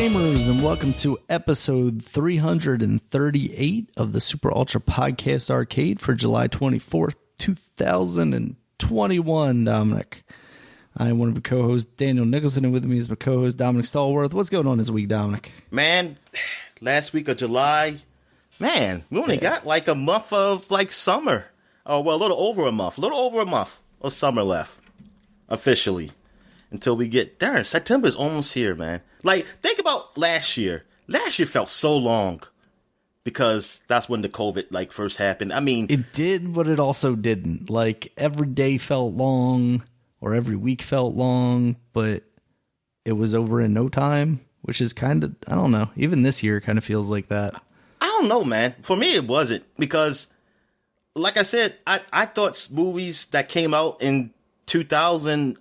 gamers, and welcome to episode 338 of the Super Ultra Podcast Arcade for July 24th, 2021. Dominic, I am one of your co-hosts, Daniel Nicholson, and with me is my co-host, Dominic Stallworth. What's going on this week, Dominic? Man, last week of July, man, we only got like a month of like summer. Oh, well, a little over a month of summer left, officially. Until we get, darn, September is almost here, man. Like, think about last year. Last year felt so long because that's when the COVID, like, first happened. I mean, it did, but it also didn't. Like, every day felt long, or every week felt long, but it was over in no time, which is kind of, I don't know. Even this year kind of feels like that. I don't know, man. For me, it wasn't because, like I said, I thought movies that came out in 2000,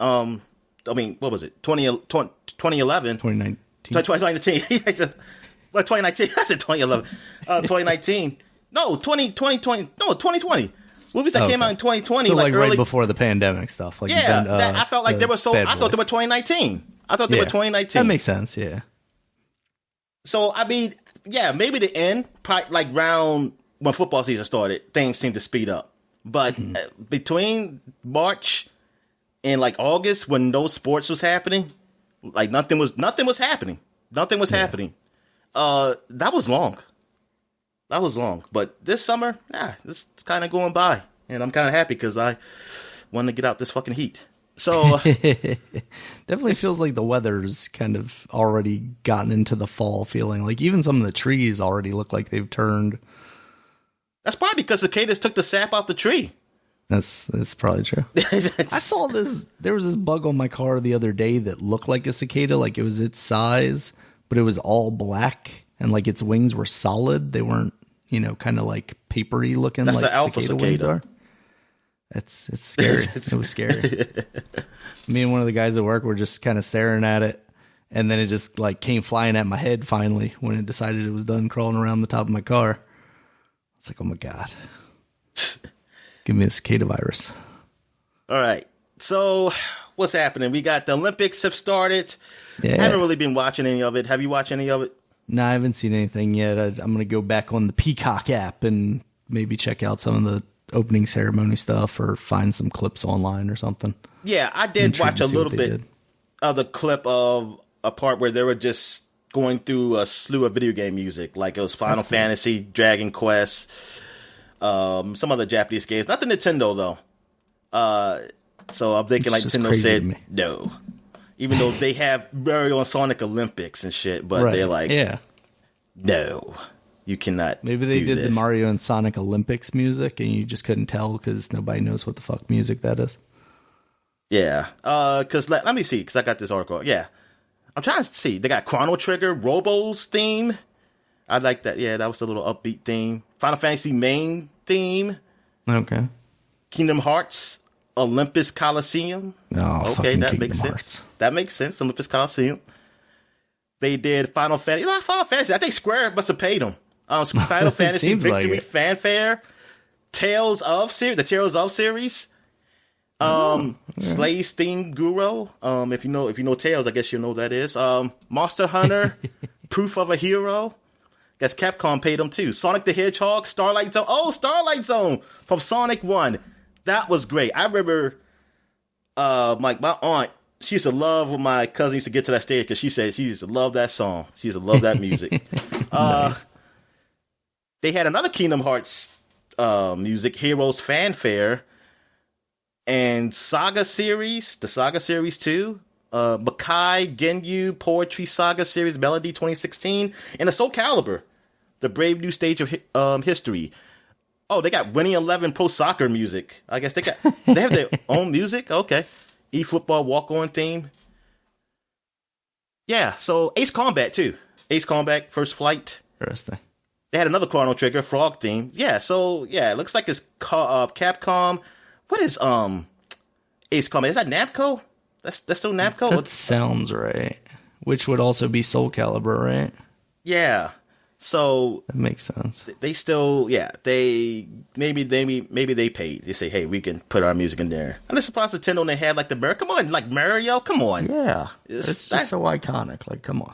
I mean, what was it? 2011? 2019. 2019. 2019. I said 2011. 2019. No, 2020. Movies that came out in 2020. So like early, right before the pandemic stuff. Like yeah, I felt like they were so... I thought they were 2019. I thought they were 2019. That makes sense, yeah. So, I mean, yeah, maybe the end, probably like round when football season started, things seemed to speed up. But between March and like August, when no sports was happening, like nothing was happening. That was long. But this summer, it's kind of going by, and I'm kind of happy because I want to get out this fucking heat. So definitely feels like the weather's kind of already gotten into the fall feeling. Like even some of the trees already look like they've turned. That's probably because cicadas took the sap out the tree. That's probably true. I saw this. There was this bug on my car the other day that looked like a cicada, like it was its size, but it was all black and like its wings were solid. They weren't, kind of like papery looking. That's like the alpha cicada. Wings are. It's scary. It was scary. Me and one of the guys at work were just kind of staring at it, and then it just like came flying at my head finally when it decided it was done crawling around the top of my car. It's like, oh my God. Give me the cicada virus. All right. So what's happening? We got the Olympics have started. Yeah. I haven't really been watching any of it. Have you watched any of it? No, I haven't seen anything yet. I'm going to go back on the Peacock app and maybe check out some of the opening ceremony stuff or find some clips online or something. Yeah, I did watch a little bit of the clip of a part where they were just going through a slew of video game music. Like it was Final Fantasy, Dragon Quest, some other Japanese games. Not the Nintendo, though. So I'm thinking like Nintendo said no. Even though they have Mario and Sonic Olympics and shit. But they're like, no, you cannot. Maybe they did the Mario and Sonic Olympics music and you just couldn't tell because nobody knows what the fuck music that is. Yeah. Because let me see, because I got this article. Yeah. I'm trying to see. They got Chrono Trigger, Robo's theme. I like that. Yeah, that was a little upbeat theme. Final Fantasy main theme. Okay. Kingdom Hearts, Olympus Coliseum. Oh, okay, that Kingdom makes Hearts. sense. That makes sense. Olympus Coliseum. They did Final Fantasy. Final Fantasy. I think Square must have paid them. Final Fantasy Victory like Fanfare. Tales of series. The Tales of series. Slay's theme Guru. If you know Tales, I guess you know what that is. Monster Hunter, Proof of a Hero. Guess Capcom paid them too. Sonic the Hedgehog, Starlight Zone. Oh, Starlight Zone from Sonic 1. That was great. I remember, like my aunt, she used to love when my cousin used to get to that stage because she said she used to love that song. She used to love that music. Nice. They had another Kingdom Hearts music, Heroes Fanfare. And Saga Series, the Saga Series 2, Makai Genyu Poetry Saga Series Melody 2016, and the Soul Calibur, the Brave New Stage of History. Oh, they got Winning 11 Pro Soccer music. I guess they have their own music. Okay, eFootball walk-on theme. Yeah, so Ace Combat too. Ace Combat First Flight. Interesting. They had another Chrono Trigger Frog theme. Yeah, so yeah, it looks like it's Capcom. What is Ace Combat? Is that Namco? That's still Namco? That sounds right. Which would also be Soul Calibur, right? Yeah. So that makes sense. They still, they maybe they paid. They say, hey, we can put our music in there. And I'm surprised Nintendo they had like the Mario. Come on, like Mario. Come on. Yeah, it's just so iconic. Like, come on.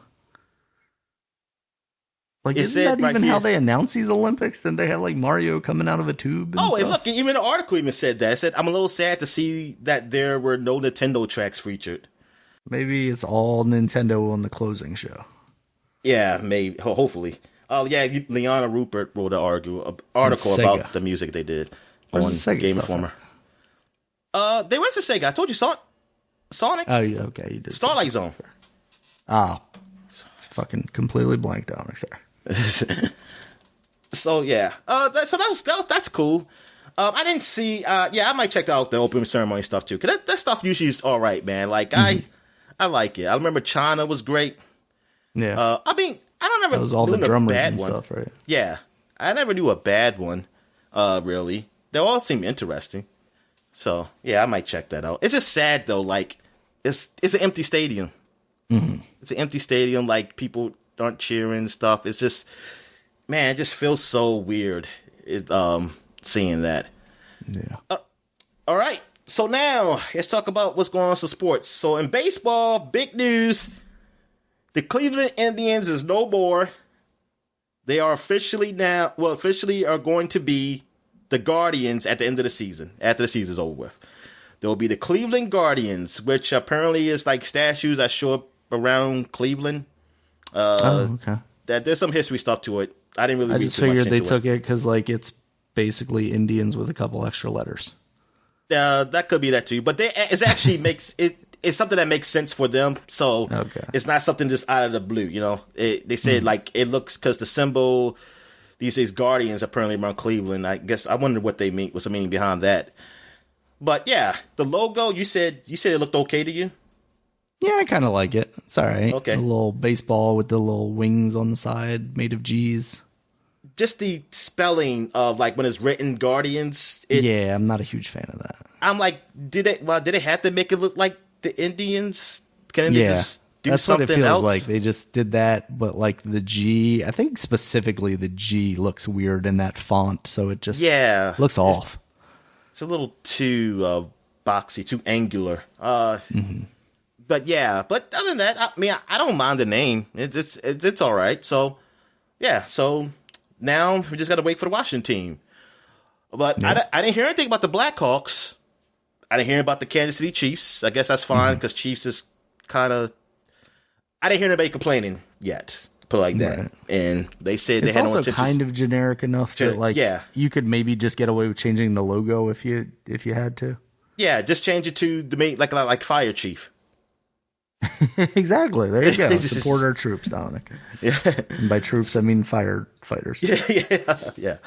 Like, It isn't said that right even how here- they announce these Olympics? Then they have like Mario coming out of a tube. And And stuff? look, even the article even said that. It said, I'm a little sad to see that there were no Nintendo tracks featured. Maybe it's all Nintendo on the closing show. Yeah, maybe. Hopefully. Oh, yeah, Liana Rupert wrote an article Sega. about the music they did Where's on the Sega Game stuff Informer. There was a Sega. I told you, Sonic. Oh, yeah, okay, you did. Starlight Zone. Ah, it's fucking completely blanked out. Sorry. So yeah, that's cool. I didn't see. I might check out the opening ceremony stuff too, because that stuff usually is all right, man. Like I like it. I remember China was great. Yeah, I mean, I don't ever. that was all the knew a drummers bad and one. stuff, right? Yeah, I never knew a bad one. Really, they all seem interesting. So yeah, I might check that out. It's just sad though. Like it's an empty stadium. Mm-hmm. It's an empty stadium. Like people aren't cheering and stuff. It's just, man, it just feels so weird. Seeing that. Yeah. All right. So now let's talk about what's going on in sports. So in baseball, big news: the Cleveland Indians is no more. They are officially are going to be the Guardians at the end of the season. After the season's over with, there will be the Cleveland Guardians, which apparently is like statues that show up around Cleveland. Okay. That there's some history stuff to it. I didn't really. I read just too much figured they into took it because like it's basically Indians with a couple extra letters. That could be that too, but it actually makes it. It's something that makes sense for them, so it's not something just out of the blue. You know, they said like it looks because the symbol, these Guardians apparently around Cleveland. I guess I wonder what they mean. What's the meaning behind that? But yeah, the logo. You said it looked okay to you. Yeah, I kind of like it. It's all right. Okay. A little baseball with the little wings on the side made of G's. Just the spelling of like when it's written Guardians. Yeah, I'm not a huge fan of that. I'm like, did they have to make it look like the Indians? Can they just do that's something what it feels else? like. They just did that, but like the G, I think specifically the G looks weird in that font, so it just looks off. It's a little too boxy, too angular. But yeah, but other than that, I mean, I don't mind the name. It's all right. So yeah, so now we just got to wait for the Washington team. But I didn't hear anything about the Blackhawks. I didn't hear about the Kansas City Chiefs. I guess that's fine because Chiefs is kind of. I didn't hear anybody complaining yet. Put it like that. Right. And they said It's they had also no kind of generic enough that like you could maybe just get away with changing the logo if you had to. Yeah, just change it to the main like Fire Chief. Exactly. There you go. Support our troops, Dominic. Yeah. And by troops, I mean firefighters. Yeah.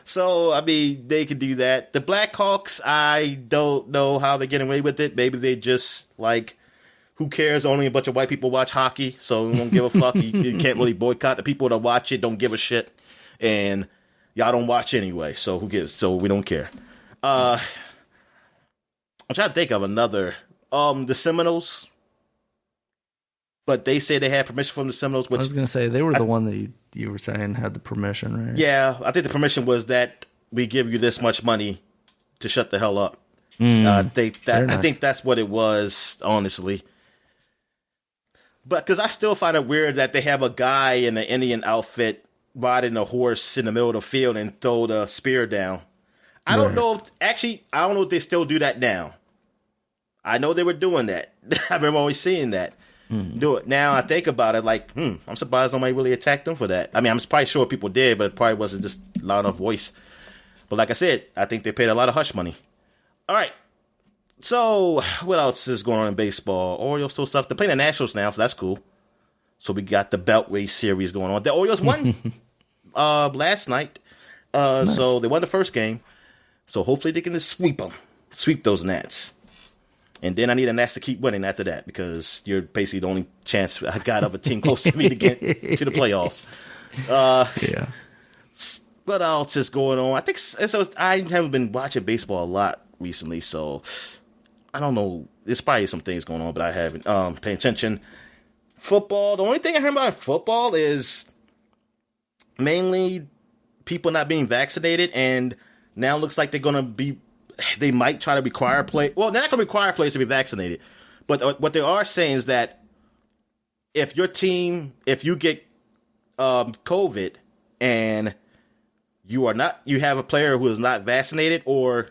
So, I mean, they could do that. The Blackhawks, I don't know how they're getting away with it. Maybe they just, like, who cares? Only a bunch of white people watch hockey, so we won't give a fuck. You can't really boycott. The people that watch it don't give a shit. And y'all don't watch anyway, so who gives? So we don't care. I'm trying to think of another. The Seminoles. But they say they had permission from the Seminoles. Which I was going to say, they were the one that you were saying had the permission, right? Yeah, I think the permission was that we give you this much money to shut the hell up. I think that's what it was, honestly. But because I still find it weird that they have a guy in an Indian outfit riding a horse in the middle of the field and throw the spear down. I don't know if they still do that now. I know they were doing that. I remember always seeing that. Do it. Now I think about it like, I'm surprised nobody really attacked them for that. I mean, I'm probably sure people did, but it probably wasn't just loud enough voice. But like I said, I think they paid a lot of hush money. All right. So what else is going on in baseball? Orioles still stuff. They're playing the Nationals now, so that's cool. So we got the Beltway series going on. The Orioles won last night. Nice. So they won the first game. So hopefully they can just sweep those Nats. And then I need a Nats to keep winning after that because you're basically the only chance I got of a team close to me to get to the playoffs. Yeah. What else is going on? I think I haven't been watching baseball a lot recently, so I don't know. There's probably some things going on, but I haven't paid attention. Football. The only thing I heard about football is mainly people not being vaccinated, and now it looks like they're going to be. They might try to require play. Well, they're not going to require players to be vaccinated, but what they are saying is that if you get COVID and you have a player who is not vaccinated, or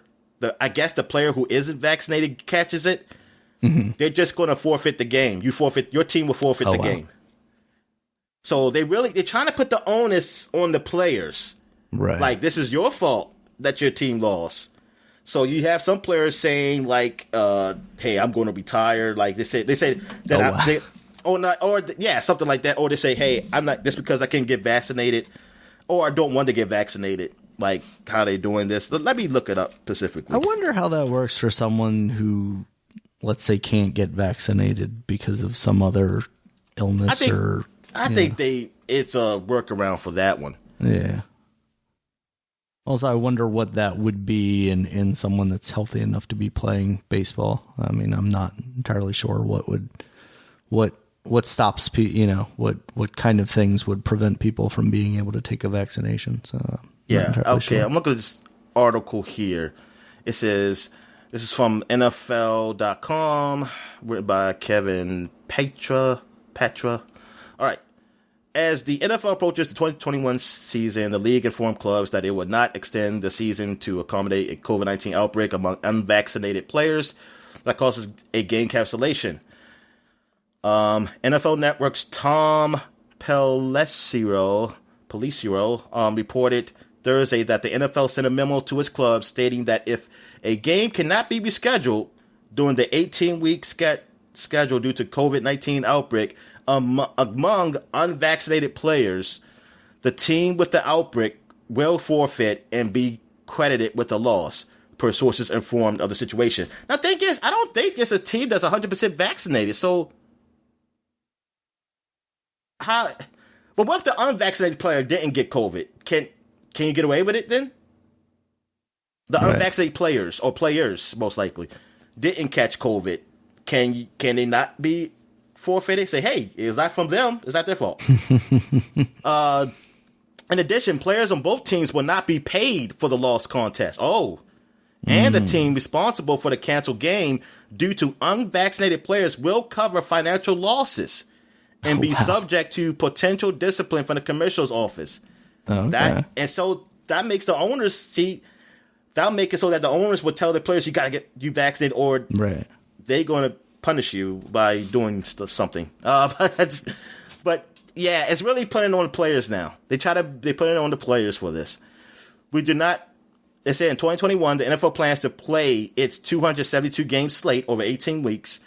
I guess the player who isn't vaccinated catches it, they're just going to forfeit the game. Your team will forfeit the game. So they're trying to put the onus on the players. Right. Like, this is your fault that your team lost. So you have some players saying like, "Hey, I'm going to retire." Like they say that something like that. Or they say, "Hey, I'm not just because I can't get vaccinated, or I don't want to get vaccinated." Like how they doing this. Let me look it up specifically. I wonder how that works for someone who, let's say, can't get vaccinated because of some other illness I think it's a workaround for that one. Yeah. Also, I wonder what that would be in someone that's healthy enough to be playing baseball. I mean, I'm not entirely sure what stops what kind of things would prevent people from being able to take a vaccination. So okay. Sure. I'm looking at this article here. It says this is from NFL.com, written by Kevin Patra. All right. As the NFL approaches the 2021 season, the league informed clubs that it would not extend the season to accommodate a COVID-19 outbreak among unvaccinated players that causes a game cancellation. NFL Network's Tom Pelissero reported Thursday that the NFL sent a memo to its clubs stating that if a game cannot be rescheduled during the 18-week schedule due to COVID-19 outbreak, among unvaccinated players, the team with the outbreak will forfeit and be credited with the loss, per sources informed of the situation. Now, the thing is, I don't think there's a team that's 100% vaccinated. So, but what if the unvaccinated player didn't get COVID? Can you get away with it then? The unvaccinated players most likely didn't catch COVID. Can they not be forfeited? Say, hey, is that from them? Is that their fault? In addition, players on both teams will not be paid for the lost contest. And the team responsible for the canceled game due to unvaccinated players will cover financial losses and be subject to potential discipline from the commissioner's office. Okay. So that makes the owners that'll make it so that the owners will tell the players, you got to get you vaccinated, or they're going to punish you by doing something. But yeah, it's really putting it on the players now. They put it on the players for this. We do not. They said in 2021, the NFL plans to play its 272 game slate over 18 weeks.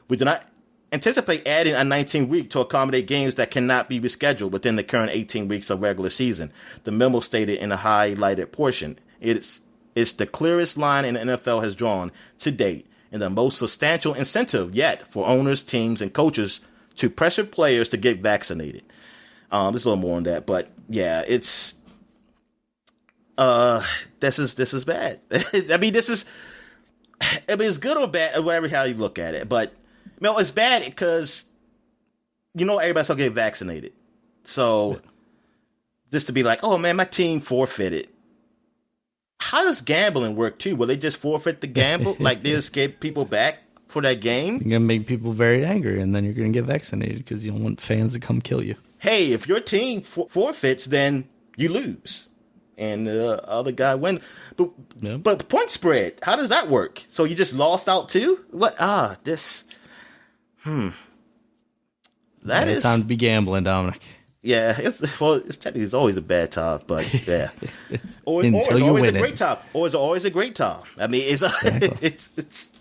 We do not anticipate adding a 19th week to accommodate games that cannot be rescheduled within the current 18 weeks of regular season. The memo stated in a highlighted portion. It's the clearest line the NFL has drawn to date, and the most substantial incentive yet for owners, teams, and coaches to pressure players to get vaccinated. There's a little more on that, but yeah, it's this is bad. It's good or bad, whatever how you look at it. But it's bad because everybody's gonna get vaccinated. So just to be like, oh man, my team forfeited. How does gambling work too? Will they just forfeit the gamble? Like they just get people back for that game? You're going to make people very angry, and then you're going to get vaccinated because you don't want fans to come kill you. Hey, if your team forfeits, then you lose. And the other guy wins. But point spread, how does that work? So you just lost out too? What? This. That is time to be gambling, Dominic. Yeah, it's technically it's always a bad time, but yeah. Or it's Until you always win a great time. Or it's always a great time. I mean, it's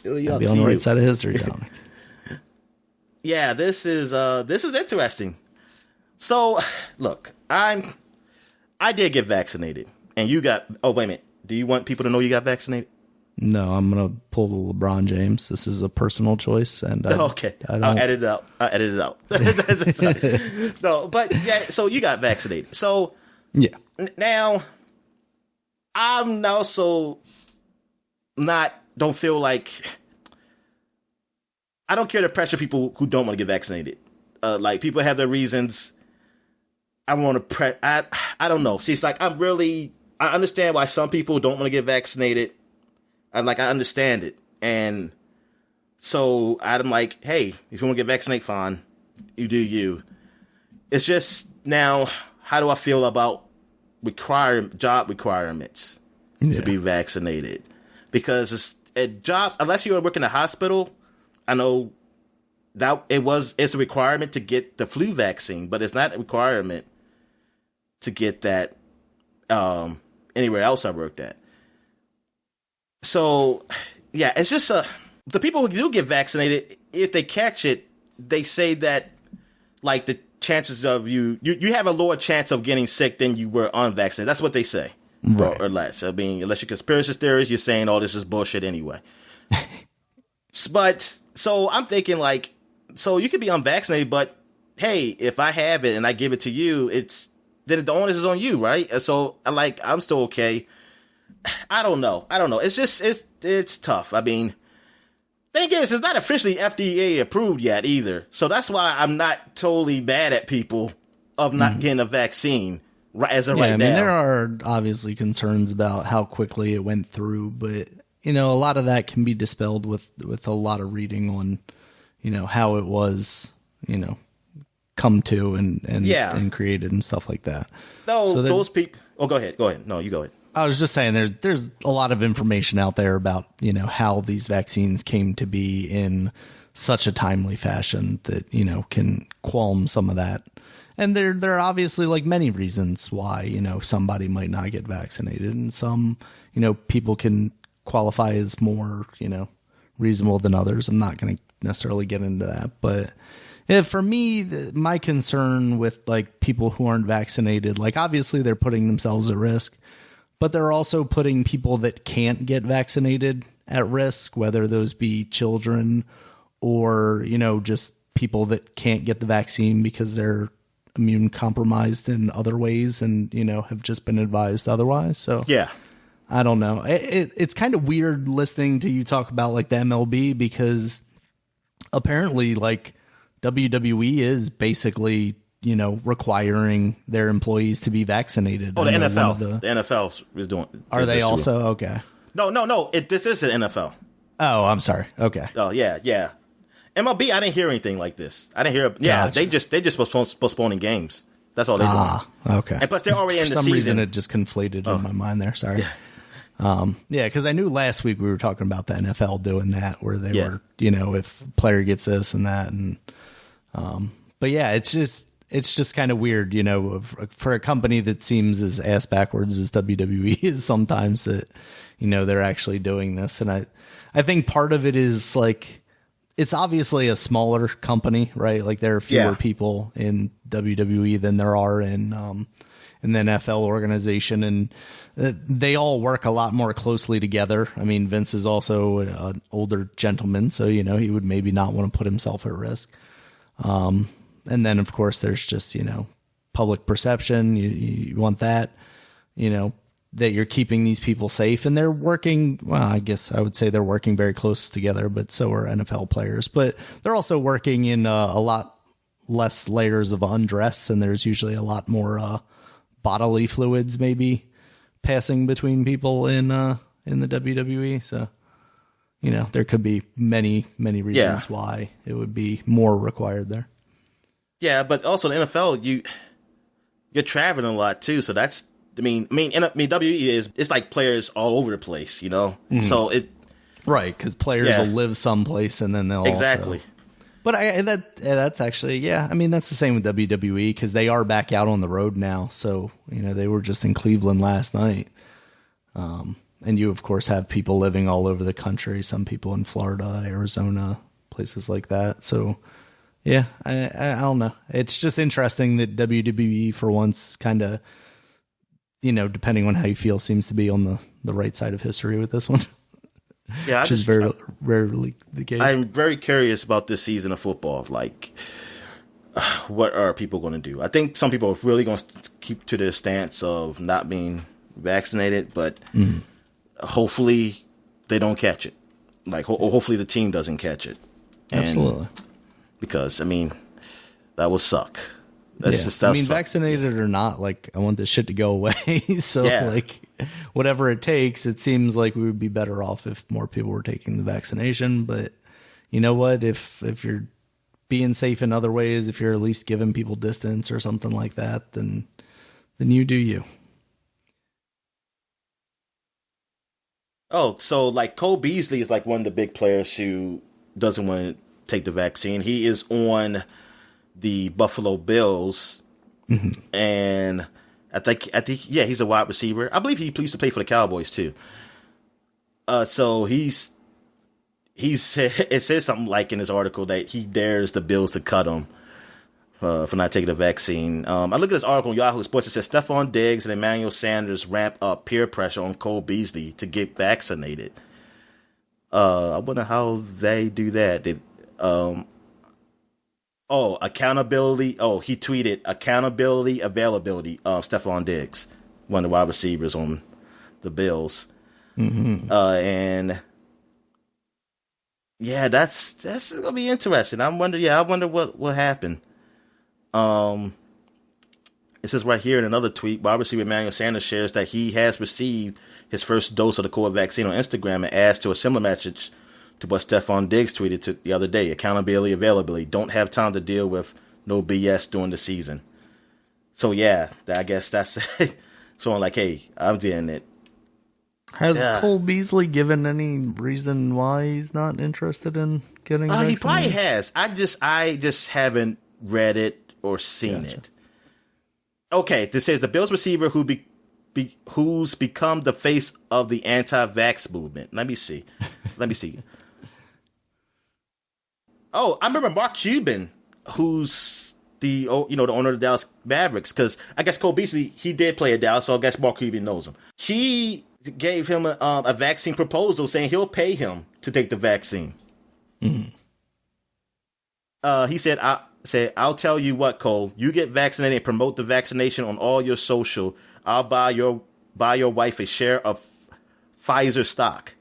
really up be to on the you. right side of history, Dominic. Yeah, this is interesting. So, look, I did get vaccinated, and you got. Oh, wait a minute. Do you want people to know you got vaccinated? No, I'm gonna pull the LeBron James. This is a personal choice, and okay, I'll edit it out. No, but yeah. So you got vaccinated. So yeah. Now I'm also don't feel like I don't care to pressure people who don't want to get vaccinated. Like people have their reasons. I want to I don't know. See, it's like I understand why some people don't want to get vaccinated. I understand it. And so I'm like, hey, if you want to get vaccinated, fine. You do you. It's just now, how do I feel about job requirements to be vaccinated? Because at jobs, unless you work in a hospital, I know that it's a requirement to get the flu vaccine, but it's not a requirement to get that anywhere else I worked at. So, yeah, it's just the people who do get vaccinated, if they catch it, they say that like the chances of you have a lower chance of getting sick than you were unvaccinated. That's what they say, right. or less. I mean, unless you're conspiracy theories, you're saying all this is bullshit anyway. But so I'm thinking like, so you could be unvaccinated, but hey, if I have it and I give it to you, then the onus is on you, right? So I'm still okay. I don't know. It's just it's tough. I mean, thing is, it's not officially FDA approved yet either. So that's why I'm not totally mad at people of not getting a vaccine as of right now. I mean, there are obviously concerns about how quickly it went through, but a lot of that can be dispelled with a lot of reading on, how it was, come to and created and stuff like that. No, so those people. Oh, go ahead. No, you go ahead. I was just saying there's a lot of information out there about, how these vaccines came to be in such a timely fashion that, can qualm some of that. And there are obviously like many reasons why, somebody might not get vaccinated, and some, people can qualify as more, reasonable than others. I'm not going to necessarily get into that, but for me, my concern with like people who aren't vaccinated, like obviously they're putting themselves at risk, but they're also putting people that can't get vaccinated at risk, whether those be children or, just people that can't get the vaccine because they're immune compromised in other ways and, have just been advised otherwise. So yeah, I don't know. It's kind of weird listening to you talk about like the MLB, because apparently like WWE is basically, requiring their employees to be vaccinated. Oh, the NFL. The NFL is doing. Are they also? Okay. No. This is an NFL. Oh, I'm sorry. Okay. Oh, yeah. MLB, I didn't hear anything like this. I didn't hear. Yeah, gotcha. They just postponing games. That's all they're doing. Okay. And plus, they're already in the season. For some reason, it just conflated in my mind there. Sorry. Yeah. Because I knew last week we were talking about the NFL doing that, where they were, if player gets this and that, and but yeah, it's just kind of weird, for a company that seems as ass backwards as WWE is sometimes, that, they're actually doing this. And I think part of it is like, it's obviously a smaller company, right? Like there are fewer people in WWE than there are in the NFL organization, and they all work a lot more closely together. I mean, Vince is also an older gentleman, so, he would maybe not want to put himself at risk. And then, of course, there's just, public perception. You want that, that you're keeping these people safe. And they're working, well, I guess I would say they're working very close together, but so are NFL players. But they're also working in a lot less layers of undress, and there's usually a lot more bodily fluids maybe passing between people in the WWE. So, there could be many reasons why it would be more required there. Yeah, but also the NFL, you're traveling a lot too, so that's WWE it's like players all over the place, Mm-hmm. So right, because players will live someplace and then they'll exactly. Also, but that's actually that's the same with WWE, because they are back out on the road now. So they were just in Cleveland last night, and you of course have people living all over the country. Some people in Florida, Arizona, places like that. So. Yeah, I don't know. It's just interesting that WWE, for once, kind of, depending on how you feel, seems to be on the right side of history with this one. Yeah, which is very rarely the case. I'm very curious about this season of football. Like, what are people going to do? I think some people are really going to keep to their stance of not being vaccinated, but hopefully they don't catch it. Like, hopefully the team doesn't catch it. Absolutely. Because, that would suck. Vaccinated or not, like, I want this shit to go away. So, like, whatever it takes, it seems like we would be better off if more people were taking the vaccination. But you know what? If you're being safe in other ways, if you're at least giving people distance or something like that, then Then you do you. Oh, so like Cole Beasley is like one of the big players who doesn't want to take the vaccine. He is on the Buffalo Bills, and I think yeah, he's a wide receiver. I believe he used to play for the Cowboys too. So it says something like in his article that he dares the Bills to cut him for not taking the vaccine. I look at this article on Yahoo Sports. It says Stephon Diggs and Emmanuel Sanders ramp up peer pressure on Cole Beasley to get vaccinated. I wonder how they do that. Accountability. Oh, he tweeted accountability, availability of Stephon Diggs, one of the wide receivers on the Bills. And yeah, that's gonna be interesting. I wonder what happened. It says right here in another tweet, wide receiver Emmanuel Sanders shares that he has received his first dose of the COVID vaccine on Instagram and adds to a similar message to what Stephon Diggs tweeted the other day. Accountability, availability. Don't have time to deal with no BS during the season. So yeah, I guess that's so I'm like, hey, I'm doing it. Has Cole Beasley given any reason why he's not interested in getting vaccinated? He probably has. I just haven't read it or seen it. Okay, this says the Bills receiver who's become the face of the anti-vax movement. Let me see. Oh, I remember Mark Cuban, who's the owner of the Dallas Mavericks, because I guess Cole Beasley, he did play at Dallas, so I guess Mark Cuban knows him. He gave him a vaccine proposal saying he'll pay him to take the vaccine. He said, I'll tell you what, Cole, you get vaccinated and promote the vaccination on all your social. I'll buy your wife a share of Pfizer stock.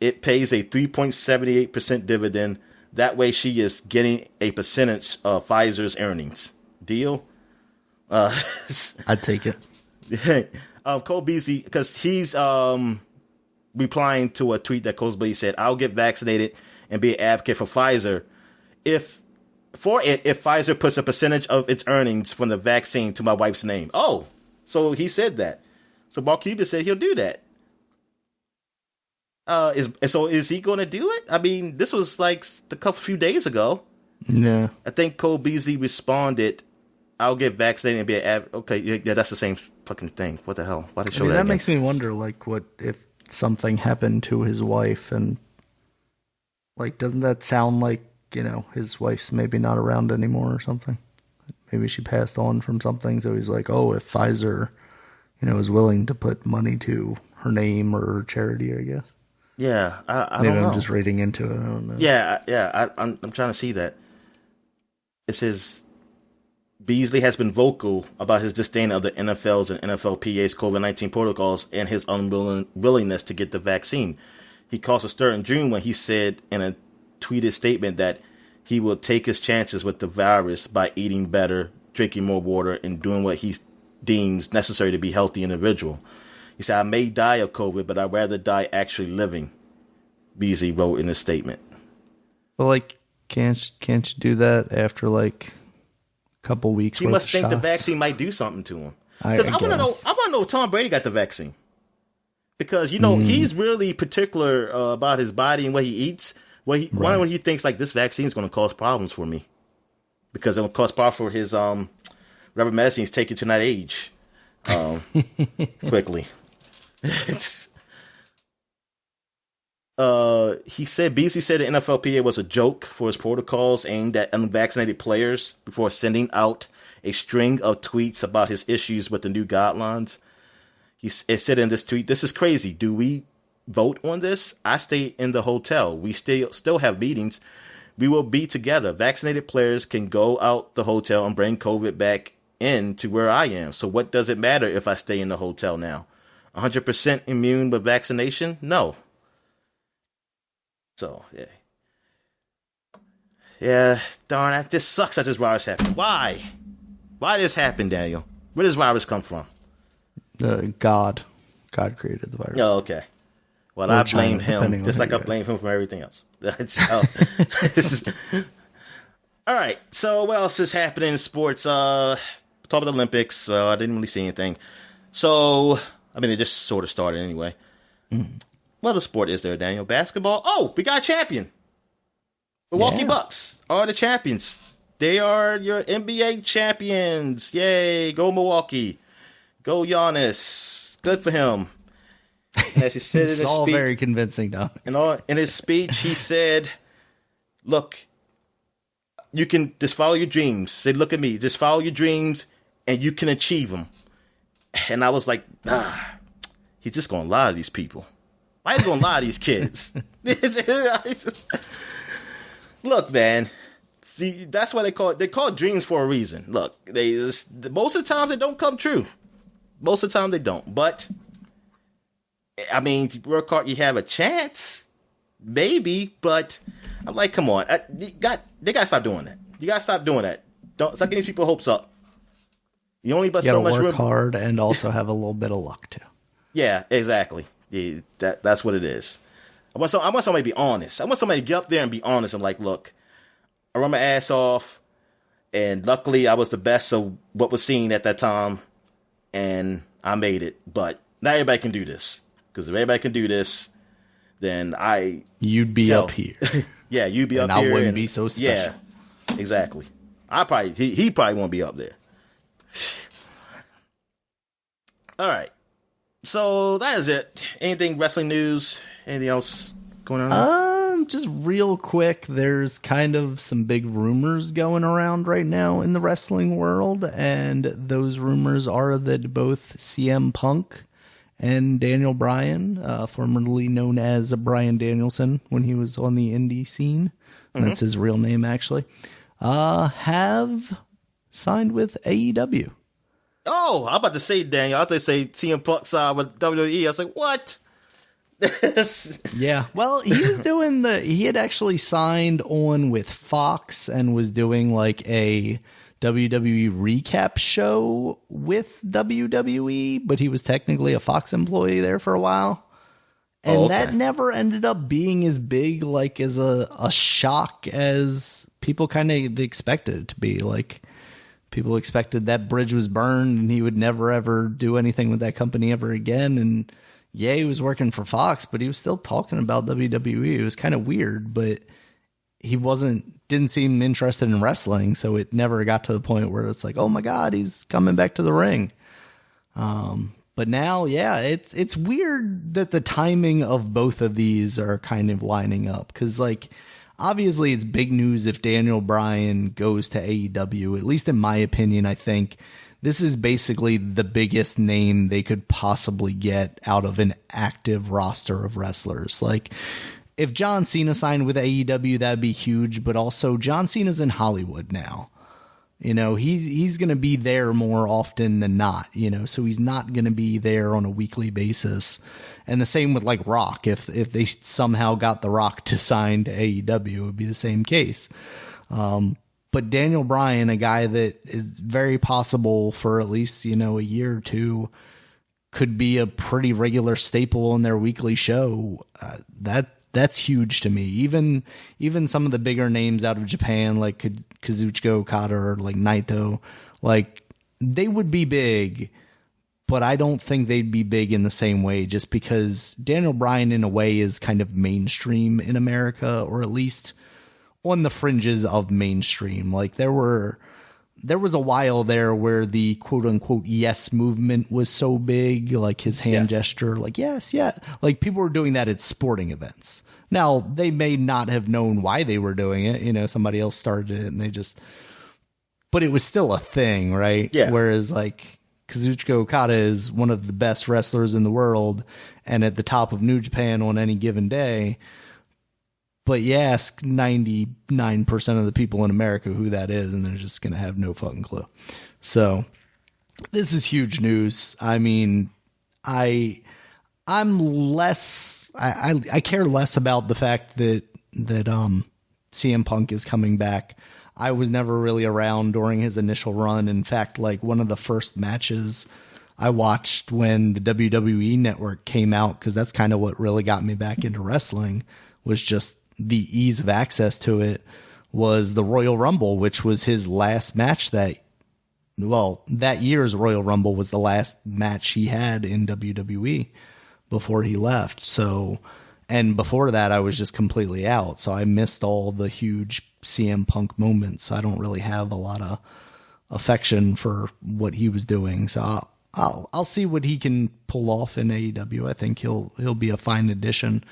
It pays a 3.78% dividend. That way she is getting a percentage of Pfizer's earnings. Deal? I'd take it. Cole Beasley, because he's replying to a tweet that Cole Beasley said, I'll get vaccinated and be an advocate for Pfizer if Pfizer puts a percentage of its earnings from the vaccine to my wife's name. Oh, so he said that. So Mark Cuban said he'll do that. Is he going to do it? I mean, this was like a few days ago. Yeah. I think Cole Beasley responded, I'll get vaccinated and be an okay, yeah, that's the same fucking thing. What the hell? Why did they show that again? Makes me wonder, like, what if something happened to his wife and, like, doesn't that sound like, his wife's maybe not around anymore or something? Maybe she passed on from something, so he's like, oh, if Pfizer, is willing to put money to her name or her charity, I guess. Yeah, I maybe don't know. I'm just reading into it. I don't know. Yeah, I'm trying to see that. It says Beasley has been vocal about his disdain of the NFL's and NFLPA's COVID-19 protocols and his unwillingness to get the vaccine. He caused a stir in June when he said in a tweeted statement that he will take his chances with the virus by eating better, drinking more water, and doing what he deems necessary to be a healthy individual. He said, I may die of COVID, but I'd rather die actually living, Beasley wrote in his statement. But, like, can't you do that after, like, a couple weeks? He must think the vaccine might do something to him. Because I want to know if Tom Brady got the vaccine. Because, he's really particular about his body and what he eats. When he thinks, like, this vaccine is going to cause problems for me. Because it will cause problems for his whatever medicine he's taking to that age quickly. Beasley said the NFLPA was a joke for his protocols aimed at unvaccinated players before sending out a string of tweets about his issues with the new guidelines. It said in this tweet, this is crazy. Do we vote on this? I stay in the hotel. We still have meetings. We will be together. Vaccinated players can go out the hotel and bring COVID back in to where I am. So what does it matter if I stay in the hotel now? 100% immune with vaccination? No. So, yeah. Yeah, darn it. This sucks that this virus happened. Why? Why this happened, Daniel? Where does virus come from? God. God created the virus. Oh, okay. Well, I blame him, just like I blame him for everything else. All right. So what else is happening in sports? top of the Olympics. So I didn't really see anything. So, I mean, it just sort of started anyway. What other sport is there, Daniel? Basketball? Oh, we got a champion. Milwaukee Bucks are the champions. They are your NBA champions. Yay, go Milwaukee. Go Giannis. Good for him. And as he said in his all speech, very convincing, Don. In his speech, he said, look, you can just follow your dreams. Say, look at me. Just follow your dreams, and you can achieve them. And I was like, he's just going to lie to these people. Why is he going to lie to these kids? Look, man. See, that's why they call dreams for a reason. Look, most of the time they don't come true. Most of the time they don't. But, I mean, if you work hard, you have a chance. Maybe. But, I'm like, come on. They got to stop doing that. You got to stop doing that. Don't stop getting these people hopes up. You only but so much room. Work hard and also have a little bit of luck too. Yeah, exactly. Yeah, that's what it is. I want somebody to be honest. I want somebody to get up there and be honest and like, look, I run my ass off, and luckily I was the best of what was seen at that time, and I made it. But not everybody can do this, because if everybody can do this, then you'd be up here. Yeah, you'd be up here, and I wouldn't be so special. Yeah, exactly. He probably won't be up there. All right. So that is it. Anything wrestling news? Anything else going on? Just real quick, there's kind of some big rumors going around right now in the wrestling world, and those rumors are that both CM Punk and Daniel Bryan, formerly known as Bryan Danielson when he was on the indie scene, that's his real name actually, have signed with AEW. Oh, I'm about to say, Daniel. I thought they say CM Punk signed with WWE. I was like, what? Yeah. Well, he had actually signed on with Fox and was doing like a WWE recap show with WWE, but he was technically a Fox employee there for a while. And that never ended up being as big, like as a shock as people kind of expected it to be. Like, people expected that bridge was burned and he would never, ever do anything with that company ever again. And yeah, he was working for Fox, but he was still talking about WWE. It was kind of weird, but he didn't seem interested in wrestling. So it never got to the point where it's like, oh my God, he's coming back to the ring. But now, yeah, it's weird that the timing of both of these are kind of lining up. 'Cause like, obviously, it's big news if Daniel Bryan goes to AEW. At least in my opinion, I think this is basically the biggest name they could possibly get out of an active roster of wrestlers. Like, if John Cena signed with AEW, that'd be huge. But also, John Cena's in Hollywood now. You know, he's going to be there more often than not, you know, so he's not going to be there on a weekly basis. And the same with like Rock. If they somehow got The Rock to sign to AEW, it would be the same case. But Daniel Bryan, a guy that is very possible for at least, you know, a year or two, could be a pretty regular staple on their weekly show. That's huge to me. Even some of the bigger names out of Japan, like Kazuchika Okada or like Naito, like they would be big, but I don't think they'd be big in the same way, just because Daniel Bryan in a way is kind of mainstream in America, or at least on the fringes of mainstream. Like there was a while there where the quote unquote yes movement was so big, like his hand gesture, like yes, yeah. Like people were doing that at sporting events. Now they may not have known why they were doing it. You know, somebody else started it and but it was still a thing, right? Yeah. Whereas like Kazuchika Okada is one of the best wrestlers in the world and at the top of New Japan on any given day. But you ask 99% of the people in America who that is, and they're just going to have no fucking clue. So this is huge news. I mean, I care less about the fact that CM Punk is coming back. I was never really around during his initial run. In fact, like one of the first matches I watched when the WWE Network came out, because that's kind of what really got me back into wrestling, was just the ease of access to it, was the Royal Rumble, which was his last match that that year's Royal Rumble was the last match he had in WWE before he left. So, and before that, I was just completely out. So I missed all the huge CM Punk moments. I don't really have a lot of affection for what he was doing. So I'll see what he can pull off in AEW. I think he'll be a fine addition.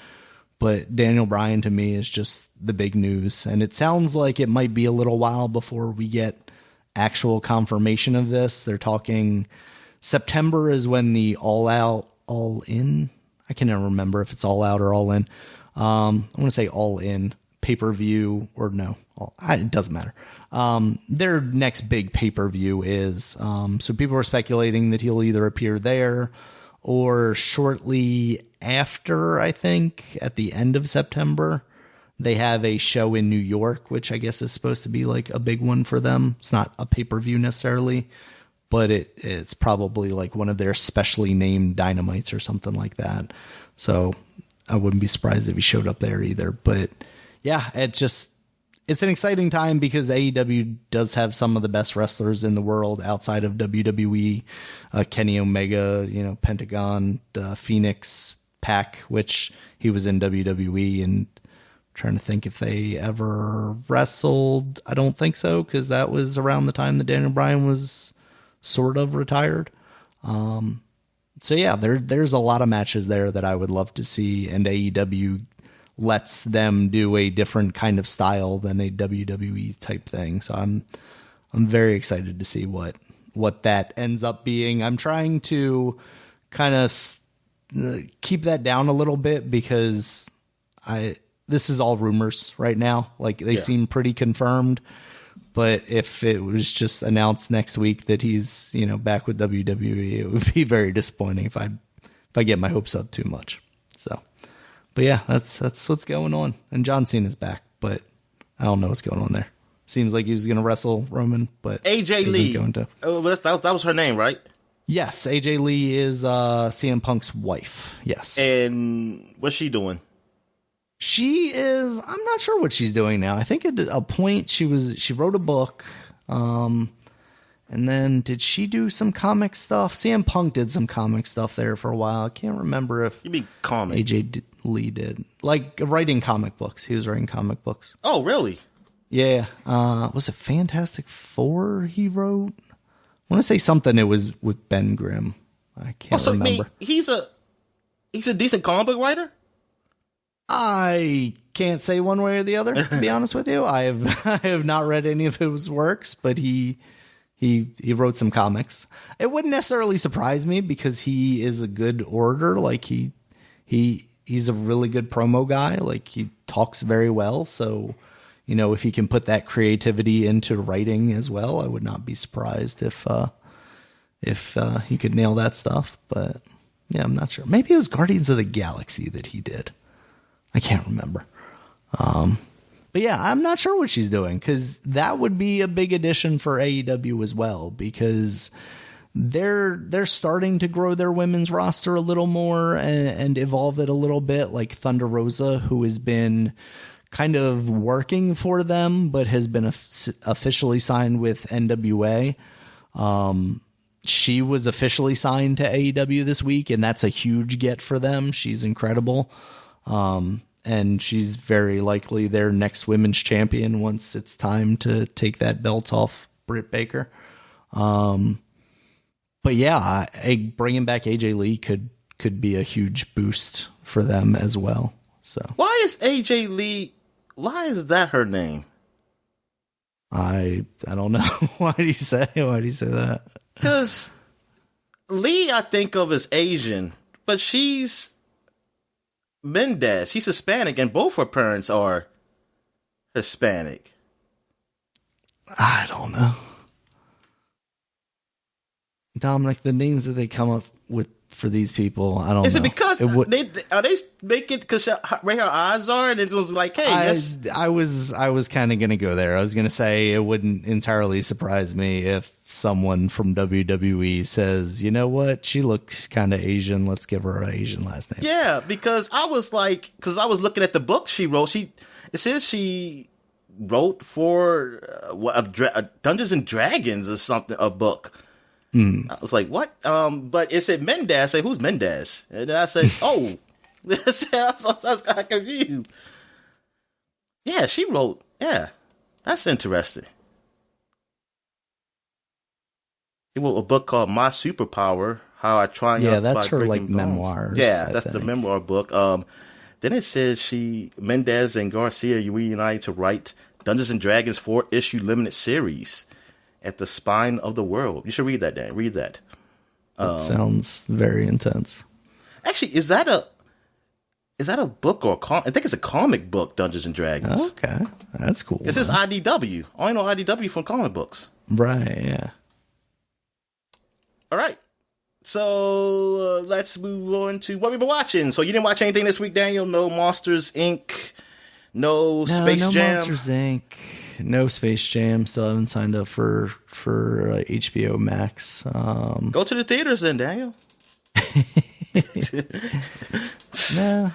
But Daniel Bryan to me is just the big news. And it sounds like it might be a little while before we get actual confirmation of this. They're talking September is when the All In. I can never remember if it's All Out or All In. I want to say All In pay-per-view or no. It doesn't matter. Their next big pay-per-view is. So people are speculating that he'll either appear there or shortly after, I think, at the end of September. They have a show in New York, which I guess is supposed to be like a big one for them. It's not a pay-per-view necessarily, but it's probably like one of their specially named Dynamites or something like that. So I wouldn't be surprised if he showed up there either. But yeah, it's an exciting time because AEW does have some of the best wrestlers in the world outside of WWE. Kenny Omega, Pentagon, Phoenix, Pac, which he was in WWE, and trying to think if they ever wrestled. I don't think so, because that was around the time that Daniel Bryan was sort of retired. So yeah, there's a lot of matches there that I would love to see, and AEW lets them do a different kind of style than a WWE type thing. So I'm very excited to see what that ends up being. I'm trying to kind of keep that down a little bit because this is all rumors right now. Like they seem pretty confirmed, but if it was just announced next week that he's, back with WWE, it would be very disappointing if I get my hopes up too much. So, but yeah, that's what's going on. And John Cena's back, but I don't know what's going on there. Seems like he was going to wrestle Roman, but AJ Lee. That was her name, right? Yes, AJ Lee is CM Punk's wife. Yes. And what's she doing? She is, I'm not sure what she's doing now. I think at a point she wrote a book. And then did she do some comic stuff? CM Punk did some comic stuff there for a while. I can't remember if you mean comic. AJ Lee did. Like writing comic books. He was writing comic books. Oh, really? Yeah. Was it Fantastic Four he wrote? I want to say something it was with Ben Grimm. I can't remember. He's a decent comic book writer? I can't say one way or the other, to be honest with you. I have not read any of his works, but he wrote some comics. It wouldn't necessarily surprise me because he is a good orator. Like he's a really good promo guy. Like he talks very well. So, if he can put that creativity into writing as well, I would not be surprised if he could nail that stuff. But yeah, I'm not sure. Maybe it was Guardians of the Galaxy that he did. I can't remember. But yeah, I'm not sure what she's doing because that would be a big addition for AEW as well because they're starting to grow their women's roster a little more and evolve it a little bit. Like Thunder Rosa, who has been kind of working for them, but has been officially signed with NWA. She was officially signed to AEW this week, and that's a huge get for them. She's incredible. And she's very likely their next women's champion once it's time to take that belt off Britt Baker. But yeah, bringing back AJ Lee could be a huge boost for them as well. So why is AJ Lee? Why is that her name? I don't know. Why do you say that? Because Lee, I think of as Asian, but she's Mendez. She's Hispanic, and both her parents are Hispanic. I don't know. Dominic, the names that they come up with for these people, I don't know. Is it because are they making because where her eyes are, and it was like, hey, yes. I was kind of gonna go there. I was gonna say it wouldn't entirely surprise me if someone from WWE says, you know what, she looks kind of Asian. Let's give her an Asian last name. Yeah, because I was looking at the book she wrote. It says she wrote for Dungeons and Dragons or something, a book. I was like, what? But it said Mendez. I said, who's Mendez? And then I said, oh. I was kind of confused. Yeah, she wrote. Yeah, that's interesting. She wrote a book called My Superpower, How I Triumphed. Yeah, that's by her Breaking Bones. memoirs. Yeah, that's the memoir book. Then it says Mendez and Garcia reunited to write Dungeons and Dragons 4-issue limited series at the Spine of the World. You should read that, Dan. Read that. That sounds very intense. Actually, is that a book or I think it's a comic book, Dungeons and Dragons. Okay, that's cool. This is IDW. I only know IDW from comic books. Right, yeah. All right. So let's move on to what we've been watching. So you didn't watch anything this week, Daniel? No Monsters, Inc., no Space Jam? No Monsters, Inc., no Space Jam. Still haven't signed up for HBO Max. Go to the theaters then, Daniel. Nah,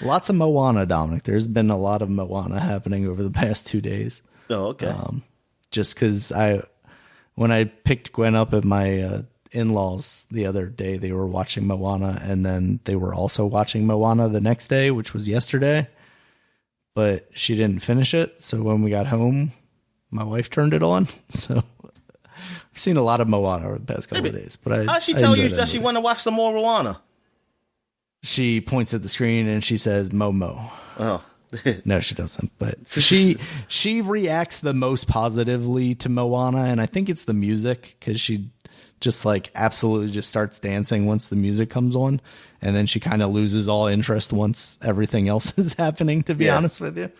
lots of Moana, Dominic. There's been a lot of Moana happening over the past 2 days. Oh, okay. Just because when I picked Gwen up at my in-laws the other day, they were watching Moana, and then they were also watching Moana the next day, which was yesterday. But she didn't finish it, so when we got home, my wife turned it on. So I've seen a lot of Moana over the past couple of days. But how did she tell you that she want to watch some more Moana? She points at the screen and she says Momo. Oh. No, she doesn't. But she reacts the most positively to Moana, and I think it's the music, because she just like absolutely just starts dancing once the music comes on, and then she kind of loses all interest once everything else is happening, to be honest with you.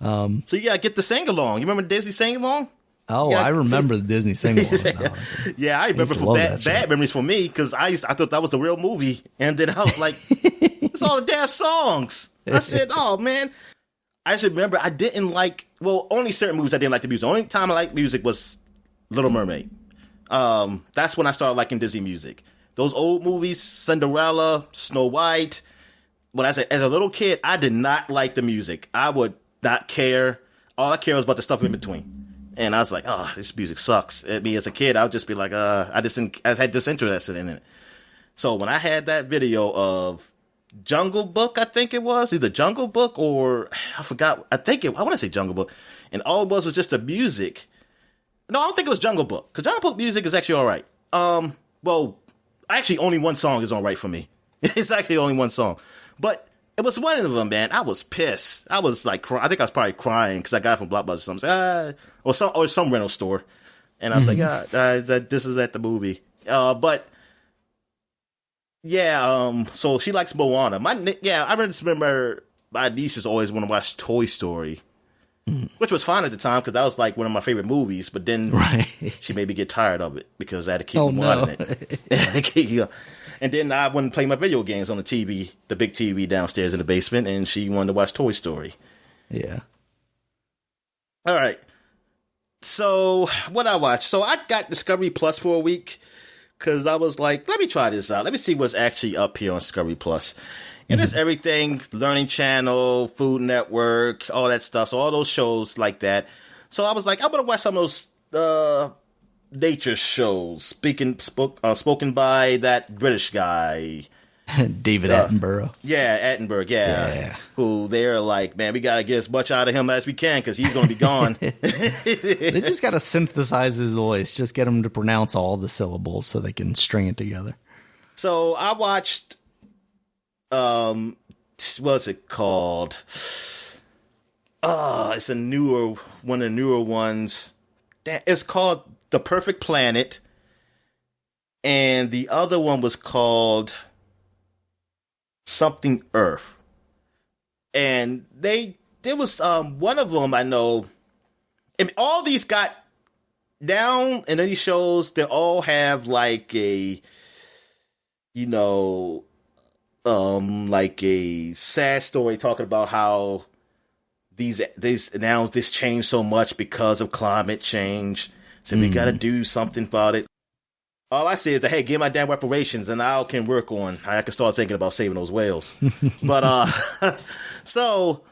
So you gotta get the sing along. You remember Disney sing along? Oh, I remember the Disney sing along. Yeah, I remember for bad memories for me, because I thought that was the real movie, and then I was like, it's all the damn songs. I said, oh man. I just remember I didn't like, only certain movies I didn't like the music. The only time I liked music was Little Mermaid. That's when I started liking Disney music. Those old movies, Cinderella, Snow White. When I said, as a little kid, I did not like the music. I would not care. All I care was about the stuff in between. And I was like, oh, this music sucks. I mean, as a kid, I would just be like, I had disinterest in it. So when I had that video of Jungle Book, I think it was either Jungle Book or I forgot. I want to say Jungle Book. And all it was just the music. No, I don't think it was Jungle Book, because Jungle Book music is actually all right. Actually only one song is all right for me. It's actually only one song. But it was one of them, man. I was pissed. I was like, I think I was probably crying because I got it from Blockbuster or something. Or some rental store. And I was like, this is at the movie. But yeah, so she likes Moana. I just remember my nieces always want to watch Toy Story, which was fine at the time because that was like one of my favorite movies. But then she made me get tired of it because I had to keep watching it. And then I wouldn't play my video games on the TV, the big TV downstairs in the basement, and she wanted to watch Toy Story. Yeah. All right. So what I watched? So I got Discovery Plus for a week because I was like, let me try this out. Let me see what's actually up here on Discovery Plus. And it's everything, Learning Channel, Food Network, all that stuff. So all those shows like that. So I was like, I'm going to watch some of those nature shows, spoken by that British guy. David Attenborough. Yeah, Attenborough, yeah. Who they're like, man, we got to get as much out of him as we can because he's going to be gone. They just got to synthesize his voice. Just get him to pronounce all the syllables so they can string it together. So I watched, what's it called? It's one of the newer ones. It's called The Perfect Planet. And the other one was called something Earth. And there was one of them I know, and all these got down, and these shows, they all have like a, like a sad story talking about how this changed so much because of climate change. So we got to do something about it. All I say is that, hey, give my damn reparations and I can work on, I can start thinking about saving those whales. But, so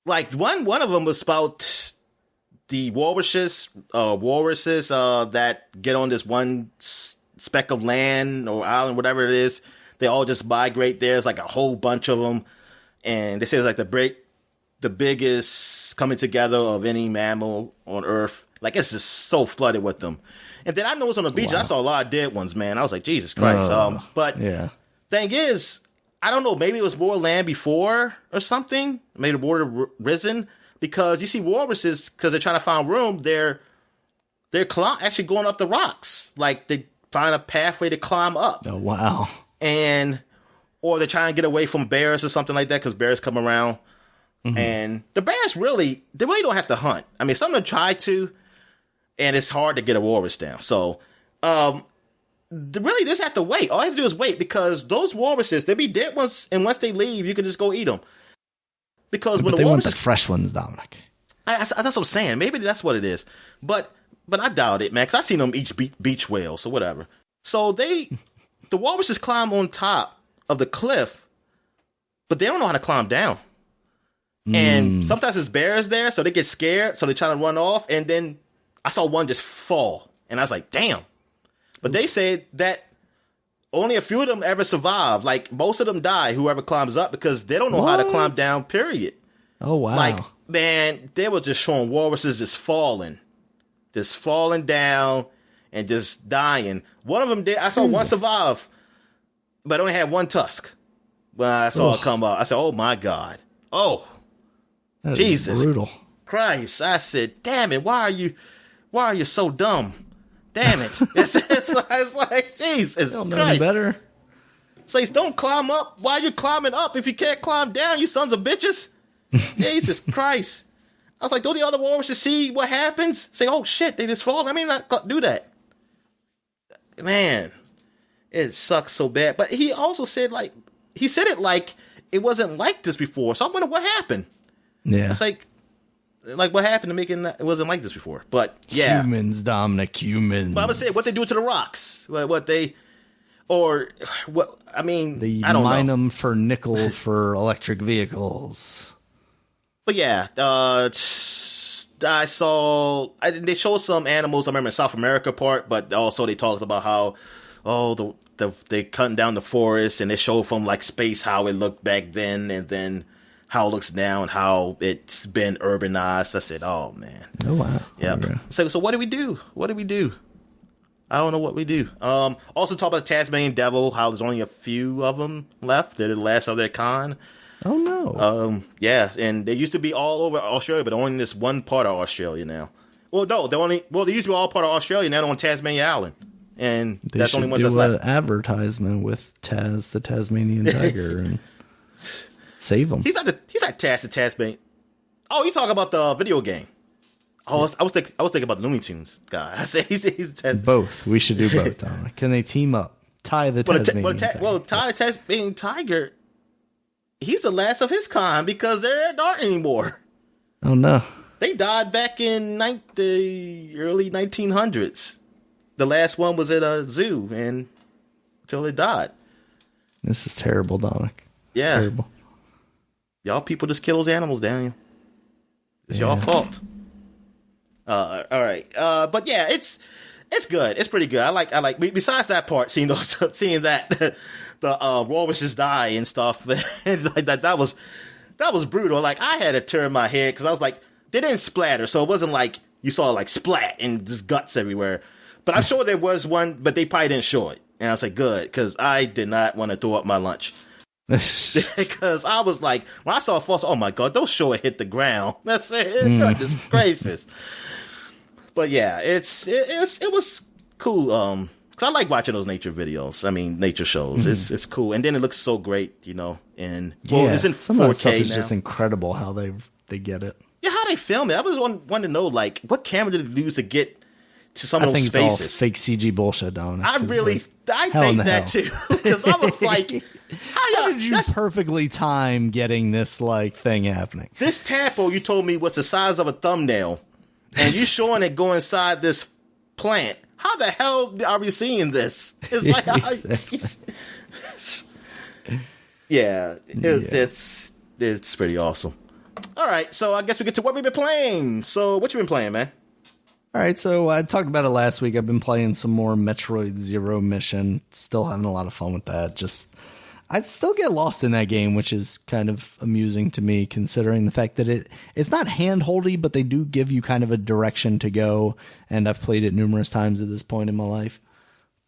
Like one of them was about the walruses that get on this one speck of land or island, whatever it is. They all just migrate there. It's like a whole bunch of them, and they say it's like the biggest coming together of any mammal on Earth. Like, it's just so flooded with them. And then I noticed on the beach, I saw a lot of dead ones, man. I was like, Jesus Christ. But thing is, I don't know, maybe it was more land before or something. Maybe the water risen. Because you see walruses, because they're trying to find room, they're actually going up the rocks. Like, they find a pathway to climb up. Oh, wow. Or they're trying to get away from bears or something like that, because bears come around. Mm-hmm. And the bears really don't have to hunt. I mean, some of them try to, and it's hard to get a walrus down. So, really, just have to wait. All you have to do is wait, because those walruses, they'll be dead once, and once they leave, you can just go eat them. Because when they want the fresh ones, Dominic. That's what I'm saying. Maybe that's what it is. But I doubt it, man, because I've seen them eat beach whales or whatever. So the walruses climb on top of the cliff, but they don't know how to climb down. And sometimes there's bears there, so they get scared, so they try to run off, and then I saw one just fall, and I was like, damn. But they said that only a few of them ever survive. Like, most of them die, whoever climbs up, because they don't know how to climb down, period. Oh, wow. Like, man, they were just showing walruses just falling down and just dying. One of them did. I saw one survive, but only had one tusk. When I saw it come up, I said, oh, my God. Oh. That Jesus brutal. Christ. I said, damn it, why are you so dumb? Damn it. It's like, Jesus Don't know Christ. any better. Says, don't climb up. Why are you climbing up if you can't climb down, you sons of bitches? Jesus Christ. I was like, don't the other walruses see what happens? Say, oh shit, they just fall. I mean, not do that. Man, it sucks so bad. But he also said, like, it wasn't like this before. So I wonder what happened. Yeah. It's like what happened to making that it wasn't like this before. But yeah. Humans, Dominic, humans. But I would say what they do to the rocks. They I don't mine know. them for nickel for electric vehicles. But yeah, they showed some animals. I remember in South America part, but also they talked about how, they cutting down the forest, and they showed from like space how it looked back then, and then how it looks now, and how it's been urbanized. I said, oh man. Oh wow. Yeah. Okay. So what do we do? I don't know what we do. Also talk about the Tasmanian devil, how there's only a few of them left. They're the last of their kind. Oh no. Yeah, and they used to be all over Australia, but only in this one part of Australia now. Well, no, they used to be all part of Australia, now they're on Tasmania Island. And that's the only ones that's left. They should do an advertisement with Taz, the Tasmanian tiger, and save him. He's not Taz the Tasmanian. Oh, you talking about the video game? Oh, I was thinking about the Looney Tunes guy. I said he's Taz. Both. We should do both. Dominic. Can they team up? Ty the Tasmanian tiger. Ty the Tasmanian tiger. He's the last of his kind because there aren't anymore. Oh no! They died back in the early 1900s. The last one was at a zoo, and until they died. This is terrible, Dominic. It's terrible. Y'all people just kill those animals, Daniel. It's y'all fault. All right. But yeah, it's good. It's pretty good. I like. Besides that part, seeing that the walruses die and stuff, and like that was brutal. Like, I had to turn my head because I was like, they didn't splatter, so it wasn't like you saw like splat and just guts everywhere. But I'm sure there was one, but they probably didn't show it. And I was like, good, because I did not want to throw up my lunch. Because I was like, when I saw a false, oh my God, don't show it hit the ground. That's it. Goodness gracious. But yeah, it was cool. Cause I like watching those nature videos. I mean, nature shows. It's cool, and then it looks so great, you know. And it's in 4K some of that stuff is now. just incredible how they get it. Yeah, how they film it. I was wanting to know, like, what camera did they use to get to some of those spaces? It's all fake CG bullshit, Dominic. I think that too, because I was like, how did you perfectly time getting this like thing happening? This tadpole you told me was the size of a thumbnail, and you showing it go inside this plant. How the hell are we seeing this? It's like, it's pretty awesome. All right, so I guess we get to what we've been playing. So what you been playing, man? All right, so I talked about it last week. I've been playing some more Metroid Zero Mission. Still having a lot of fun with that. I still get lost in that game, which is kind of amusing to me, considering the fact that it's not hand-holdy, but they do give you kind of a direction to go, and I've played it numerous times at this point in my life.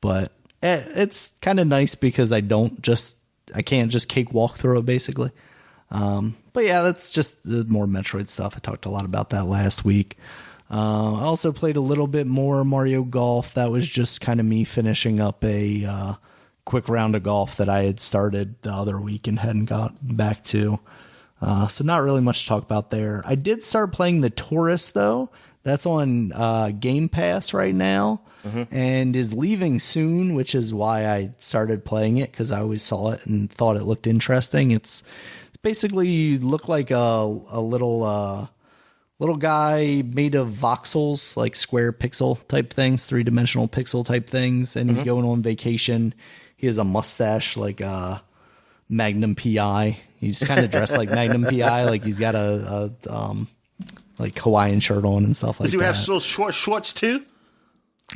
But it's kind of nice because I can't just cakewalk through it, basically. But yeah, that's just the more Metroid stuff. I talked a lot about that last week. I also played a little bit more Mario Golf. That was just kind of me finishing up a quick round of golf that I had started the other week and hadn't got back to. So not really much to talk about there. I did start playing The Tourist, though. That's on Game Pass right now and is leaving soon, which is why I started playing it, because I always saw it and thought it looked interesting. It's basically look like a little guy made of voxels, like square pixel type things, 3-dimensional pixel type things, and he's going on vacation. He has a mustache like Magnum PI. He's kind of dressed like Magnum PI, like he's got a like Hawaiian shirt on and stuff like that. Does he have those short shorts too?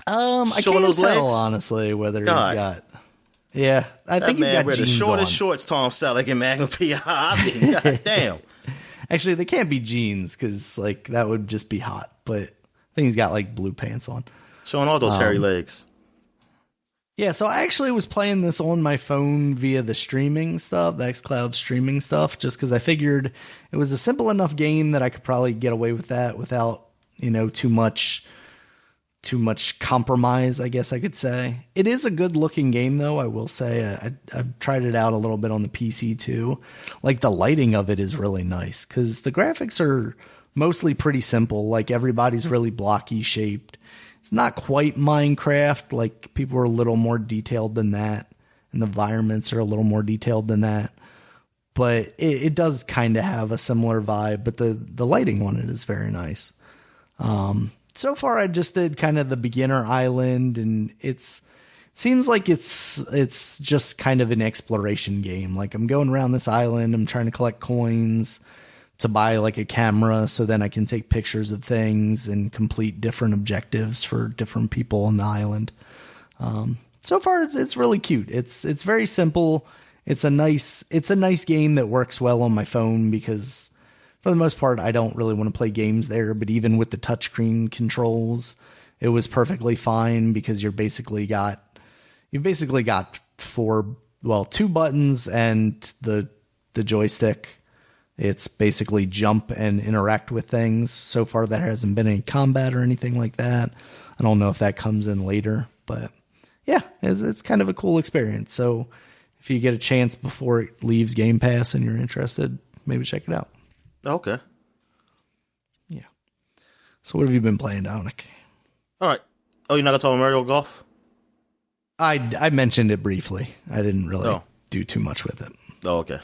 I can't tell honestly whether he's got. Yeah, I think he's got jeans on. The shortest shorts Tom Selleck in Magnum PI. I mean, goddamn. Actually, they can't be jeans because like that would just be hot. But I think he's got like blue pants on, showing all those hairy legs. Yeah, so I actually was playing this on my phone via the streaming stuff, the xCloud streaming stuff, just because I figured it was a simple enough game that I could probably get away with that without, too much compromise, I guess I could say. It is a good looking game, though, I will say. I've tried it out a little bit on the PC, too. Like, the lighting of it is really nice, because the graphics are mostly pretty simple. Like, everybody's really blocky shaped. It's not quite Minecraft, like people are a little more detailed than that, and the environments are a little more detailed than that. But it does kind of have a similar vibe, but the lighting on it is very nice. So far, I just did kind of the beginner island, and it seems like it's just kind of an exploration game. Like I'm going around this island, I'm trying to collect coins to buy like a camera so then I can take pictures of things and complete different objectives for different people on the island. So far it's really cute. It's very simple. It's a nice game that works well on my phone because for the most part I don't really want to play games there, but even with the touchscreen controls, it was perfectly fine because you've basically got 2 buttons and the joystick. It's basically jump and interact with things. So far, there hasn't been any combat or anything like that. I don't know if that comes in later, but yeah, it's kind of a cool experience. So if you get a chance before it leaves Game Pass and you're interested, maybe check it out. Okay. Yeah. So what have you been playing, Dominic? All right. Oh, you're not going to talk about Mario Golf? I mentioned it briefly. I didn't really do too much with it. Oh, okay.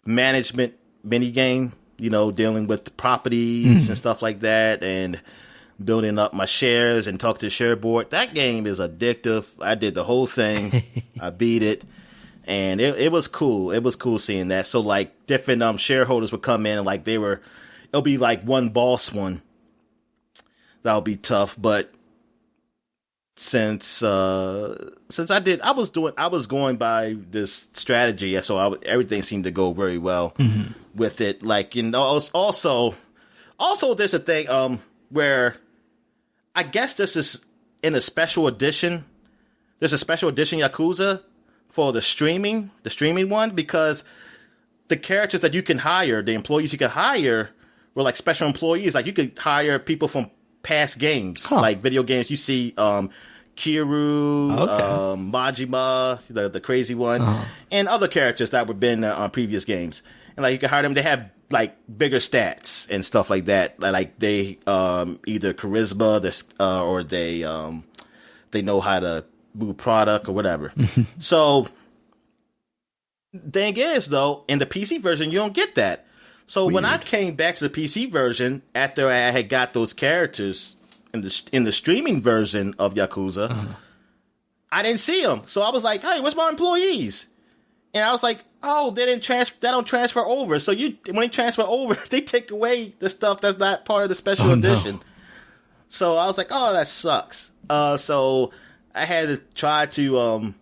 Management mini game, dealing with the properties and stuff like that, and building up my shares and talk to the share board. That game is addictive. I did the whole thing. I beat it, and it was cool. It was cool seeing that. So like different shareholders would come in and like it'll be like one boss one. That'll be tough, but since I was going by this strategy, so everything seemed to go very well with it. Like, also there's a thing where I guess this is in a special edition. There's a special edition Yakuza for the streaming one, because the characters that you can hire, the employees you can hire, were like special employees. Like you could hire people from past games, like video games. You see Kiryu, Majima, the crazy one, and other characters that were been on previous games. And like you can hire them. They have like bigger stats and stuff like that. Like they either charisma, or they know how to move product or whatever. So thing is though, in the PC version you don't get that. So when I came back to the PC version after I had got those characters in the streaming version of Yakuza, I didn't see them. So I was like, hey, where's my employees? And I was like, oh, that don't transfer over. So when they transfer over, they take away the stuff that's not part of the special edition. No. So I was like, oh, that sucks. So I had to try to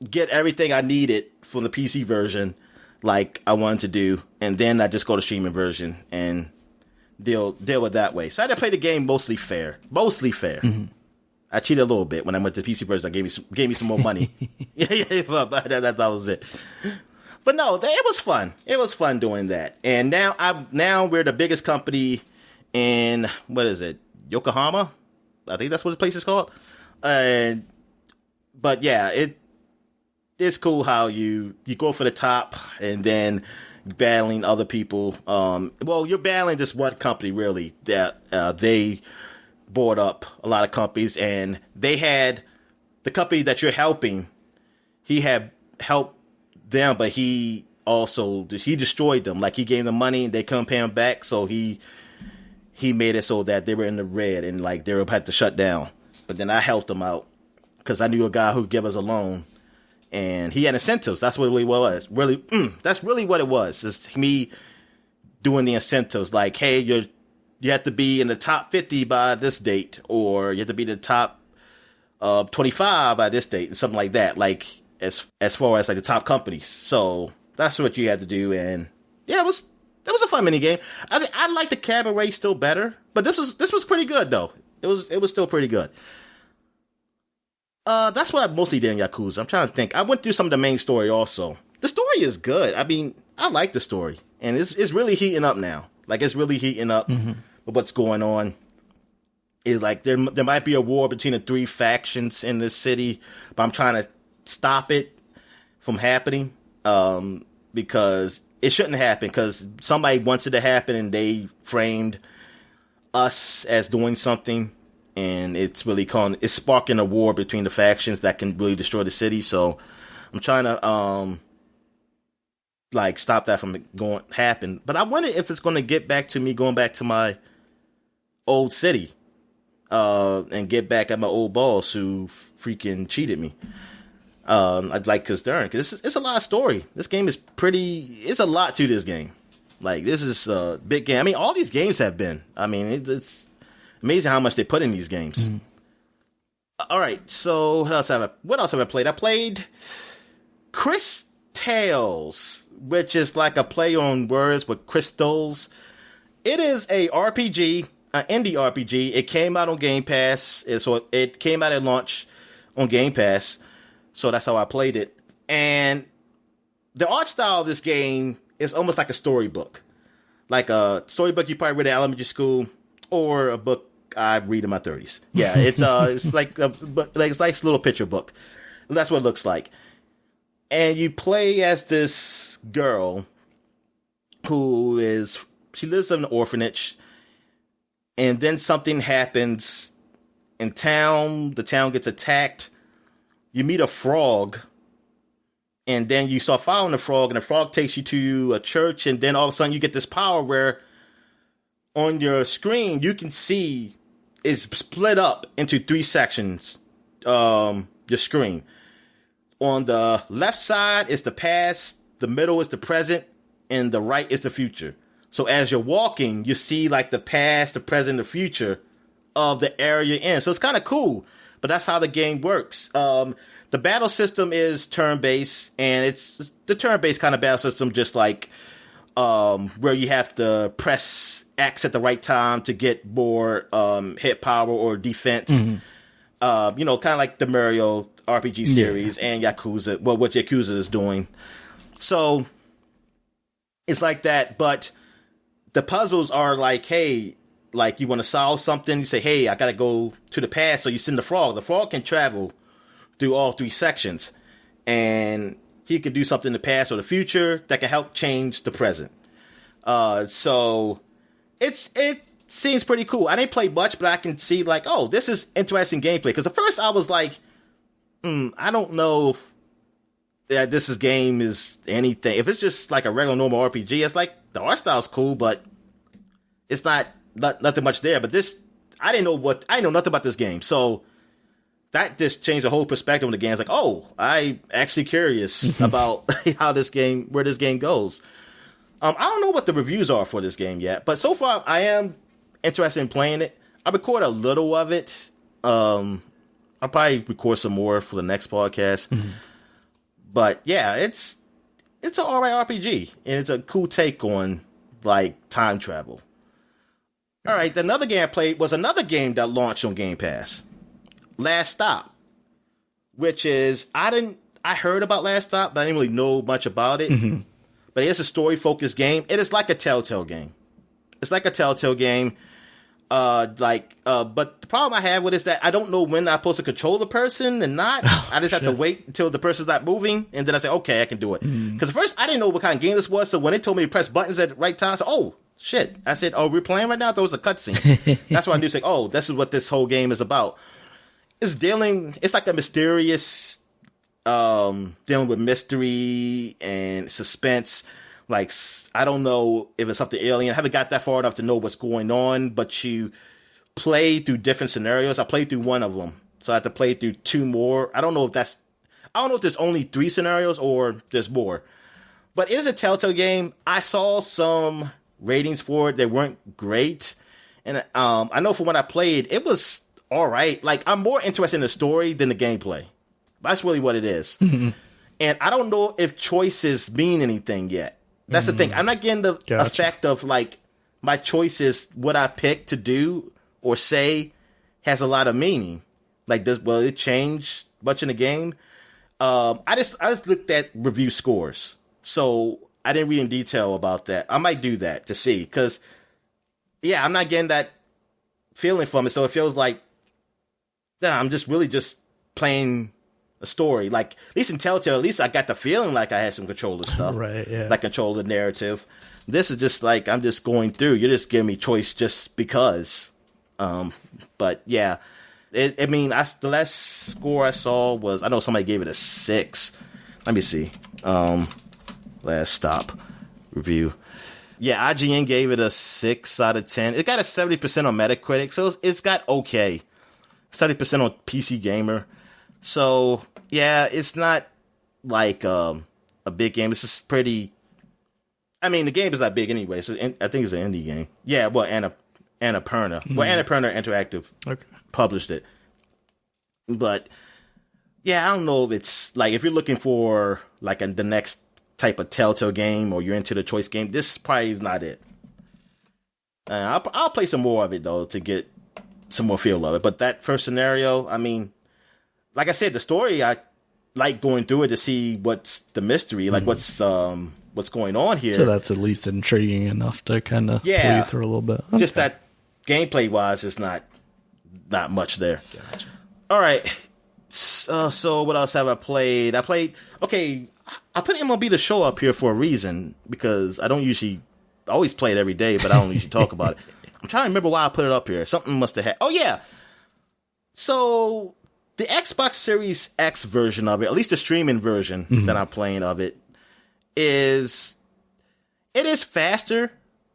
get everything I needed from the PC version, like I wanted to do, and then I just go to streaming version and deal with that way. So I had to play the game mostly fair. Mm-hmm. I cheated a little bit when I went to the PC version. I gave me some more money. But that was it. But no, it was fun. It was fun doing that. And now we're the biggest company in, what is it, Yokohama? I think that's what the place is called. But yeah, it's cool how you go for the top and then battling other people. Well, you're battling this one company really that they bought up a lot of companies, and they had the company that you're helping. He had helped them, but he destroyed them. Like, he gave them money and they couldn't pay him back, so he made it so that they were in the red and like they were had to shut down. But then I helped them out because I knew a guy who gave us a loan, and he had incentives. That's what it really was. That's really what it was. It's me doing the incentives. Like, hey, you have to be in the top 50 by this date, or you have to be in the top 25 by this date, and something like that. Like, as far as like the top companies. So that's what you had to do, and yeah, it was a fun mini game. I like the Cabaret still better, but this was pretty good though. It was still pretty good. That's what I mostly did in Yakuza. I'm trying to think. I went through some of the main story also. The story is good. I mean, I like the story, and it's really heating up now. Like, it's really heating up. Mm-hmm. With what's going on. Is like there might be a war between the three factions in this city, but I'm trying to stop it from happening because it shouldn't happen, because somebody wants it to happen and they framed us as doing something, and it's sparking a war between the factions that can really destroy the city. So I'm trying to like stop that from happen. But I wonder if it's going to get back to me going back to my old city and get back at my old boss who freaking cheated me. I'd like because it's a lot of story. This game is it's a lot to this game. Like, this is a big game. I mean, all these games have been. I mean, it's amazing how much they put in these games. Mm-hmm. All right, so what else have I played? I played Chris Tales, which is like a play on words with crystals. It is a RPG, an indie RPG. It came out on Game Pass. So it came out at launch on Game Pass. So that's how I played it. And the art style of this game is almost like a storybook. Like a storybook you probably read in elementary school, or a book I read in my 30s. Yeah, it's like it's like a little picture book. That's what it looks like. And you play as this girl she lives in an orphanage, and then something happens in town. The town gets attacked. You meet a frog, and then you start following the frog, and the frog takes you to a church, and then all of a sudden you get this power where on your screen you can see it's split up into 3 sections. Your screen. On the left side is the past, the middle is the present, and the right is the future. So as you're walking, you see like the past, the present, the future of the area you're in. So it's kind of cool, but that's how the game works. The battle system is turn-based, and it's the turn-based kind of battle system, just like where you have to press X at the right time to get more hit power or defense. Mm-hmm. Kind of like the Mario RPG series and Yakuza, well, what Yakuza is doing. So it's like that, but the puzzles are like, hey, like you want to solve something, you say, hey, I got to go to the past. So you send the frog. The frog can travel through all 3 sections, and he can do something in the past or the future that can help change the present. So it seems pretty cool. I didn't play much, but I can see like, oh, this is interesting gameplay. Because at first I was like, I don't know if this game is anything. If it's just like a regular normal RPG, it's like the art style's cool, but it's not nothing much there. But this, I know nothing about this game. So that just changed the whole perspective of the game. It's like, oh, I'm actually curious about where this game goes. I don't know what the reviews are for this game yet, but so far I am interested in playing it. I recorded a little of it. I'll probably record some more for the next podcast. But yeah, it's an alright RPG, and it's a cool take on like time travel. All right, another game I played was another game that launched on Game Pass, Last Stop, which is I heard about Last Stop, but I didn't really know much about it. But it's a story-focused game. It is like a Telltale game. It's like a Telltale game. But the problem I have with it is that I don't know when I'm supposed to control the person and not. I just have to wait until the person's not moving, and then I say, okay, I can do it. Because at first, I didn't know what kind of game this was, so when they told me to press buttons at the right time, I said, oh, shit. I said, oh, we're playing right now? I thought it was a cutscene. That's what I knew. It's like, oh, this is what this whole game is about. It's like a mysterious, dealing with mystery and suspense. Like, I don't know if it's something alien. I haven't got that far enough to know what's going on, but you play through different scenarios. I played through one of them, so I have to play through two more. I don't know if there's only 3 scenarios or there's more. But it is a Telltale game. I saw some ratings for it. They weren't great. And I know from when I played, it was all right. Like, I'm more interested in the story than the gameplay. That's really what it is. And I don't know if choices mean anything yet. That's the thing. I'm not getting the effect of, like, my choices, what I pick to do or say has a lot of meaning. Like, will it change much in the game? I just looked at review scores. So I didn't read in detail about that. I might do that to see. Because, yeah, I'm not getting that feeling from it. So it feels like, I'm just really just playing a story. Like, at least in Telltale, at least I got the feeling like I had some control of stuff. Right, yeah. Like, control the narrative. This is just like, I'm just going through. You're just giving me choice just because. But, yeah. The last score I saw was, I know somebody gave it a 6. Let me see. Last Stop review. Yeah, IGN gave it a 6 out of 10. It got a 70% on Metacritic, so it's got okay. 70% on PC Gamer. So, yeah, it's not like a big game. It's just pretty... I mean, the game is not big anyway. So I think it's an indie game. Yeah, well, Annapurna. Well, Annapurna Interactive published it. But, yeah, I don't know if it's... Like, if you're looking for, like, the next type of Telltale game or you're into the choice game, this probably is not it. I'll play some more of it, though, to get some more feel of it. But that first scenario, I mean... Like I said, the story, I like going through it to see what's the mystery, like what's going on here. So that's at least intriguing enough to kind of pull you through a little bit. Okay. Just that gameplay-wise is not much there. Gotcha. All right. So what else have I played? I put MLB The Show up here for a reason, because I always play it every day, but I don't usually talk about it. I'm trying to remember why I put it up here. Something must have had... Oh, yeah. So... The Xbox Series X version of it, at least the streaming version that I'm playing of it, is faster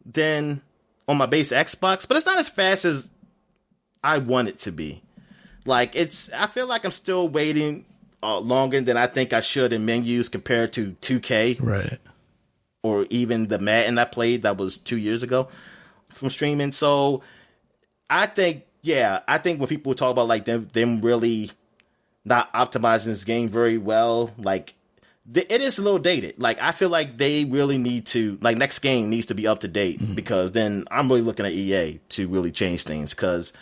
than on my base Xbox, but it's not as fast as I want it to be. Like, I feel like I'm still waiting longer than I think I should in menus compared to 2K. Right. Or even the Madden I played that was 2 years ago from streaming. So I think when people talk about like them really not optimizing this game very well, like it is a little dated. Like I feel like they really need to, like next game needs to be up to date because then I'm really looking at EA to really change things because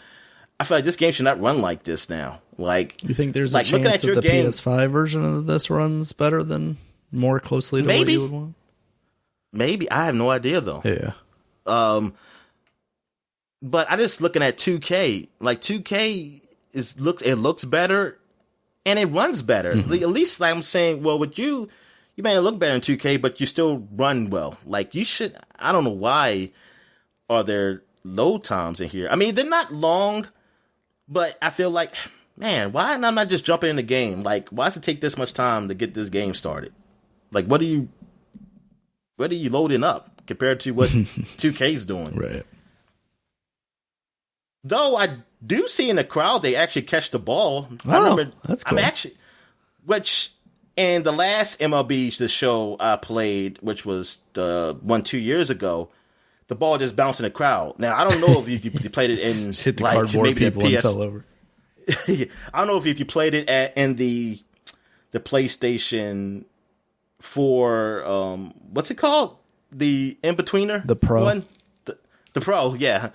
I feel like this game should not run like this now. Like you think there's a chance that the PS5 version of this runs better than more closely to what you would want? Maybe. I have no idea though. Yeah. But I just looking at 2K. Like 2K looks better and it runs better. At least like I'm saying, well, with you may look better in 2K, but you still run well. Like you should. I don't know why are there load times in here. I mean, they're not long, but I feel like, man, why am I not just jumping in the game? Like, why does it take this much time to get this game started? Like, what are you loading up compared to what 2K's doing? Right. Though I do see in the crowd they actually catch the ball. Oh, I remember, that's cool. Which in the last MLB the show I played, which was the one 2 years ago, the ball just bounced in the crowd. Now I don't know if you played it in just hit the like cardboard maybe people the and PS. fell over. I don't know if you played it in the PlayStation 4. What's it called? The in-betweener? The Pro. One? The Pro, yeah.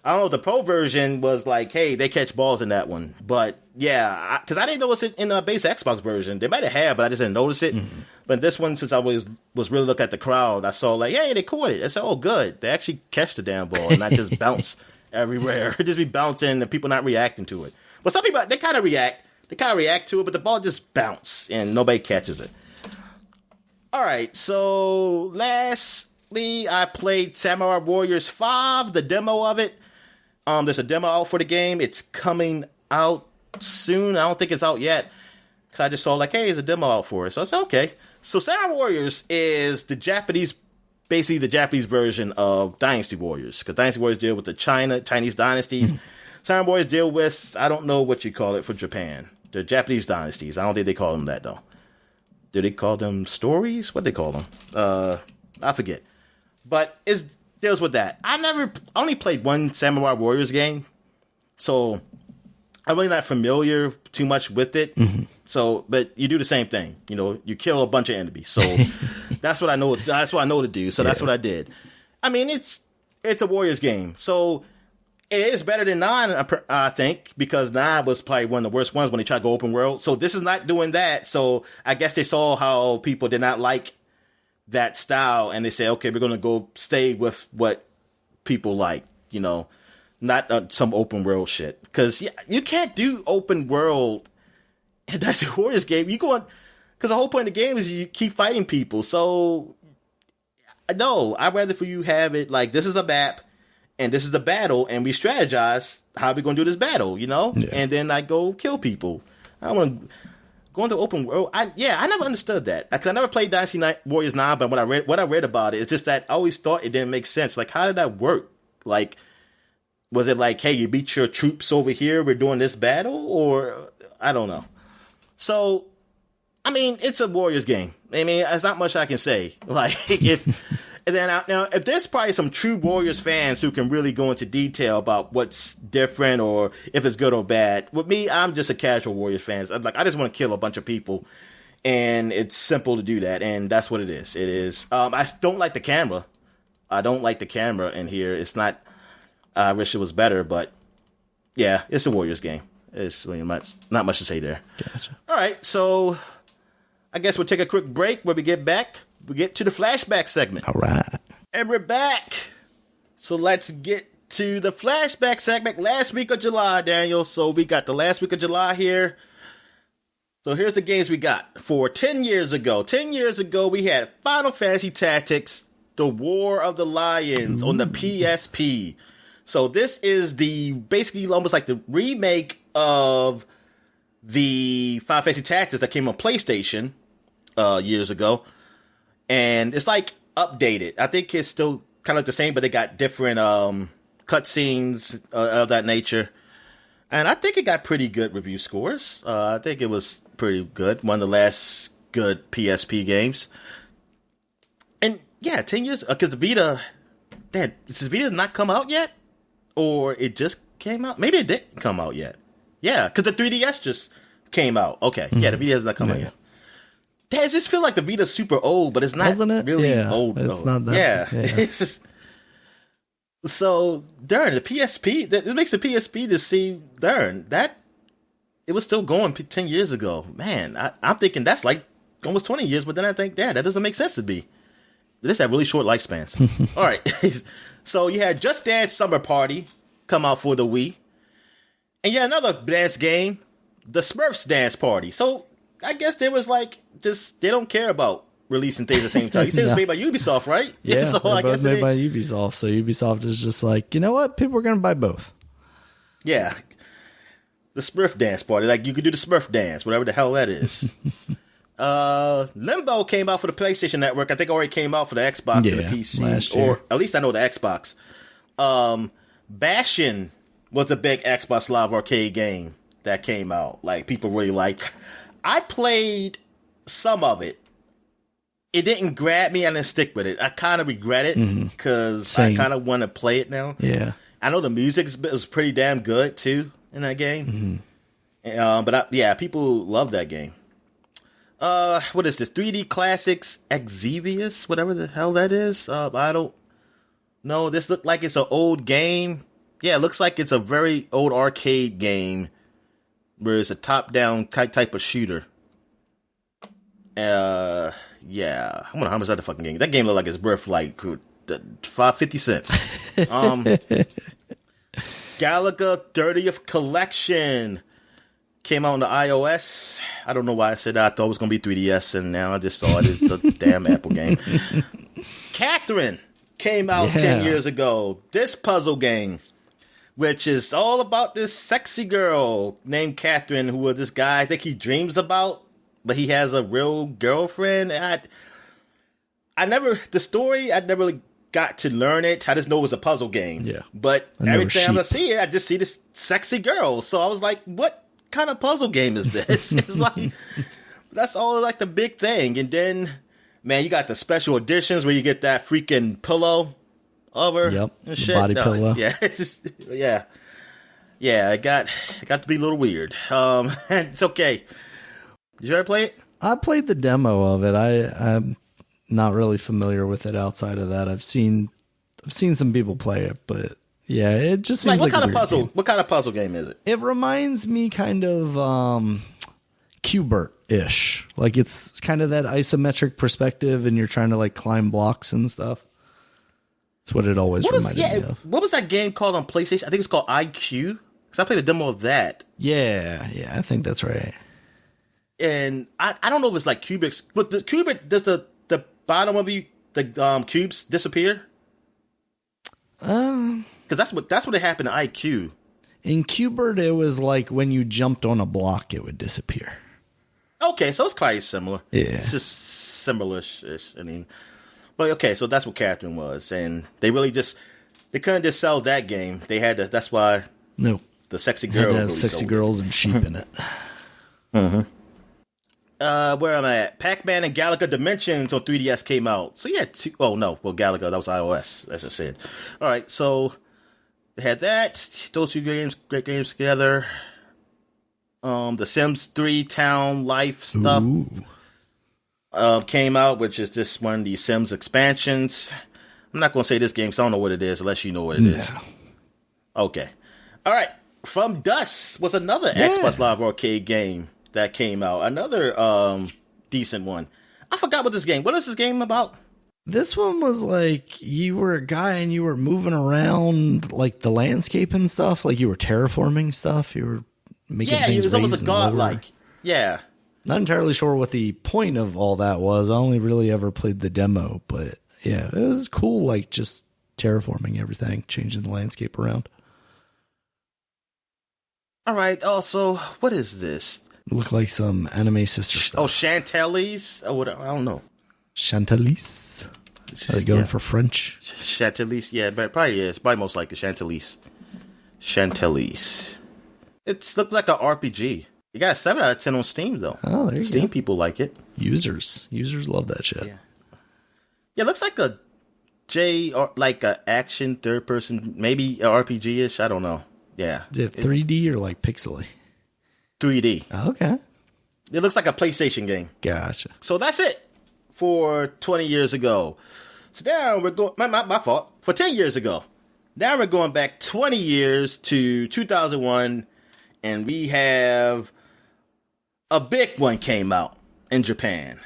I don't know. The Pro version was like, hey, they catch balls in that one. But yeah, because I didn't notice it in the base Xbox version. They might have had, but I just didn't notice it. Mm-hmm. But this one, since I was really looking at the crowd, I saw like, hey, they caught it. I said, oh, good. They actually catch the damn ball and not just bounce everywhere. It just be bouncing and people not reacting to it. But some people, they kind of react. They kind of react to it, but the ball just bounce and nobody catches it. All right, so lastly, I played Samurai Warriors 5, the demo of it. There's a demo out for the game. It's coming out soon. I don't think it's out yet. Because I just saw like, hey, there's a demo out for it. So I said, okay. So Samurai Warriors is basically the Japanese version of Dynasty Warriors. Because Dynasty Warriors deal with the Chinese dynasties. Samurai Warriors deal with, I don't know what you call it for Japan. The Japanese dynasties. I don't think they call them that, though. Do they call them stories? What they call them? I forget. But it deals with that. I only played one Samurai Warriors game. So I'm really not familiar too much with it. Mm-hmm. So, but you do the same thing. You know, you kill a bunch of enemies. So that's what I know. That's what I know to do. So that's what I did. I mean, it's a Warriors game. So it is better than 9, I think, because 9 was probably one of the worst ones when they tried to go open world. So this is not doing that. So I guess they saw how people did not like that style, and they said, okay, we're going to go stay with what people like, you know, not some open world shit. Because you can't do open world. That's a Warriors game. Because the whole point of the game is you keep fighting people. So no, I'd rather for you have it like this is a map. And this is a battle, and we strategize how we going to do this battle, you know? Yeah. And then I go kill people. I don't want to go into open world. I never understood that. Because I never played Dynasty Warriors 9, but what I read about it, it's just that I always thought it didn't make sense. Like, how did that work? Like, was it like, hey, you beat your troops over here, we're doing this battle? Or, I don't know. So, I mean, it's a Warriors game. I mean, there's not much I can say. Like, if... And then now, if there's probably some true Warriors fans who can really go into detail about what's different or if it's good or bad. With me, I'm just a casual Warriors fan. I just want to kill a bunch of people, and it's simple to do that, and that's what it is. It is. I don't like the camera. I don't like the camera in here. It's not. I wish it was better, but yeah, it's a Warriors game. It's really not much to say there. Gotcha. All right, so I guess we'll take a quick break. When we get back, we get to the flashback segment. All right. And we're back. So let's get to the flashback segment. Last week of July, Daniel. So we got the last week of July here. So here's the games we got for 10 years ago. 10 years ago, we had Final Fantasy Tactics, The War of the Lions on the PSP. So this is basically almost like the remake of the Final Fantasy Tactics that came on PlayStation years ago. And it's like updated. I think it's still kind of like the same, but they got different cutscenes of that nature. And I think it got pretty good review scores. I think it was pretty good. One of the last good PSP games. And yeah, 10 years, because Vita, does Vita not come out yet? Or it just came out? Maybe it didn't come out yet. Yeah, because the 3DS just came out. Okay, yeah, the Vita has not come out yet. Does this feel like the Vita's super old, but it's not really old. It's not that. Yeah. It's just so darn the PSP. It makes the PSP to seem darn that it was still going 10 years ago. Man, I'm thinking that's like almost 20 years, but then I think, that doesn't make sense to be. They just have really short lifespans. All right, so you had Just Dance Summer Party come out for the Wii, and yeah, another dance game, the Smurfs Dance Party. So I guess there was like they don't care about releasing things at the same time. You said it's made by Ubisoft, right? Yeah, so I guess made by Ubisoft. So Ubisoft is just like, you know what? People are going to buy both. Yeah. The Smurf Dance Party. Like, you could do the Smurf Dance, whatever the hell that is. Limbo came out for the PlayStation Network. I think already came out for the Xbox and the PC. Last year. Or at least I know the Xbox. Bastion was the big Xbox Live Arcade game that came out. Like, people really like. I played some of it. It didn't grab me. I didn't stick with it. I kind of regret it because I kind of want to play it now. Yeah. I know the music was pretty damn good, too, in that game. But people love that game. What is this? 3D Classics Exvius? Whatever the hell that is. I don't know. This looked like it's an old game. Yeah, it looks like it's a very old arcade game where it's a top-down type of shooter. Yeah. I wonder how much that fucking game. That game looked like it's worth like 50 cents. Galaga 30th Collection came out on the iOS. I don't know why I said that. I thought it was going to be 3DS, and now I just saw it. It's a damn Apple game. Catherine came out 10 years ago. This puzzle game, which is all about this sexy girl named Catherine, who this guy I think he dreams about, but he has a real girlfriend. I never really got to learn it. I just know it was a puzzle game. Yeah. But every time I see it, I just see this sexy girl. So I was like, what kind of puzzle game is this? It's like, that's all like the big thing. And then, man, you got the special editions where you get that freaking pillow over and shit. Body pillow. Yeah. It got to be a little weird. It's okay. Did you ever play it? I played the demo of it. I'm not really familiar with it outside of that. I've seen some people play it, but yeah, it just seems like what kind of puzzle? Game. What kind of puzzle game is it? It reminds me kind of Qbert-ish. Like it's kind of that isometric perspective, and you're trying to like climb blocks and stuff. That's what it always reminded me of. What was that game called on PlayStation? I think it's called IQ. Because I played a demo of that. Yeah, I think that's right. And I don't know if it's like Qbert, but the Qbert, does the bottom of the cubes disappear? Because that's what happened to IQ. In Qbert, it was like when you jumped on a block, it would disappear. Okay, so it's quite similar. Yeah, it's just similar-ish. I mean, but okay, so that's what Catherine was, and they couldn't just sell that game. They had to. That's why. No, the sexy girl. Had to have sexy girls and sheep in it. Mm-hmm. Where am I at? Pac-Man and Galaga Dimensions on 3DS came out. So yeah, Galaga, that was iOS, as I said. All right, so they had that. Those two great games together. The Sims 3 Town Life stuff came out, which is just one of the Sims expansions. I'm not going to say this game, because I don't know what it is, unless you know what it is. Okay. All right. From Dust was another Xbox Live Arcade game that came out. Another decent one. I forgot what is this game about? This one was like you were a guy and you were moving around like the landscape and stuff. Like you were terraforming stuff. You were making things. Yeah, it was almost a godlike. Yeah. Not entirely sure what the point of all that was. I only really ever played the demo, but yeah, it was cool. Like just terraforming everything, changing the landscape around. All right. Also, what is this? Look like some anime sister stuff. Oh, Chantelis? Oh, whatever. I don't know. Chantelis? Are they going for French? Chantelis, yeah, but probably is. Probably most likely Chantelis. Chantelis. It looks like an RPG. You got a 7 out of 10 on Steam, though. Oh, there you Steam go. People like it. Users love that shit. Yeah, it looks like a like a action third person, maybe an RPG-ish. I don't know. Yeah. Is it 3D or like pixely? 3D. Okay. It looks like a PlayStation game. Gotcha. So that's it for 20 years ago. So now we're going, my fault, for 10 years ago. Now we're going back 20 years to 2001, and we have a big one came out in Japan.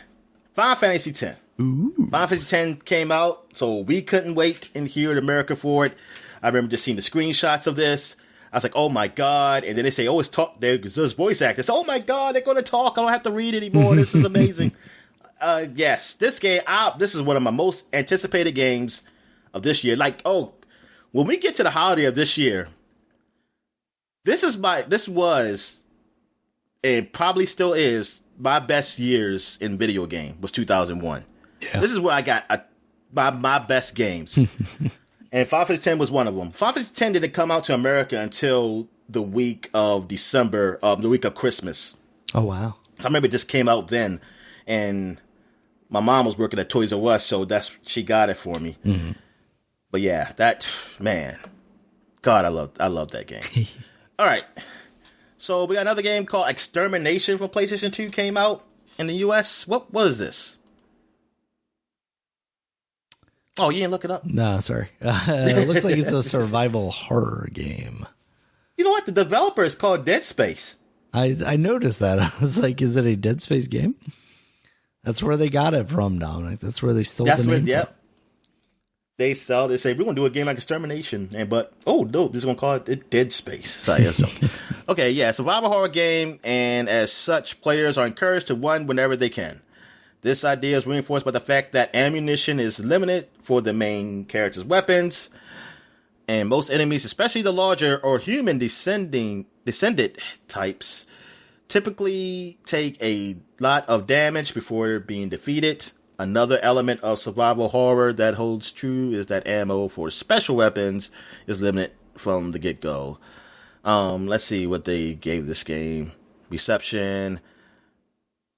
Final Fantasy X. Ooh. Final Fantasy X came out, so we couldn't wait in here in America for it. I remember just seeing the screenshots of this. I was like, oh my God. And then they say, oh, it's talk. There's voice actors. Oh my God, they're going to talk. I don't have to read anymore. This is amazing. Yes, this game, this is one of my most anticipated games of this year. Like, when we get to the holiday of this year, this was, and probably still is, my best years in video game was 2001. Yeah. This is where I got my best games. And Final Fantasy X was one of them. Final Fantasy X didn't come out to America until the week of December, the week of Christmas. Oh, wow. I remember it just came out then, and my mom was working at Toys R Us, so she got it for me. Mm-hmm. But yeah, man, God, I love that game. All right, so we got another game called Extermination for PlayStation 2 came out in the US. What is this? Oh, you didn't look it up? No, sorry. It looks like it's a survival horror game. You know what? The developer is called Dead Space. I noticed that. I was like, is it a Dead Space game? That's where they got it from, Dominic. That's where they stole the name from. They say, we're going to do a game like Extermination. But no, this is going to call it Dead Space. Sorry, that's a joke. Okay, yeah, survival horror game. And as such, players are encouraged to run whenever they can. This idea is reinforced by the fact that ammunition is limited for the main character's weapons. And most enemies, especially the larger or human descended types, typically take a lot of damage before being defeated. Another element of survival horror that holds true is that ammo for special weapons is limited from the get-go. Let's see what they gave this game. Reception.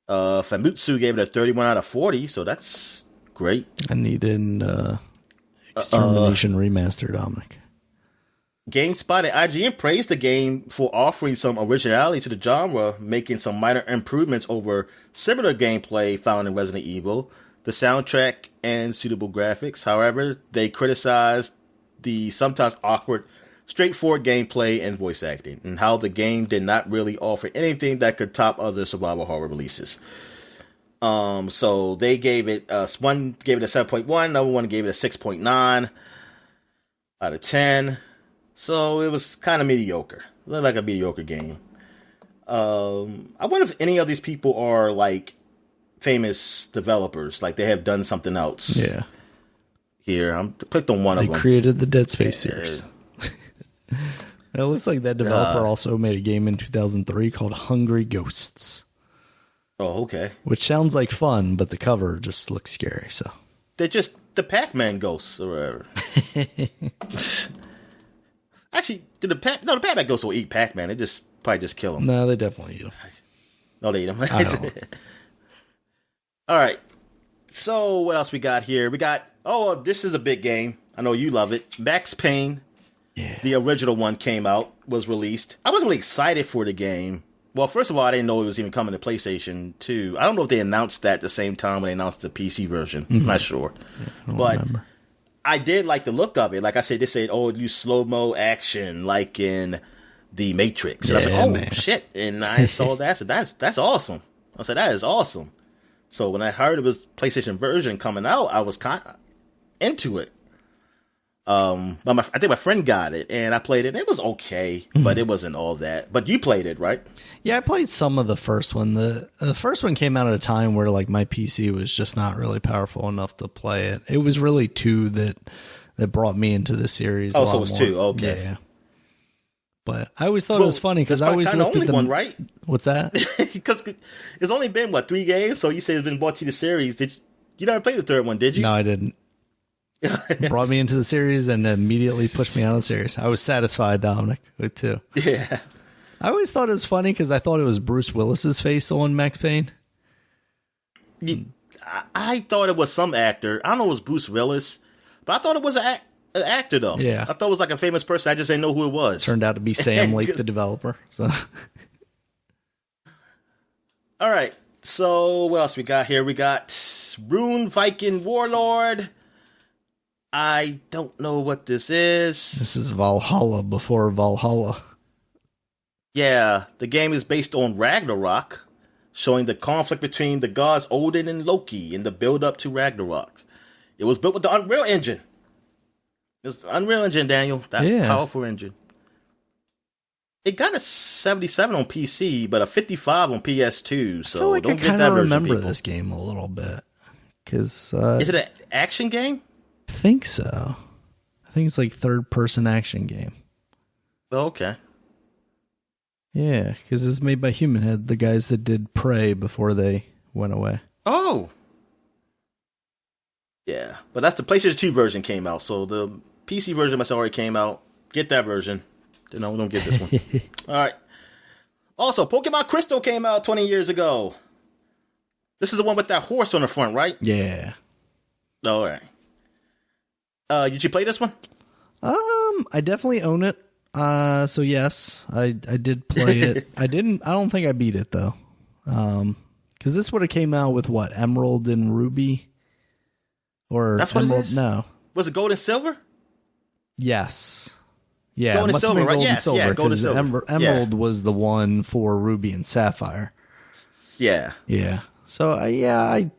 Famitsu gave it a 31 out of 40, so that's great. I need an Extermination remaster, Dominic. GameSpot and IGN praised the game for offering some originality to the genre, making some minor improvements over similar gameplay found in Resident Evil, the soundtrack, and suitable graphics. However, they criticized the sometimes awkward, straightforward gameplay and voice acting, and how the game did not really offer anything that could top other survival horror releases. So they gave it, one gave it a 7.1, another one gave it a 6.9 out of 10. So it was kind of mediocre. It looked like a mediocre game. I wonder if any of these people are like famous developers, like they have done something else. Yeah. Here, I'm clicked on one of them. They created the Dead Space series. It looks like that developer also made a game in 2003 called Hungry Ghosts. Oh, okay. Which sounds like fun, but the cover just looks scary. So they're just the Pac-Man ghosts or whatever. Actually, the Pac-Man ghosts will eat Pac-Man. They probably just kill him. No, they definitely eat him. No, they eat him. I don't. All right. So what else we got here? We got, this is a big game. I know you love it. Max Payne. Yeah. The original one came out, was released. I was really excited for the game. Well, first of all, I didn't know it was even coming to PlayStation 2. I don't know if they announced that at the same time when they announced the PC version. Mm-hmm. I'm not sure. Yeah, but remember. I did like the look of it. Like I said, they said, use slow-mo action like in The Matrix. And I said, man. Shit. And I saw that. I said, that's awesome. I said, that is awesome. So when I heard it was PlayStation version coming out, I was kind of into it. But I think my friend got it, and I played it. It was okay, but it wasn't all that. But you played it, right? Yeah, I played some of the first one. The first one came out at a time where like my PC was just not really powerful enough to play it. It was really 2 that brought me into the series. Oh, so it was more. 2. Okay. Yeah. But I always thought it was funny because I always looked at the one, right? What's that? Because it's only been 3 games. So you say it's been brought to the series. You never played the third one, did you? No, I didn't. Brought me into the series and immediately pushed me out of the series. I was satisfied, Dominic, with 2. Yeah. I always thought it was funny because I thought it was Bruce Willis's face on Max Payne. I thought it was some actor. I don't know if it was Bruce Willis, but I thought it was an actor, though. Yeah. I thought it was like a famous person. I just didn't know who it was. Turned out to be Sam Lake, the developer. So. All right. So what else we got here? We got Rune Viking Warlord. I don't know what this is. This is Valhalla before Valhalla. Yeah, the game is based on Ragnarok, showing the conflict between the gods Odin and Loki in the build-up to Ragnarok. It was built with the Unreal Engine. It's the Unreal Engine, Daniel. That powerful engine. It got a 77 on PC, but a 55 on PS2. So I feel like don't I get that version. I remember this game a little bit. Is it an action game? I think so. I think it's like third-person action game. Oh, okay. Yeah, because it's made by Human Head, the guys that did Prey before they went away. Oh. Yeah, but that's the PlayStation 2 version came out, so the PC version must have already came out. Get that version. No, don't get this one. All right. Also, Pokemon Crystal came out 20 years ago. This is the one with that horse on the front, right? Yeah. All right. Did you play this one? I definitely own it. So yes, I did play it. I don't think I beat it though. Because this would have came out with what, Emerald and Ruby, or that's what Emerald? it is? No, was it Gold and Silver? Yes. Yeah, Gold and Silver, right? Gold Yes, and Silver, yeah, Gold and Silver. Emerald was the one for Ruby and Sapphire. Yeah. Yeah. So I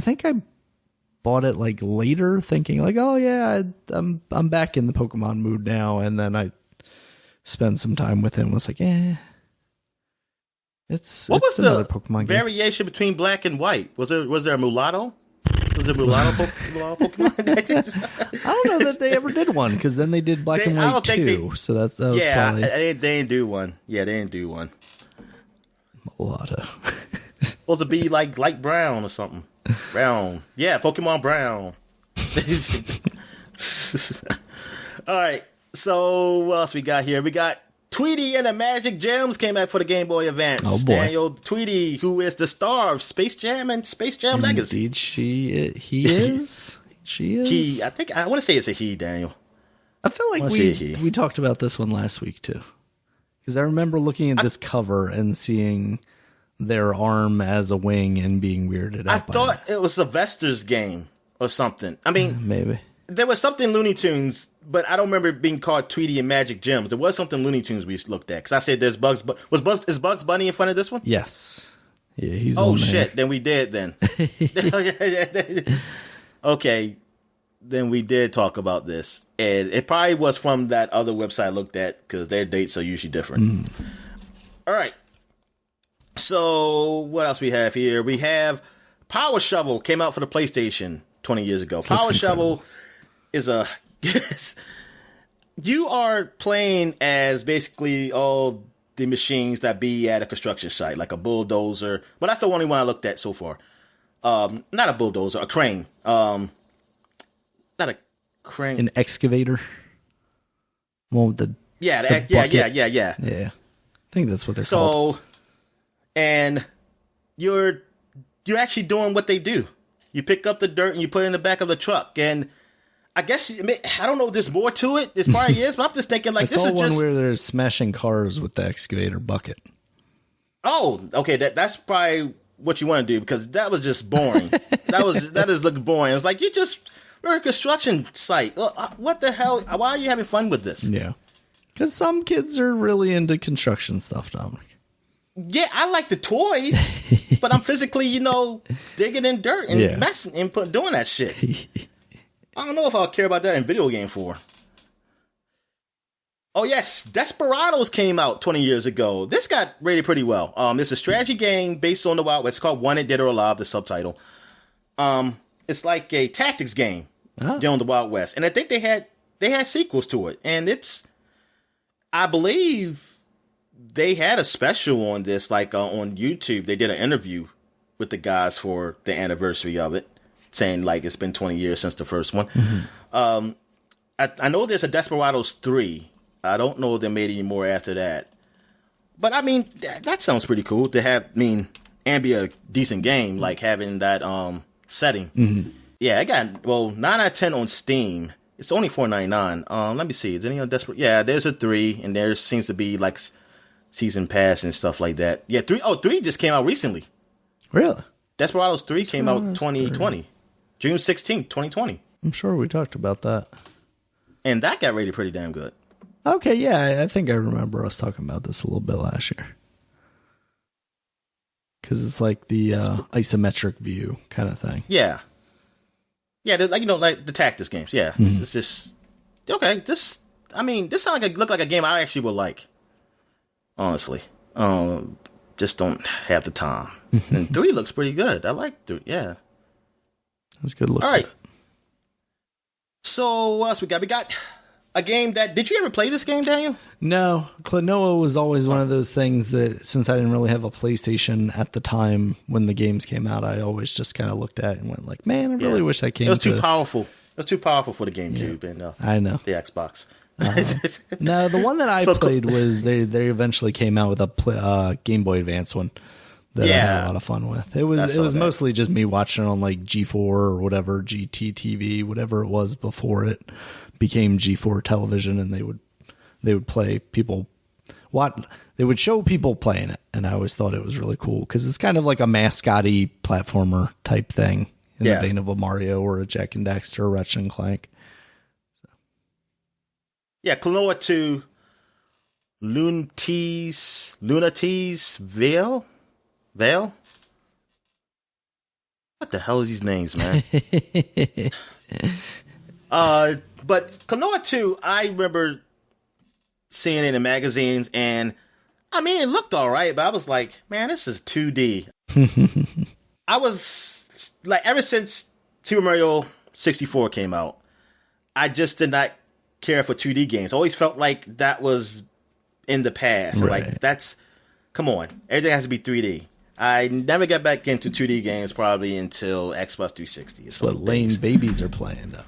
think I bought it like later, thinking like, oh yeah, I'm back in the Pokemon mood now, and then I spent some time with him. Was like, it's what was another the Pokemon variation between Black and White? Was there a mulatto? Was there mulatto Pokemon? I don't know that they ever did one, because then they did Black and White 2. So that was probably they didn't do one. Yeah, they didn't do one. mulatto. Supposed to be like light brown or something. Brown. Yeah, Pokemon Brown. All right. So what else we got here? We got Tweety and the Magic Gems came out for the Game Boy Advance. Oh boy. Daniel Tweety, who is the star of Space Jam and Space Jam Legacy. Indeed, he is. She is. I want to say it's a he, Daniel. I feel like we talked about this one last week too. Because I remember looking at this cover and seeing their arm as a wing and being weirded out. I thought it was Sylvester's game or something. I mean, maybe there was something Looney Tunes, but I don't remember it being called Tweety and Magic Gems. There was something Looney Tunes we looked at, because I said there's Bugs. Is Bugs Bunny in front of this one? Yes. Yeah, he's. Oh on shit! there. Then we did. Then okay. Then we did talk about this, and it probably was from that other website I looked at, because their dates are usually different. All right. So what else we have here? We have Power Shovel came out for the PlayStation 20 years ago. Power Shovel is you are playing as basically all the machines that be at a construction site, like a bulldozer. But that's the only one I looked at so far. Not a bulldozer, a crane. Not a crane. An excavator. Well, the yeah. I think that's what they're called. And you're actually doing what they do. You pick up the dirt and you put it in the back of the truck. And I guess, I don't know if there's more to it. There probably is, but I'm just thinking, like, this is one where they're smashing cars with the excavator bucket. Oh, okay. That's probably what you want to do, because that was just boring. that is looking boring. It's like, we're a construction site. What the hell? Why are you having fun with this? Yeah. Because some kids are really into construction stuff, Dominic. Yeah, I like the toys, but I'm physically, digging in dirt and messing and doing that shit. I don't know if I'll care about that in video game form. Oh yes, Desperados came out 20 years ago. This got rated pretty well. It's a strategy game based on the Wild West. It's called Wanted, Dead or Alive, the subtitle. It's like a tactics game on the Wild West, and I think they had sequels to it, and I believe they had a special on this, like on YouTube. They did an interview with the guys for the anniversary of it, saying like it's been 20 years since the first one. Mm-hmm. I know there's a Desperados 3. I don't know if they made any more after that. But I mean, that sounds pretty cool to have, and be a decent game, like having that setting. Mm-hmm. Yeah, I got 9 out of 10 on Steam. It's only $4.99. Let me see. Is any on Desperate? Yeah, there's a 3, and there seems to be like season pass and stuff like that. Yeah, 3. Oh, 3 just came out recently. Really? Desperados 3 came out 2020. June 16th, 2020. I'm sure we talked about that. And that got rated pretty damn good. Okay, yeah, I think I remember us talking about this a little bit last year. Because it's like the isometric view kind of thing. Yeah. Yeah, like, like the tactics games. Yeah. Mm-hmm. It's just, okay, this sounds look like a game I actually would like. Honestly. Just don't have the time. And 3 looks pretty good. I like 3, yeah. That's good look. All right. So what else we got? We got a game that... Did you ever play this game, Daniel? No. Klonoa was always one of those things that, since I didn't really have a PlayStation at the time when the games came out, I always just kind of looked at it and went like, man, I really wish I came to... It was too powerful. It was too powerful for the GameCube and I know. the Xbox. No, the one that I played was they eventually came out with a Game Boy Advance one that I had a lot of fun with. It was mostly just me watching it on like G4 or whatever, GTTV, whatever it was before it became G4 television, and they would play people they would show people playing it, and I always thought it was really cool because it's kind of like a mascotty platformer type thing in the vein of a Mario or a Jack and Daxter or Ratchet and Clank. Yeah, Klonoa 2, Lunatis Veil? What the hell is these names, man? But Klonoa 2, I remember seeing it in magazines, and I mean, it looked all right, but I was like, man, this is 2D. I was like, ever since Super Mario 64 came out, I just did not care for 2D games. I always felt like that was in the past. Right. Like, that's, come on, everything has to be 3D. I never got back into 2D games probably until Xbox 360. That's what lame babies are playing, though.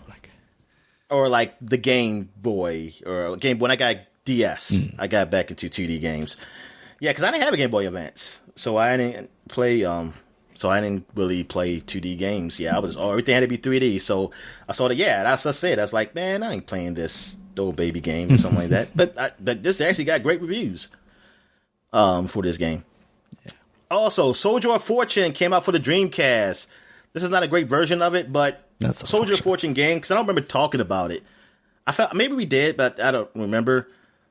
Or like the Game Boy, or Game when I got DS, I got back into 2D games. Yeah, because I didn't have a Game Boy Advance, so I didn't play. So I didn't really play 2D games. Yeah, everything had to be 3D. So I saw that. Yeah, that's what I said. I was like, man, I ain't playing this old baby game or something like that. But this actually got great reviews. For this game. Yeah. Also, Soldier of Fortune came out for the Dreamcast. This is not a great version of it, but that's Soldier of Fortune game, because I don't remember talking about it. I felt maybe we did, but I don't remember.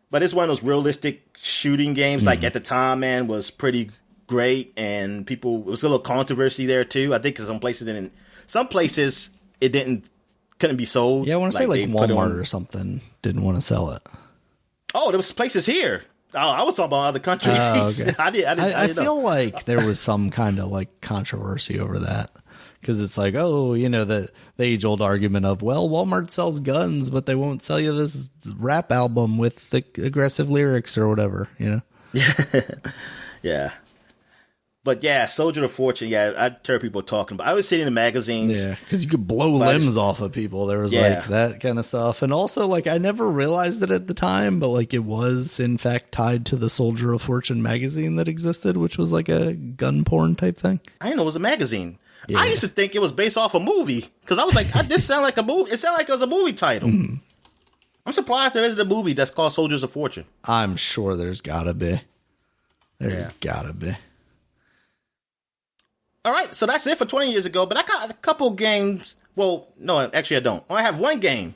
But it's one of those realistic shooting games. Like at the time, man, was pretty great, and it was a little controversy there too. I think some places it couldn't be sold. Yeah, I want to say like Walmart or something didn't want to sell it. Oh, there was places here. Oh, I was talking about other countries. Oh, okay. I feel like there was some kind of like controversy over that. Because it's like, the age-old argument of, well, Walmart sells guns, but they won't sell you this rap album with the aggressive lyrics or whatever, Yeah. But yeah, Soldier of Fortune, yeah, I'd hear people talking about. I was seeing in the magazines. Yeah, because you could blow limbs off of people. There was like that kind of stuff. And also, like, I never realized it at the time, but like it was, in fact, tied to the Soldier of Fortune magazine that existed, which was like a gun porn type thing. I didn't know it was a magazine. Yeah. I used to think it was based off a movie because I was like, this sounded like a movie. It sounded like it was a movie title. I'm surprised there isn't a movie that's called Soldiers of Fortune. I'm sure there's gotta be. Gotta be. All right, so that's it for 20 years ago. But I got a couple games. Well, no, actually I don't. I have one game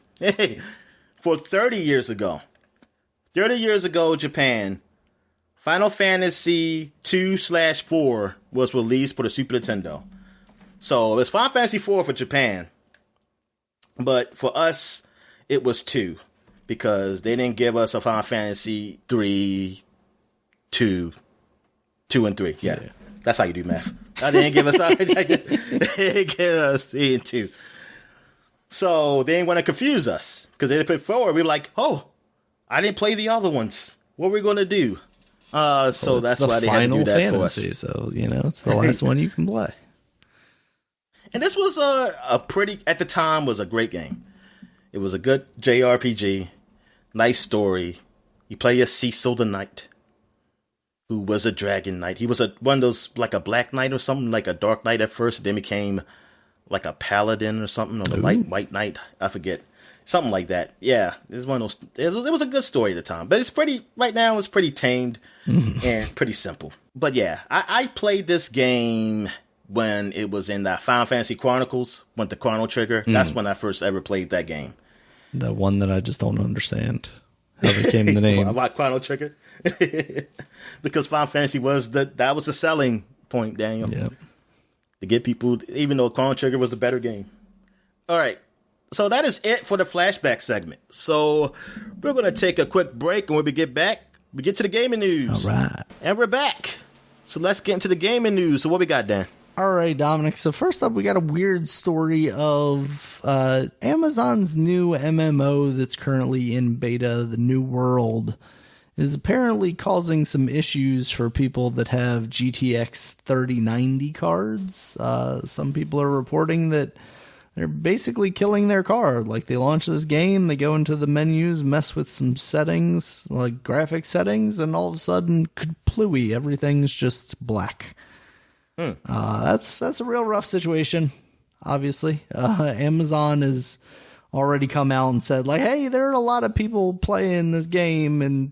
for 30 years ago. 30 years ago, Japan. Final Fantasy 2/4 was released for the Super Nintendo. So it's Final Fantasy 4 for Japan. But for us, it was 2. Because they didn't give us a Final Fantasy 3, 2, 2 and 3. Yeah. That's how you do math. They didn't give us 3 and 2. So they didn't want to confuse us. Because they put 4. We were like, oh, I didn't play the other ones. What are we going to do? So that's why they had to do that Fantasy, for us. So, it's the last one you can play. And this was at the time, was a great game. It was a good JRPG, nice story. You play as Cecil the Knight, who was a dragon knight. He was one of those, like a black knight or something, like a dark knight at first, then became like a paladin or something, or the white knight. I forget. Something like that. Yeah, it was one of those. It was a good story at the time, but right now it's pretty tamed and pretty simple. But yeah, I played this game when it was in the Final Fantasy Chronicles, went the Chrono Trigger. That's when I first ever played that game. The one that I just don't understand how they came the name. Why Chrono Trigger? Because Final Fantasy that was the selling point, Daniel. Yeah. To get people, even though Chrono Trigger was the better game. All right. So that is it for the flashback segment. So we're going to take a quick break, and when we get back, we get to the gaming news. All right. And we're back. So let's get into the gaming news. So what we got, Dan? All right, Dominic. So first up, we got a weird story of Amazon's new MMO that's currently in beta, The New World, is apparently causing some issues for people that have GTX 3090 cards. Some people are reporting that they're basically killing their card. Like, they launch this game, they go into the menus, mess with some settings, like graphic settings, and all of a sudden, kaplooey, everything's just black. That's a real rough situation, obviously. Amazon has already come out and said, like, hey, there are a lot of people playing this game, and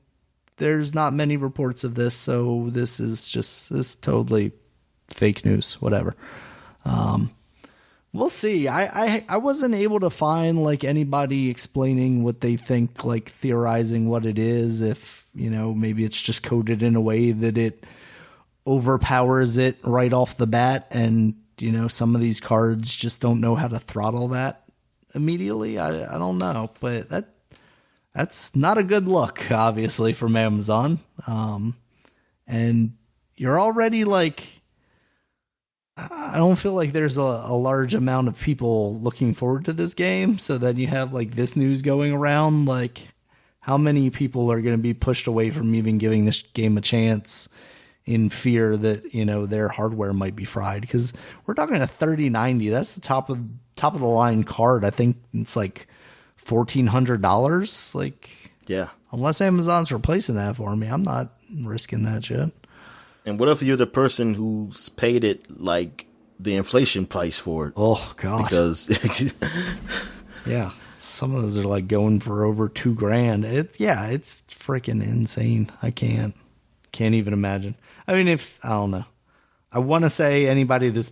there's not many reports of this, so this is totally fake news, whatever. We'll see. I wasn't able to find, like, anybody explaining what they think, like, theorizing what it is, if, maybe it's just coded in a way that it overpowers it right off the bat, and some of these cards just don't know how to throttle that immediately. I don't know, but that's not a good look, obviously, from Amazon. And you're already, like, I don't feel like there's a large amount of people looking forward to this game, so that you have, like, this news going around. Like, how many people are going to be pushed away from even giving this game a chance in fear that, their hardware might be fried? Because we're talking a 3090. That's the top of the line card. I think it's like $1,400. Like, yeah. Unless Amazon's replacing that for me, I'm not risking that shit. And what if you're the person who's paid it like the inflation price for it? Oh God. Because yeah, some of those are like going for over $2,000. It's freaking insane. I can't even imagine. I mean, I don't know. I want to say anybody that's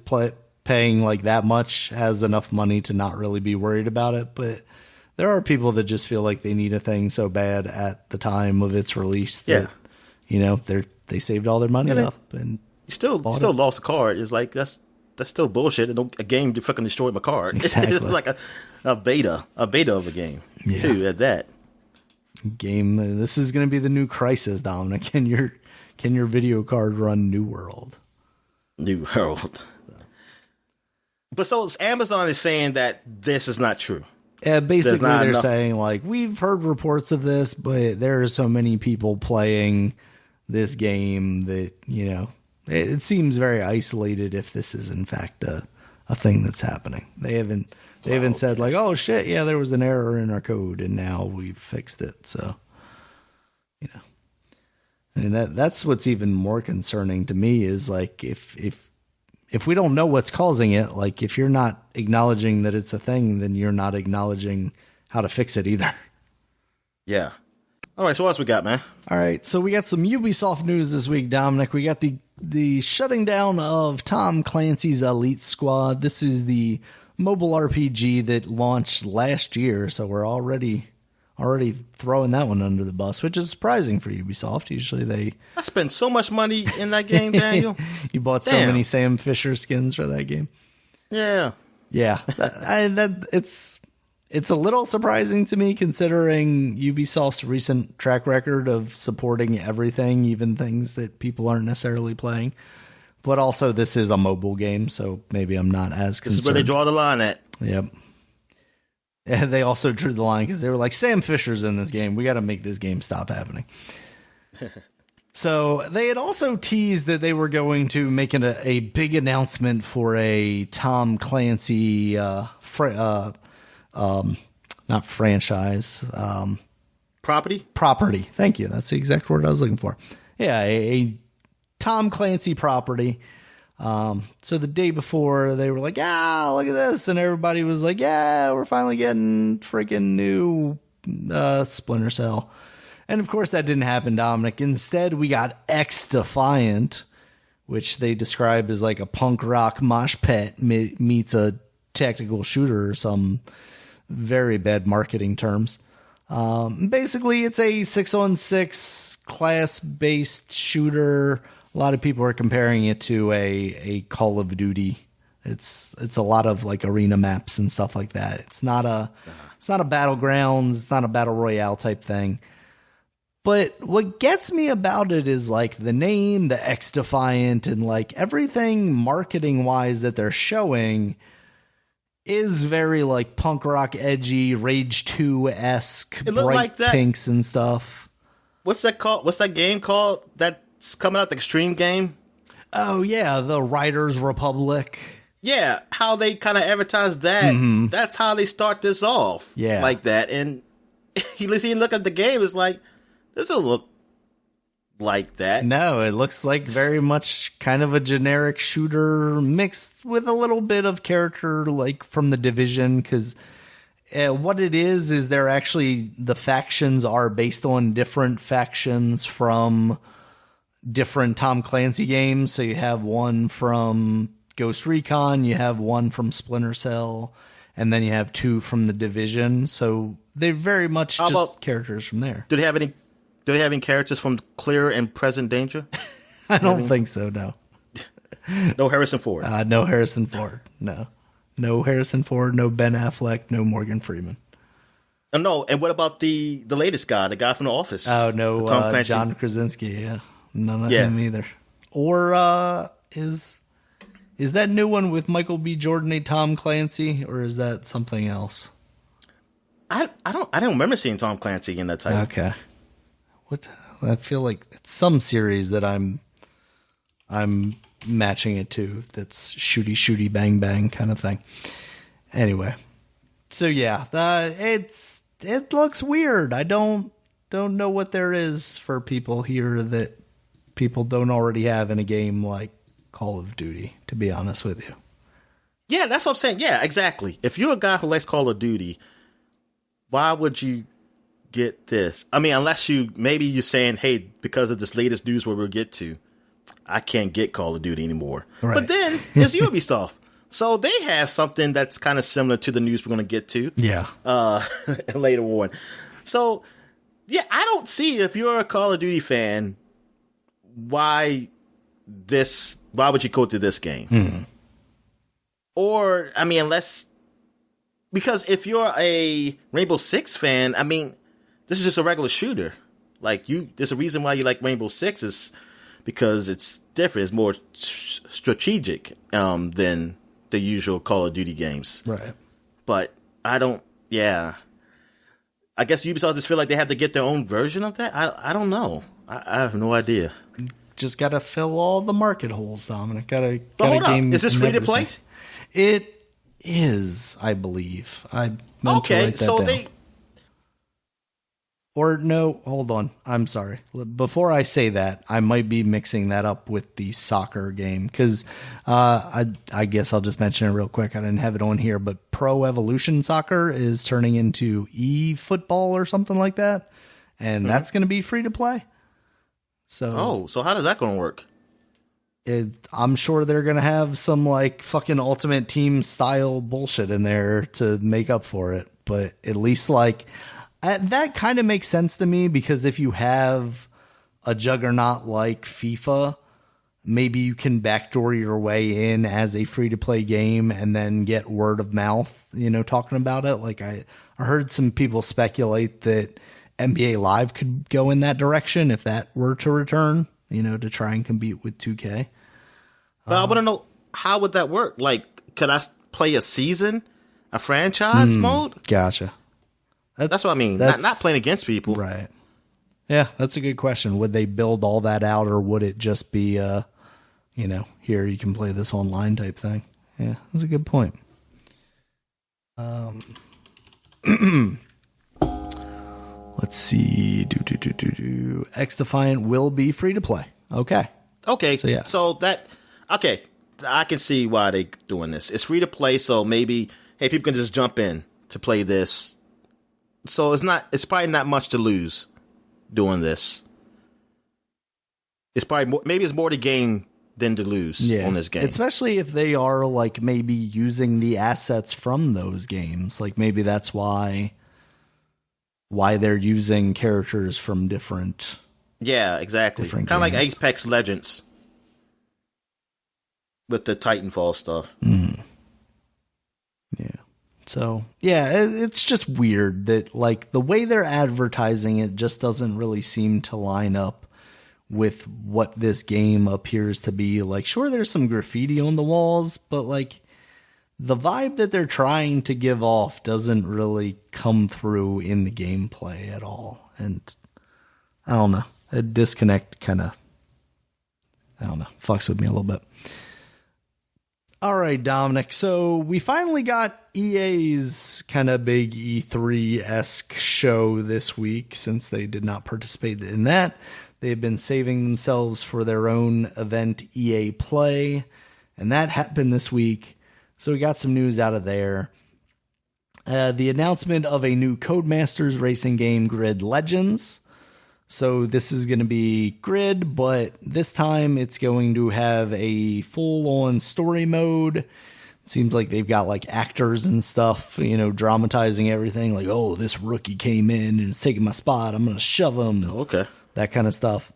paying like that much has enough money to not really be worried about it, but there are people that just feel like they need a thing so bad at the time of its release that, they saved all their money up and you still lost a card. It's like, that's still bullshit. A game to fucking destroyed my card. Exactly. It's like a beta of a game too at that. Game. This is going to be the new Crisis, Dominic. Can your video card run New World? New World. But so Amazon is saying that this is not true. Basically, they're saying, like, we've heard reports of this, but there are so many people playing this game that, it seems very isolated if this is in fact a thing that's happening. They haven't said, like, oh shit, yeah, there was an error in our code and now we've fixed it. So, I mean, that's what's even more concerning to me is, like, if we don't know what's causing it, like, if you're not acknowledging that it's a thing, then you're not acknowledging how to fix it either. Yeah. All right, so what else we got, man? All right, so we got some Ubisoft news this week, Dominic. We got the shutting down of Tom Clancy's Elite Squad. This is the mobile RPG that launched last year, so we're already throwing that one under the bus, which is surprising for Ubisoft. Usually I spent so much money in that game, Daniel. You bought so many Sam Fisher skins for that game. Yeah. Yeah. It's a little surprising to me, considering Ubisoft's recent track record of supporting everything, even things that people aren't necessarily playing. But also, this is a mobile game, so maybe I'm not as concerned. This is where they draw the line at. Yep. And they also drew the line because they were like, Sam Fisher's in this game. We got to make this game stop happening. So they had also teased that they were going to make a big announcement for a Tom Clancy not franchise. Property. Thank you. That's the exact word I was looking for. Yeah, a Tom Clancy property. So the day before, they were like, "Ah, look at this," and everybody was like, "Yeah, we're finally getting freaking new Splinter Cell." And of course, that didn't happen, Dominic. Instead, we got X Defiant, which they describe as like a punk rock mosh pit meets a tactical shooter or some very bad marketing terms. Basically, it's a 6-on-6 class-based shooter. A lot of people are comparing it to a Call of Duty. It's a lot of like arena maps and stuff like that. It's not a battlegrounds. It's not a battle royale type thing. But what gets me about it is like the name, the X Defiant, and like everything marketing wise that they're showing is very like punk rock, edgy, Rage 2-esque, bright like pinks and stuff. What's that called? What's that game called that's coming out, the Extreme game? Oh, yeah, the Riders Republic. Yeah, how they kind of advertise that. Mm-hmm. That's how they start this off. Yeah. Like that. And you look at the game, it's like, this doesn't look like that. No, it looks like very much kind of a generic shooter mixed with a little bit of character like from the Division, because what it is they're actually, the factions are based on different factions from different Tom Clancy games. So you have one from Ghost Recon, you have one from Splinter Cell, and then you have two from the Division. So they're very much just characters from there. Do they have any characters from Clear and Present Danger? I don't think so, no. No Harrison Ford. No Harrison Ford, no. No Harrison Ford, no Ben Affleck, no Morgan Freeman. No, and what about the latest guy, the guy from The Office? Oh, no, Tom Clancy. John Krasinski, yeah. None of him either. Or is that new one with Michael B. Jordan a Tom Clancy, or is that something else? I don't remember seeing Tom Clancy in that title. Okay. I feel like it's some series that I'm matching it to. That's shooty bang bang kind of thing. Anyway, so yeah, it looks weird. I don't know what there is for people here that people don't already have in a game like Call of Duty, to be honest with you. Yeah, that's what I'm saying. Yeah, exactly. If you're a guy who likes Call of Duty, why would you get this? I mean, unless maybe you're saying, hey, because of this latest news where we'll get to, I can't get Call of Duty anymore. Right. But then it's Ubisoft. So they have something that's kind of similar to the news we're going to get to. Yeah. Later on. So, yeah, I don't see, if you're a Call of Duty fan, why would you go to this game? Mm-hmm. Or, I mean, because if you're a Rainbow Six fan, I mean, this is just a regular shooter. Like, there's a reason why you like Rainbow Six is because it's different. It's more strategic than the usual Call of Duty games. Right. But I guess Ubisoft just feel like they have to get their own version of that. I don't know. I have no idea. Just got to fill all the market holes, Dominic. But hold up. Is this free to play? It is, I believe. I meant to write that down. Or no, hold on. I'm sorry. Before I say that, I might be mixing that up with the soccer game because I guess I'll just mention it real quick. I didn't have it on here, but Pro Evolution Soccer is turning into eFootball or something like that, and that's going to be free to play. So how does that going to work? I'm sure they're going to have some like fucking Ultimate Team style bullshit in there to make up for it, but at least like. That kind of makes sense to me because if you have a juggernaut like FIFA, maybe you can backdoor your way in as a free-to-play game and then get word of mouth, talking about it. Like I heard some people speculate that NBA Live could go in that direction if that were to return, to try and compete with 2K. But I want to know, how would that work? Like, could I play a season, a franchise mode? Gotcha. That's what I mean. Not playing against people. Right. Yeah, that's a good question. Would they build all that out or would it just be, here you can play this online type thing? Yeah, that's a good point. Let's see. X Defiant will be free to play. Okay. So, yeah. Okay. I can see why they're doing this. It's free to play, so maybe, hey, people can just jump in to play this. So it's probably not much to lose doing this. It's probably maybe it's more to gain than to lose on this game. Especially if they are like maybe using the assets from those games. Like maybe that's why they're using characters from different. Yeah, exactly. Kind of like Apex Legends with the Titanfall stuff. Mm. Yeah. So So, yeah, it's just weird that, like, the way they're advertising it just doesn't really seem to line up with what this game appears to be. Like, sure, there's some graffiti on the walls, but, like, the vibe that they're trying to give off doesn't really come through in the gameplay at all. And I don't know. A disconnect kind of, I don't know, fucks with me a little bit. All right, Dominic. So we finally got EA's kind of big E3-esque show this week, since they did not participate in that. They've been saving themselves for their own event, EA Play, and that happened this week. So we got some news out of there. The announcement of a new Codemasters racing game, Grid Legends. So this is going to be Grid, but this time it's going to have a full-on story mode. It seems like they've got like actors and stuff, you know, dramatizing everything. Like, oh, this rookie came in and is taking my spot. I'm going to shove him. Okay. That kind of stuff.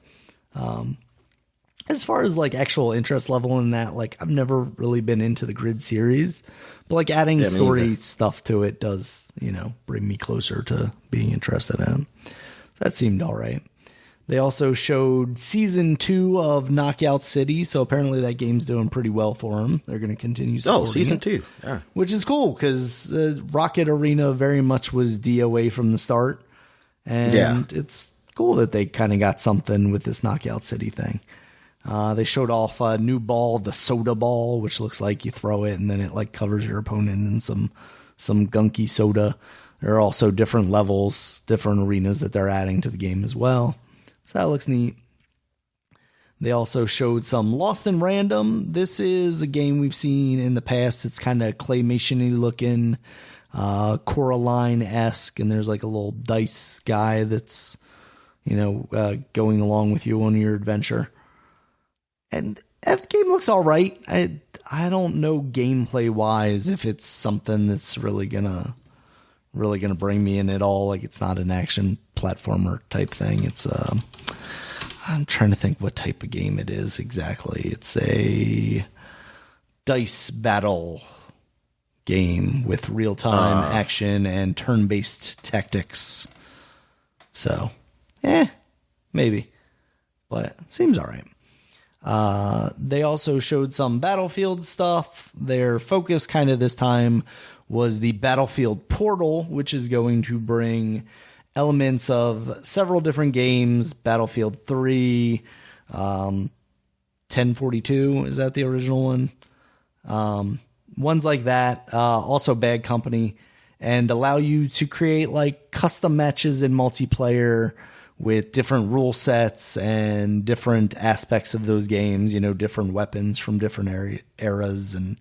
As far as like actual interest level in that, like I've never really been into the Grid series, but like adding story stuff to it does, you know, bring me closer to being interested in it. So that seemed all right. They also showed season 2 of Knockout City, so apparently that game's doing pretty well for them. They're going to continue supporting season 2. Yeah. Which is cool, because Rocket Arena very much was DOA from the start. And it's cool that they kind of got something with this Knockout City thing. They showed off a new ball, the soda ball, which looks like you throw it and then it like covers your opponent in some gunky soda. There are also different levels, different arenas that they're adding to the game as well. So that looks neat. They also showed some Lost in Random. This is a game we've seen in the past. It's kind of claymation-y looking, Coraline-esque, and there's like a little dice guy that's, you know, going along with you on your adventure. And that game looks all right. I don't know gameplay-wise if it's something that's really gonna bring me in at all. Like, it's not an action platformer type thing. It's I'm trying to think what type of game it is exactly. It's a dice battle game with real-time action and turn-based tactics. So, maybe. But it seems all right. They also showed some Battlefield stuff. Their focus kind of this time was the Battlefield Portal, which is going to bring elements of several different games. Battlefield 3, 1042, is that the original one? Ones like that, also Bad Company, and allow you to create like custom matches in multiplayer with different rule sets and different aspects of those games, you know, different weapons from different eras and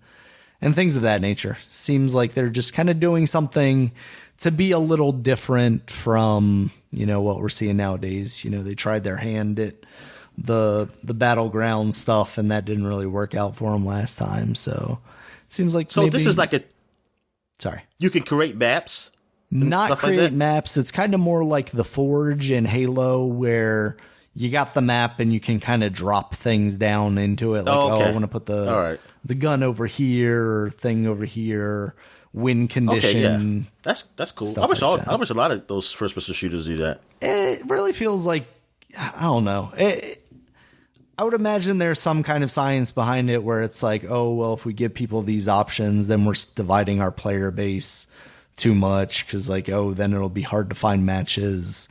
things of that nature. Seems like they're just kind of doing something to be a little different from, you know, what we're seeing nowadays. You know, they tried their hand at the battleground stuff, and that didn't really work out for them last time. So it seems like this is like sorry, you can create maps. Not create maps. It's kind of more like the Forge in Halo, where you got the map and you can kind of drop things down into it. Like, I want to put the gun over here, or thing over here, win condition. Okay, yeah. That's cool. I wish a lot of those first person shooters do that. It really feels like, I don't know. I would imagine there's some kind of science behind it where it's like, oh, well, if we give people these options, then we're dividing our player base too much, because like, oh, then it'll be hard to find matches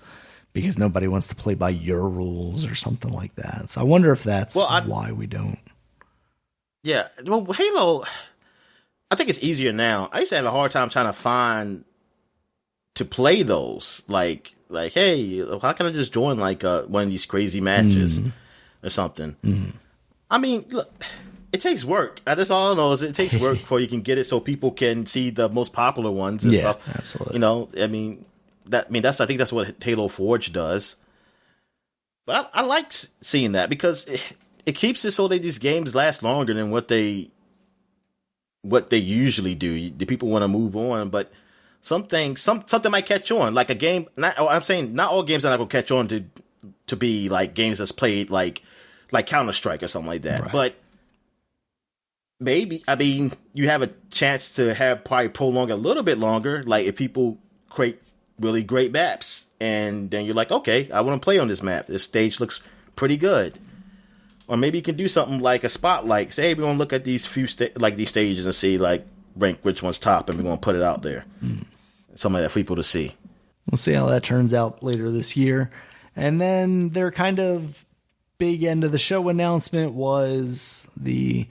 because nobody wants to play by your rules or something like that. So I wonder if that's why we don't. Yeah, well, Halo, I think it's easier now. I used to have a hard time trying to play those. Like, hey, how can I just join like one of these crazy matches or something? Mm-hmm. I mean, look, it takes work. That's all I know is it takes work before you can get it, so people can see the most popular ones and stuff. Absolutely. You know, I think that's what Halo Forge does. But I like seeing that because it keeps it so that these games last longer than what they usually do. The people want to move on, but something might catch on. Like a game, I'm saying not all games are not going to catch on to be like games that's played like Counter-Strike or something like that. Right. But maybe, I mean, you have a chance to have probably prolong a little bit longer. Like if people create really great maps and then you're like, okay, I want to play on this map. This stage looks pretty good. Or maybe you can do something like a spotlight. Say, hey, we're going to look at these these stages and see, like, rank which one's top, and we're going to put it out there. Something like that for people to see. We'll see how that turns out later this year. And then their kind of big end of the show announcement was the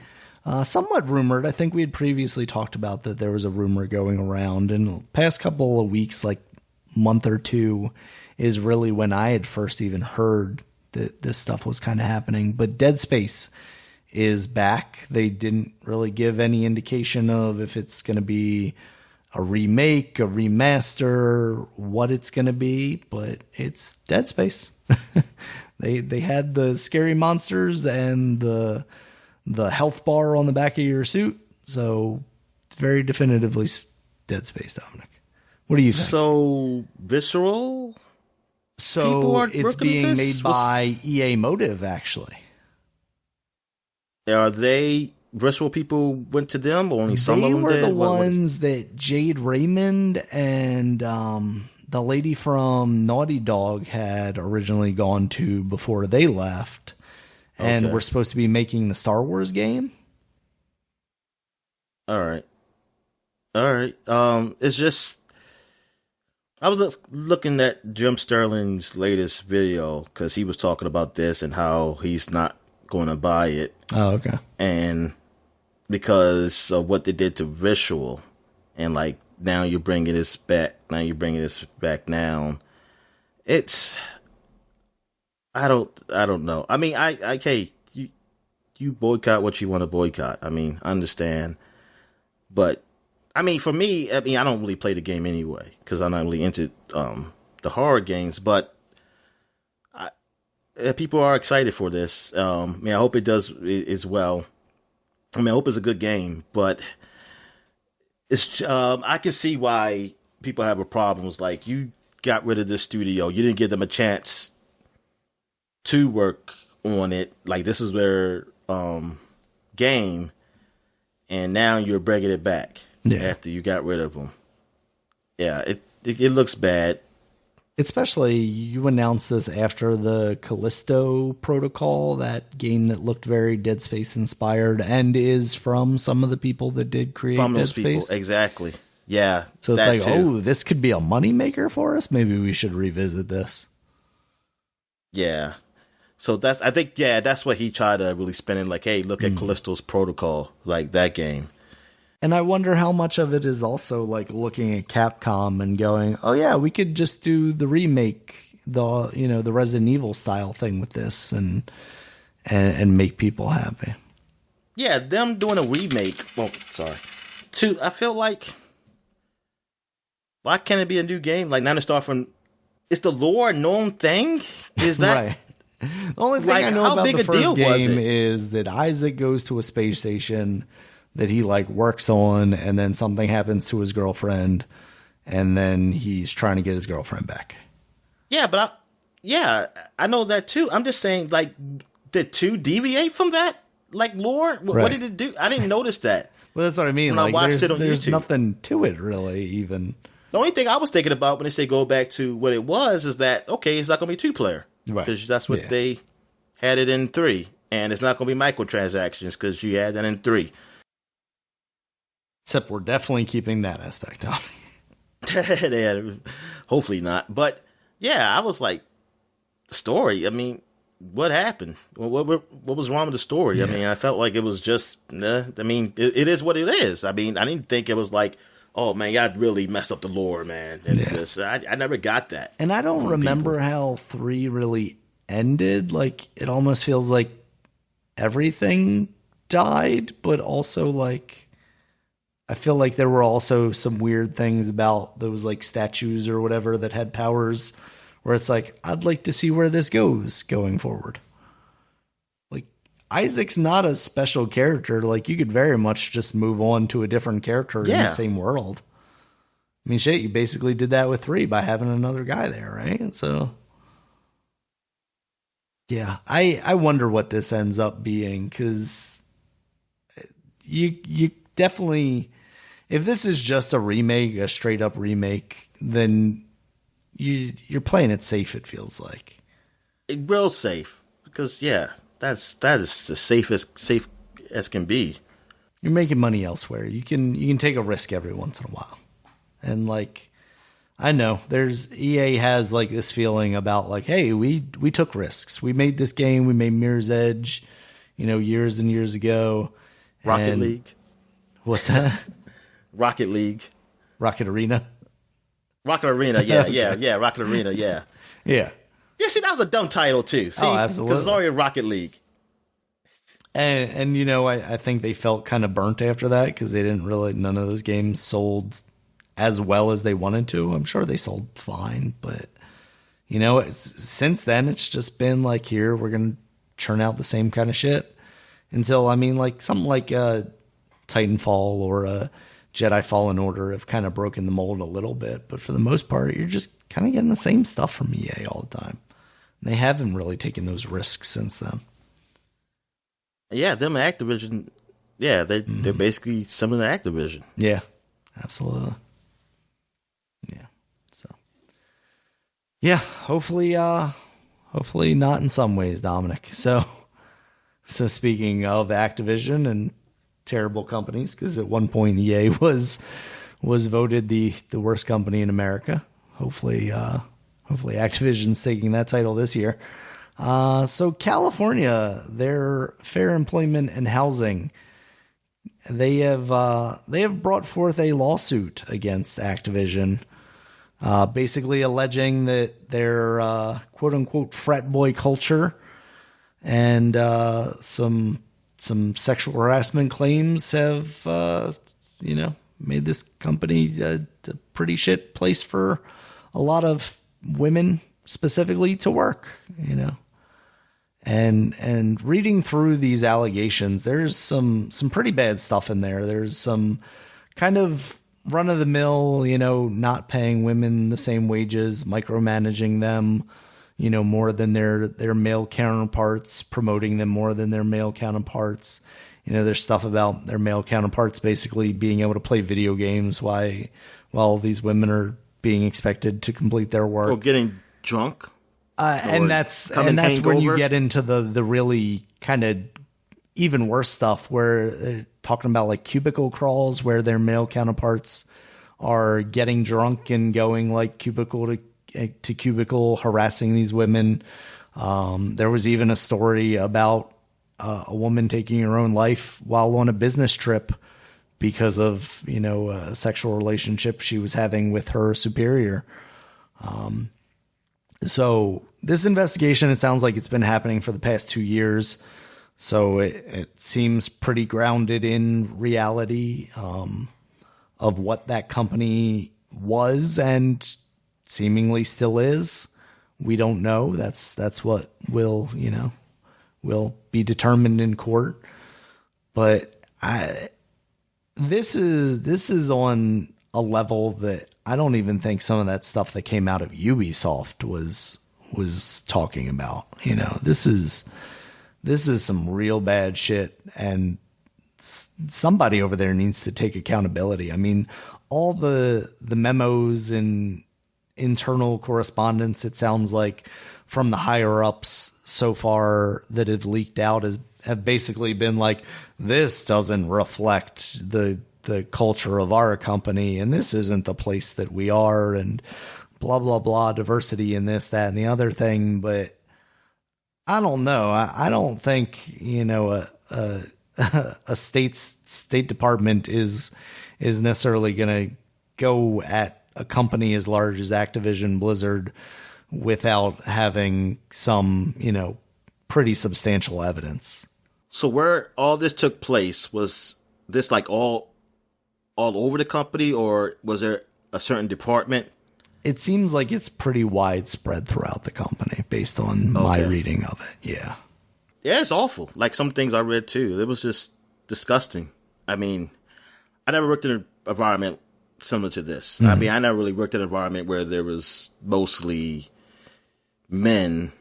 somewhat rumored. I think we had previously talked about that there was a rumor going around. In the past couple of weeks, like month or two, is really when I had first even heard that this stuff was kind of happening. But Dead Space is back. They didn't really give any indication of if it's going to be a remake, a remaster, what it's going to be, but it's Dead Space. They had the scary monsters and the health bar on the back of your suit, so it's very definitively Dead Space, Dominic. What do you think? So visceral. So it's being made by EA Motive, actually. Are they Visceral people went to them, or only some of them did? They were the ones that Jade Raymond and the lady from Naughty Dog had originally gone to before they left, and were supposed to be making the Star Wars game. All right. It's just I was looking at Jim Sterling's latest video because he was talking about this and how he's not going to buy it. Oh, okay. And because of what they did to Visual, and like now you're bringing this back. Now it's I don't know. I mean, okay, you boycott what you want to boycott. I mean, I understand, but I mean, for me, I don't really play the game anyway because I'm not really into the horror games. But people are excited for this. I hope it does as well. I hope it's a good game, but it's I can see why people have a problem. Like, you got rid of this studio, you didn't give them a chance to work on it. Like, this is their game, and now you're bringing it back after you got rid of them. Yeah, it looks bad. Especially, you announced this after the Callisto Protocol, that game that looked very Dead Space inspired and is from some of the people that did create Dead Space. Exactly. Yeah. So it's like, oh, this could be a moneymaker for us? Maybe we should revisit this. Yeah. So I think that's what he tried to really spin in. Like, hey, look at Callisto's Protocol, like that game. And I wonder how much of it is also like looking at Capcom and going, oh yeah, we could just do the remake, the Resident Evil style thing with this and make people happy. Yeah, them doing a remake. Well, sorry. I feel like, why can't it be a new game? Like, now to start from, is the lore a known thing? Is that right? The only thing I know about the first game is that Isaac goes to a space station that he like works on, and then something happens to his girlfriend, and then he's trying to get his girlfriend back. Yeah, but I know that too. I'm just saying, like, did 2 deviate from that? Like, lore? What did it do? I didn't notice that. Well, that's what I mean. When I watched it on there's YouTube. Nothing to it, really, even. The only thing I was thinking about when they say go back to what it was is that, okay, it's not going to be 2-player. Right. Because that's what they had it in 3. And it's not going to be microtransactions because you had that in 3. Except we're definitely keeping that aspect on. Yeah, hopefully not. But yeah, I was like, the story. I mean, what happened? What was wrong with the story? Yeah. I mean, I felt like it was just. I mean, it is what it is. I mean, I didn't think it was like, oh man, y'all really messed up the lore, man. And I never got that. And I don't remember how 3 really ended. Like, it almost feels like everything died, but also like, I feel like there were also some weird things about those like statues or whatever that had powers where it's like, I'd like to see where this goes going forward. Like, Isaac's not a special character. Like, you could very much just move on to a different character in the same world. I mean, shit, you basically did that with 3 by having another guy there, right? So, yeah, I wonder what this ends up being, because you definitely, if this is just a remake, a straight up remake, then you're playing it safe. It feels like real safe, because that is as safe as can be. You're making money elsewhere. You can take a risk every once in a while, and like. I know EA has like this feeling about like, hey, we took risks. We made this game. We made Mirror's Edge, years and years ago. Rocket League. What's that? Rocket League. Rocket Arena. Rocket Arena. Yeah, yeah. Rocket Arena. Yeah. Yeah. Yeah. See, that was a dumb title too. See, absolutely. Because it's already Rocket League. And I think they felt kind of burnt after that because none of those games sold as well as they wanted to. I'm sure they sold fine, but since then it's just been like, here, we're going to churn out the same kind of shit until, like something like Titanfall or Jedi Fallen Order have kind of broken the mold a little bit. But for the most part, you're just kind of getting the same stuff from EA all the time. They haven't really taken those risks since then. Yeah, them and Activision, they're basically similar to Activision. Yeah, absolutely. Yeah. So, yeah, hopefully not in some ways, Dominic. So speaking of Activision and terrible companies, because at one point EA was voted the worst company in America. Hopefully Activision's taking that title this year. So California, their Fair Employment and Housing, they have brought forth a lawsuit against Activision, basically alleging that their quote unquote frat boy culture and some sexual harassment claims have made this company a pretty shit place for a lot of women specifically to work, And reading through these allegations, there's some pretty bad stuff in there. There's some kind of run of the mill, not paying women the same wages, micromanaging them, more than their male counterparts, promoting them more than their male counterparts. There's stuff about their male counterparts basically being able to play video games while these women are being expected to complete their work. Or getting drunk. And that's when you get into the really kind of even worse stuff where they're talking about like cubicle crawls where their male counterparts are getting drunk and going like cubicle to cubicle harassing these women. There was even a story about a woman taking her own life while on a business trip because of, a sexual relationship she was having with her superior. So this investigation, it sounds like it's been happening for the past 2 years. So it seems pretty grounded in reality of what that company was and seemingly still is. We don't know. That's what will be determined in court. But this is on a level that I don't even think some of that stuff that came out of Ubisoft was talking about. This is some real bad shit, and somebody over there needs to take accountability. I mean, all the memos and internal correspondence, it sounds like, from the higher ups so far that have leaked out have basically been like, this doesn't reflect the culture of our company, and this isn't the place that we are, and blah, blah, blah, diversity in this, that, and the other thing. But I don't know. I don't think, a state department is necessarily going to go at a company as large as Activision Blizzard without having some, pretty substantial evidence. So where all this took place, was this like all over the company, or was there a certain department? It seems like it's pretty widespread throughout the company based on my reading of it. Yeah. Yeah, it's awful. Like some things I read too. It was just disgusting. I mean, I never worked in an environment similar to this. Mm-hmm. I mean, I never really worked in an environment where there was mostly men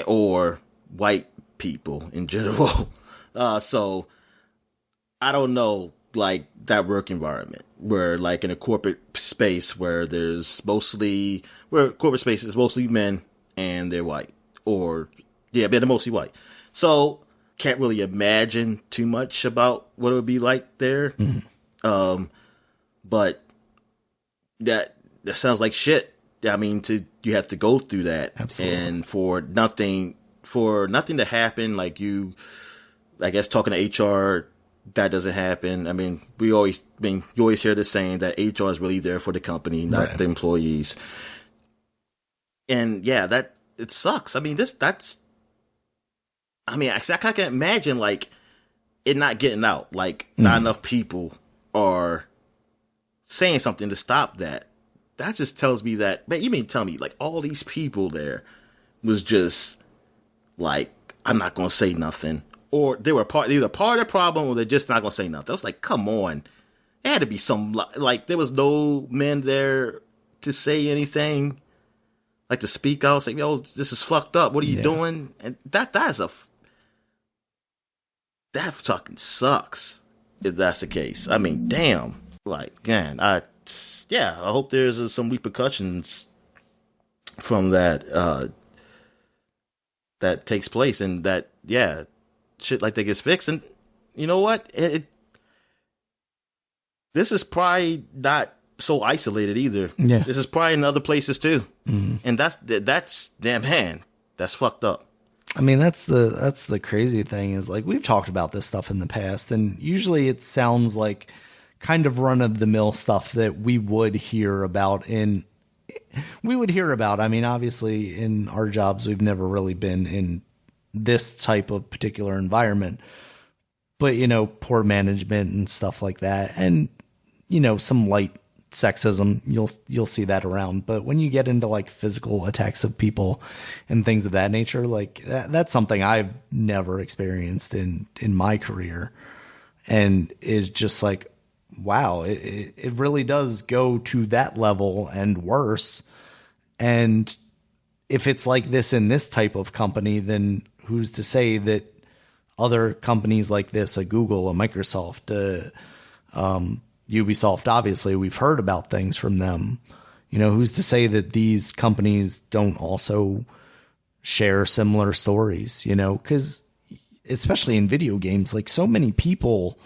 or white people in general. So I don't know, like that work environment where like in a corporate space where corporate space is mostly men and they're white, or yeah, they're mostly white. So can't really imagine too much about what it would be like there. But that sounds like shit. I mean, you have to go through that. Absolutely. And for nothing to happen, like you, I guess talking to HR, that doesn't happen. I mean, you always hear the saying that HR is really there for the company, not the employees. And yeah, it sucks. I mean, I can't imagine like it not getting out. Like not enough people are saying something to stop that. That just tells me that, man, you mean tell me like all these people there was just like, I'm not going to say nothing. Or they were either part of the problem or they're just not going to say nothing. I was like, come on. There had to be some, like, there was no men there to say anything, like to speak out, say, yo, this is fucked up. What are you doing? And that fucking sucks if that's the case. I mean, damn. Like, man, I hope there's some repercussions from that, that takes place and that, shit like that gets fixed. And you know what? This is probably not so isolated either. Yeah. This is probably in other places too. And that's damn hand. That's fucked up. I mean, that's the crazy thing is like we've talked about this stuff in the past, and usually it sounds like kind of run of the mill stuff that we would hear about. I mean, obviously in our jobs, we've never really been in this type of particular environment, but poor management and stuff like that. And, some light sexism, you'll see that around. But when you get into like physical attacks of people and things of that nature, like that's something I've never experienced in my career. And it's just like, wow, it really does go to that level and worse. And if it's like this in this type of company, then who's to say that other companies like this, a Google, a Microsoft, Ubisoft, obviously we've heard about things from them. Who's to say that these companies don't also share similar stories, because especially in video games, like so many people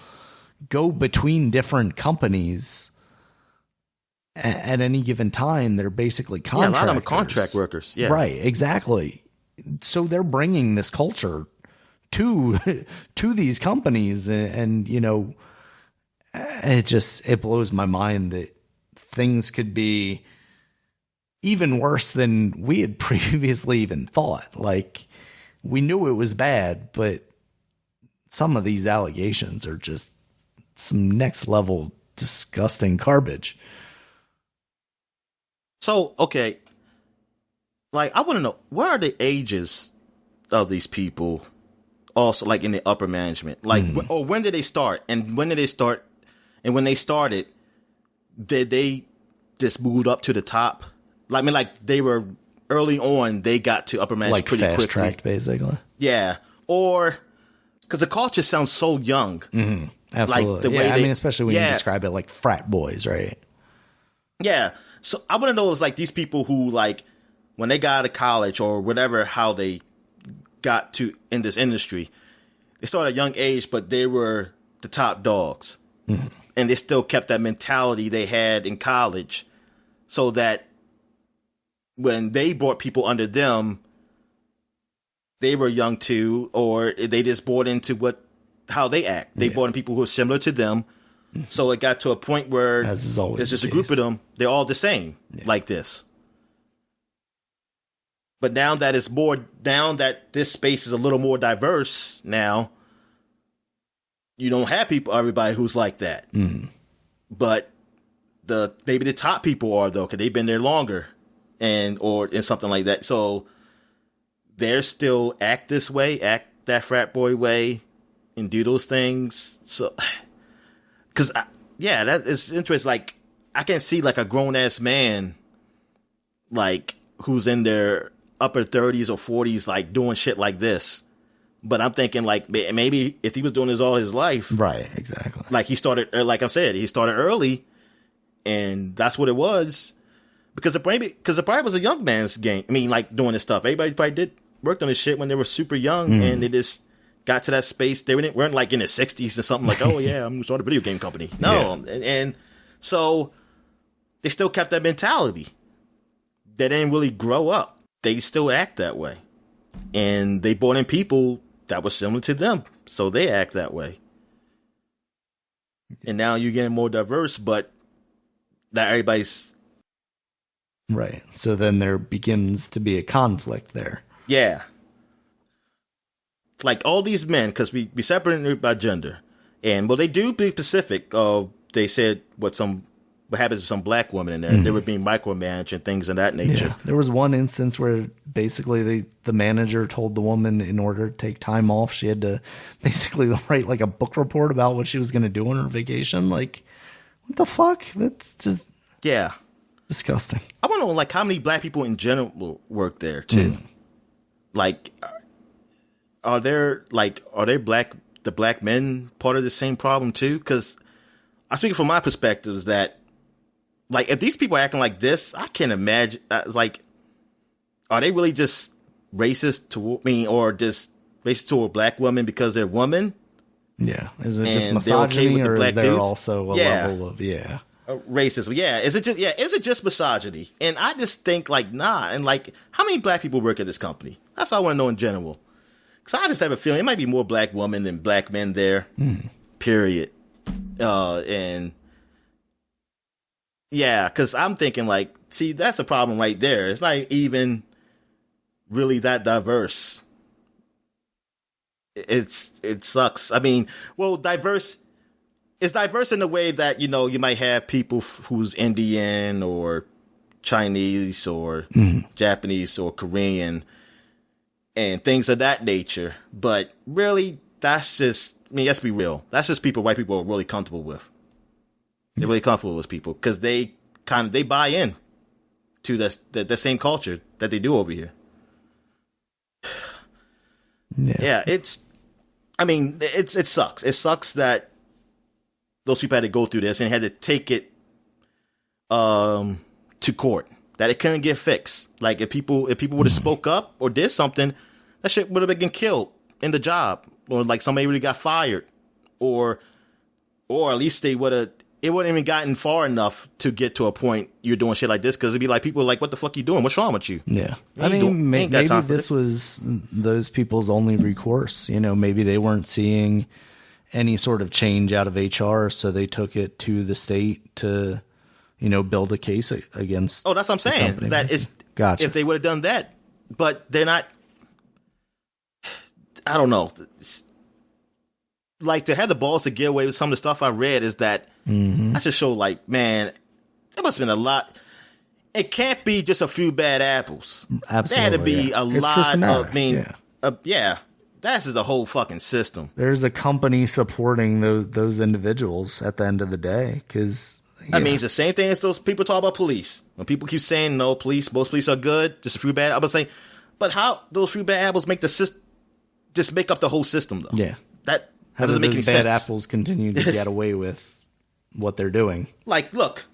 go between different companies at any given time. They're basically contractors. Yeah, a lot of them are contract workers. Yeah. Right, exactly. So they're bringing this culture to these companies, and it blows my mind that things could be even worse than we had previously even thought. Like we knew it was bad, but some of these allegations are just some next level disgusting garbage. So, okay. Like, I want to know, what are the ages of these people also, like, in the upper management? Like, or when did they start? And when did they start? And when they started, did they just moved up to the top? Like, I mean, like, they were early on, they got to upper management like pretty quickly. Like fast-tracked, basically. Yeah. Or, because the culture sounds so young. Mm-hmm. Absolutely. Like, the way I mean, especially when you describe it like frat boys, right? Yeah. So I want to know, it was like these people who, like, when they got out of college or whatever, how they got to in this industry, they started at a young age, but they were the top dogs. Mm-hmm. And they still kept that mentality they had in college, so that when they brought people under them, they were young too, or they just bought into how they act. They brought in people who are similar to them. So it got to a point where it's just a group of them. They're all the same, like this. But now that this space is a little more diverse now, you don't have everybody who's like that. Mm. But maybe the top people are, though, because they've been there longer or something like that. So they're still act this way, act that frat boy way, and do those things. So, because that is interesting. Like, I can see like a grown ass man, like, who's in their upper 30s or 40s, like doing shit like this, But I'm thinking like maybe if he was doing this all his life, right? Exactly. Like he started, like I said, he started early, and that's what it was. Because it probably was a young man's game. I mean, like doing this stuff. Everybody probably worked on this shit when they were super young, and they just got to that space. They weren't like in their 60s or something. Like, oh yeah, I'm gonna start a video game company. No, and so they still kept that mentality. They didn't really grow up. They still act that way, and they brought in people that were similar to them, so they act that way. And now you're getting more diverse, but not everybody's right. So then there begins to be a conflict there. Yeah. Like all these men, because we separated by gender, and well, they do be specific. They said what happens to some black women in there. They were being micromanaged and things of that nature. Yeah. There was one instance where basically the manager told the woman in order to take time off, she had to basically write like a book report about what she was going to do on her vacation. Like, what the fuck? That's just disgusting. I want to know like how many black people in general work there too. Like, are the black men part of the same problem too? Because I speak from my perspective is that, like, if these people are acting like this, I can't imagine. Like, are they really just racist toward me, or just racist toward black women because they're women? Yeah, is it just misogyny, or is there also a level of racism? Yeah, is it just misogyny? And I just think like nah. And like, how many black people work at this company? That's all I want to know in general. Because I just have a feeling it might be more black women than black men there. Period. And yeah, because I'm thinking like, see, that's a problem right there. It's not even really that diverse. It sucks. I mean, well, diverse. It's diverse in the way that, you know, you might have people who's Indian or Chinese or Japanese or Korean and things of that nature. But really, that's just, I mean, let's be real. That's just people white people are really comfortable with. They're really comfortable with people because they buy in to the same culture that they do over here. Yeah, it sucks. It sucks that those people had to go through this and had to take it to court. That it couldn't get fixed. Like if people would have spoke up or did something, that shit would have been killed in the job, or like somebody really got fired, or at least it wouldn't even gotten far enough to get to a point you're doing shit like this, because it'd be like people are like, what the fuck you doing? What's wrong with you? Yeah, I mean, maybe this was those people's only recourse. You know, maybe they weren't seeing any sort of change out of HR, so they took it to the state to, you know, build a case against. Oh, that's what I'm saying. That is, gotcha. If they would have done that, but they're not. I don't know. Like, to have the balls to get away with some of the stuff I read is that I just show like, man, there must have been a lot. It can't be just a few bad apples. Absolutely, there had to be a lot of. I mean, yeah. That's just a whole fucking system. There's a company supporting those individuals at the end of the day, because I mean, it's the same thing as those people talk about police. When people keep saying no, most police are good, just a few bad. I was saying, but how those few bad apples make the system just make up the whole system though? Yeah, that doesn't make any sense. Bad apples continue to get away with what they're doing. Like, look,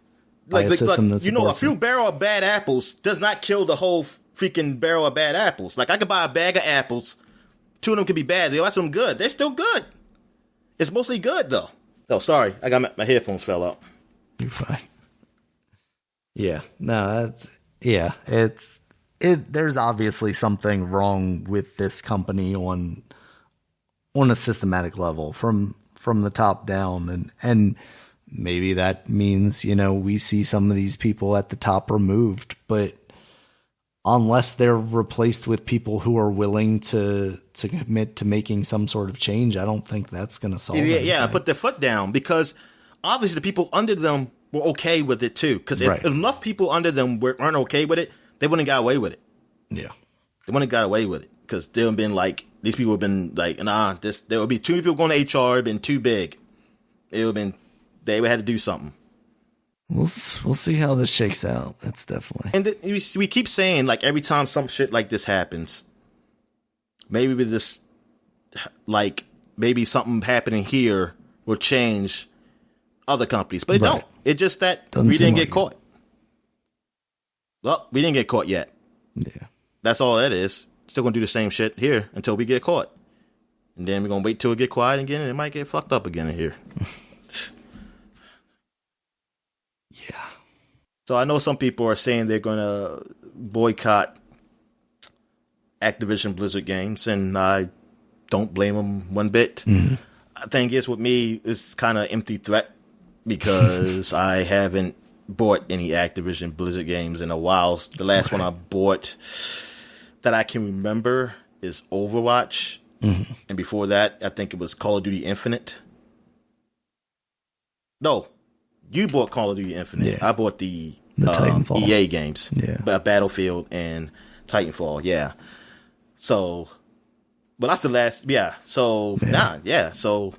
a system that you know, a few barrel of bad apples does not kill the whole freaking barrel of bad apples. Like, I could buy a bag of apples. Two of them could be bad. The rest of them good. They're still good. It's mostly good, though. Oh, sorry. I got my headphones fell out. You're fine. Yeah. No, there's obviously something wrong with this company on a systematic level from the top down. And maybe that means, you know, we see some of these people at the top removed, but unless they're replaced with people who are willing to commit to making some sort of change, I don't think that's going to solve it. Yeah, put their foot down, because obviously the people under them were okay with it too. Because if enough people under them aren't okay with it, they wouldn't have got away with it. Yeah. They wouldn't have got away with it, because they would have been like, these people have been like, nah, there would be too many people going to HR, it would have been too big. They would have had to do something. We'll see how this shakes out. That's definitely. And we keep saying, like, every time some shit like this happens, maybe we just like maybe something happening here will change other companies, but it don't. It's just that we didn't get caught. Well, we didn't get caught yet. Yeah. That's all that is. Still gonna do the same shit here until we get caught. And then we're gonna wait till it get quiet again and it might get fucked up again in here. Yeah. So I know some people are saying they're gonna boycott Activision Blizzard games, and I don't blame them one bit. Mm-hmm. The thing is, with me, it's kind of empty threat because I haven't bought any Activision Blizzard games in a while. The last one I bought that I can remember is Overwatch. Mm-hmm. And before that, I think it was Call of Duty Infinite. No, you bought Call of Duty Infinite. Yeah. I bought the EA games. Yeah. Battlefield and Titanfall. Yeah. So, but that's the last. Yeah. So, yeah. So,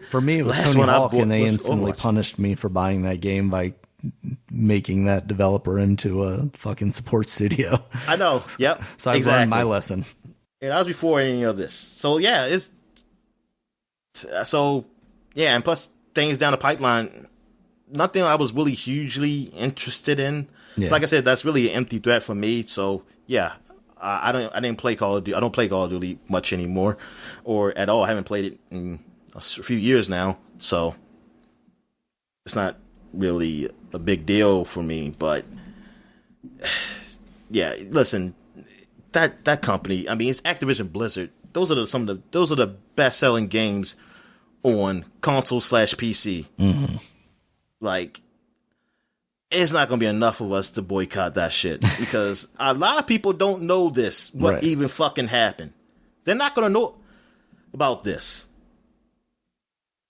for me, it was Tony Hawk, and they instantly punished me for buying that game by making that developer into a fucking support studio. I know. Yep. So I learned my lesson. And that was before any of this. So yeah, and plus things down the pipeline, nothing I was really hugely interested in. Yeah. So like I said, that's really an empty threat for me. So yeah, I didn't play Call of Duty. I don't play Call of Duty much anymore, or at all. I haven't played it in a few years now. So it's not really a big deal for me. But yeah, listen. That company, I mean, it's Activision Blizzard. Those are the best selling games on console / PC. Mm-hmm. Like, it's not gonna be enough of us to boycott that shit because a lot of people don't know what even fucking happened. They're not gonna know about this.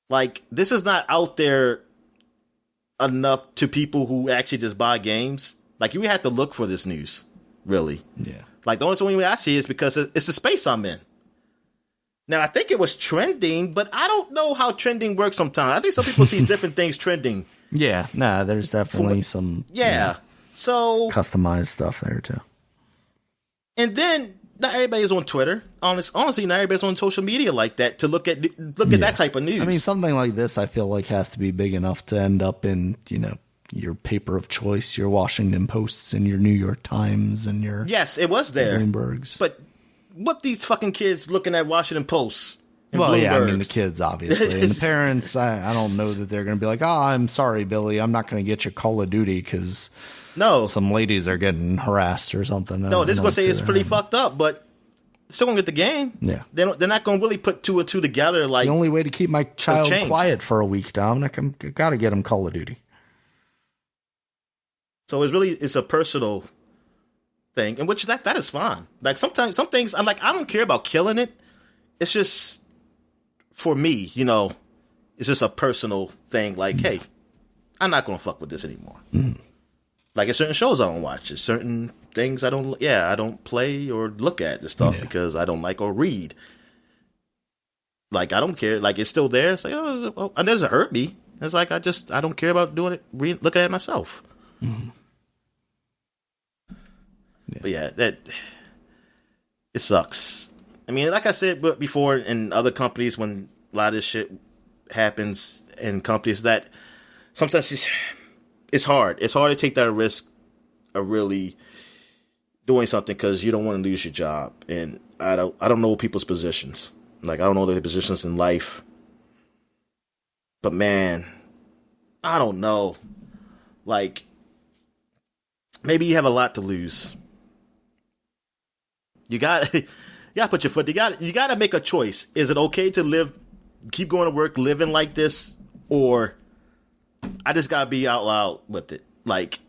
Like, this is not out there enough to people who actually just buy games. Like, you have to look for this news, really. Yeah. Like, the only way I see it is because it's the space I'm in. Now, I think it was trending, but I don't know how trending works sometimes. I think some people see different things trending. Yeah, there's definitely some so customized stuff there, too. And then, not everybody's on Twitter. Honestly, not everybody's on social media like that to look at that type of news. I mean, something like this, I feel like, has to be big enough to end up in, your paper of choice, your Washington Posts and your New York Times and your it was there, Bloomberg's. But what these fucking kids looking at Washington Posts? Well, yeah, I mean the kids obviously, and the parents. I don't know that they're going to be like, I'm sorry, Billy, I'm not going to get you Call of Duty because some ladies are getting harassed or something. No, they're going to say it's pretty fucked up, but still going to get the game. Yeah, they're not going to really put two and two together. Like, it's the only way to keep my child quiet for a week, Dominic. I got to get him Call of Duty. So it's a personal thing, and which that is fine. Like, sometimes some things I'm like, I don't care about killing it. It's just for me, it's just a personal thing. Like, hey, I'm not gonna fuck with this anymore. Mm. Like, there's certain shows I don't watch. There's certain things I don't play or look at and stuff because I don't like or read. Like, I don't care. Like, it's still there. It's like, it doesn't hurt me. It's like I don't care about doing it. Looking at it myself. Mm-hmm. But yeah, it sucks. I mean, like I said before, in other companies, when a lot of this shit happens in companies, that sometimes it's hard. It's hard to take that risk of really doing something because you don't want to lose your job. And I don't know people's positions. Like, I don't know their positions in life. But man, I don't know. Like, maybe you have a lot to lose. You got to put your foot. You got to make a choice. Is it okay to keep going to work, living like this, or I just got to be out loud with it? Like,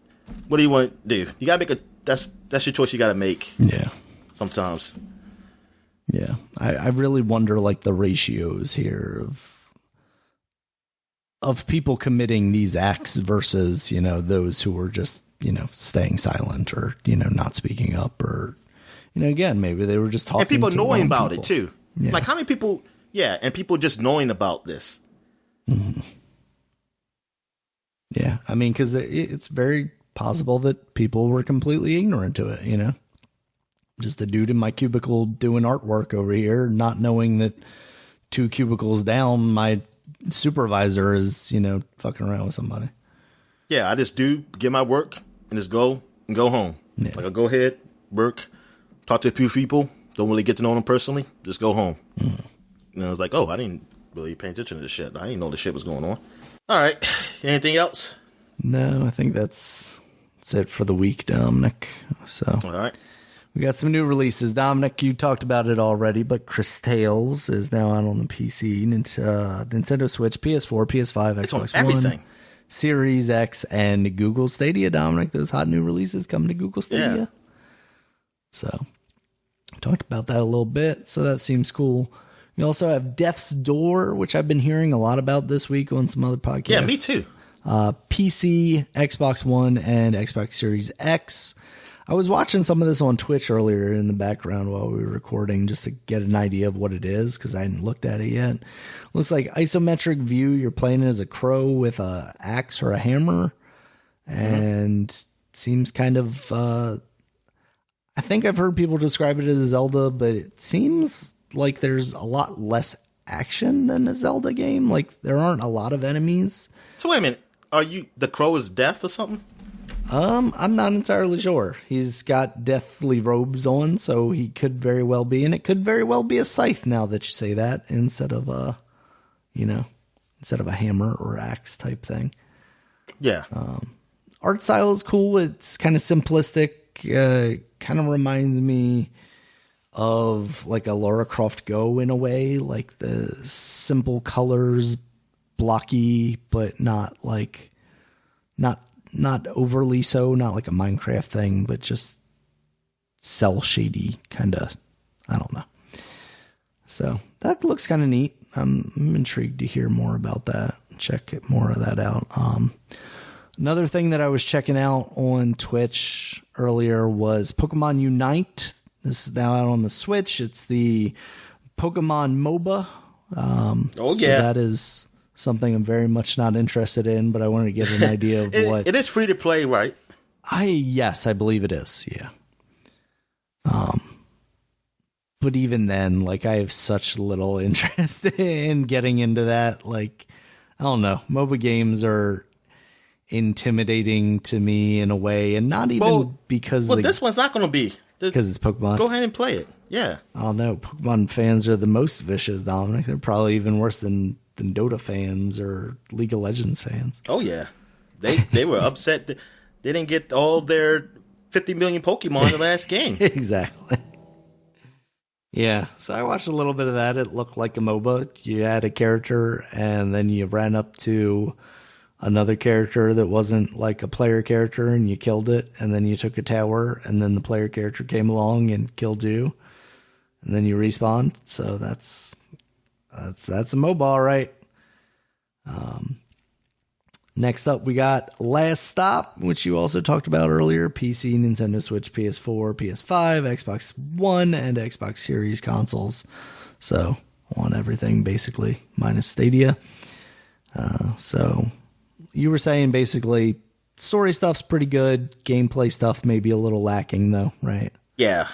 what do you want to do? You got to make that's your choice. You got to make. Yeah. Sometimes. Yeah, I really wonder, like, the ratios here of people committing these acts versus those who were just staying silent or not speaking up or. Again, maybe they were just talking. And people knowing about it, too. Yeah. Like, how many people, and people just knowing about this. Mm-hmm. Yeah, I mean, because it's very possible that people were completely ignorant to it, just a dude in my cubicle doing artwork over here, not knowing that 2 cubicles down, my supervisor is, fucking around with somebody. Yeah, I just get my work and just go home. Yeah. Like I go ahead, work, talk to a few people, don't really get to know them personally, just go home. And I was like, oh, I didn't really pay attention to this shit. I didn't know this shit was going on. All right, anything else? No, I think that's it for the week, Dominic. So, all right. We got some new releases. Dominic, you talked about it already, but Chris Tales is now out on the PC, Nintendo Switch, PS4, PS5, it's on Xbox everything. One, Series X, and Google Stadia, Dominic. Those hot new releases coming to Google Stadia. Yeah. So, talked about that a little bit, so that seems cool. We also have Death's Door, which I've been hearing a lot about this week on some other podcasts. Yeah, me too. PC, Xbox One, and Xbox Series X. I was watching some of this on Twitch earlier in the background while we were recording just to get an idea of what it is because I hadn't looked at it yet. Looks like isometric view. You're playing as a crow with a axe or a hammer, and seems kind of. I think I've heard people describe it as a Zelda, but it seems like there's a lot less action than a Zelda game. Like there aren't a lot of enemies. So wait a minute. Are you the crow is death or something? I'm not entirely sure. He's got deathly robes on, so he could very well be, and it could very well be a scythe now that you say that, instead of a hammer or axe type thing. Yeah. Art style is cool. It's kind of simplistic. Kind of reminds me of like a Lara Croft Go in a way, like the simple colors, blocky, but not overly so, not like a Minecraft thing, but just cell shady kind of, I don't know. So that looks kind of neat. I'm intrigued to hear more about that. Check more of that out. Another thing that I was checking out on Twitch earlier was Pokemon Unite. This is now out on the Switch. It's the Pokemon MOBA. So that is something I'm very much not interested in, but I wanted to get an idea of what... It is free to play, right? Yes, I believe it is, yeah. But even then, like, I have such little interest in getting into that. Like, I don't know. MOBA games are intimidating to me in a way, and not even because... Well, this one's not going to be. Because it's Pokemon. Go ahead and play it, yeah. I don't know. Pokemon fans are the most vicious, Dominic. They're probably even worse than Dota fans or League of Legends fans. Oh yeah, they were upset that they didn't get all their 50 million Pokemon in the last game. Exactly. Yeah, so I watched a little bit of that. It looked like a MOBA. You had a character, and then you ran up to another character that wasn't like a player character, and you killed it, and then you took a tower, and then the player character came along and killed you, and then you respawned. So that's a MOBA, all right. Next up, we got Last Stop, which you also talked about earlier. PC, Nintendo Switch, PS4, PS5, Xbox One, and Xbox Series consoles. So on everything, basically, minus Stadia. So you were saying basically story stuff's pretty good. Gameplay stuff may be a little lacking, though, right? Yeah.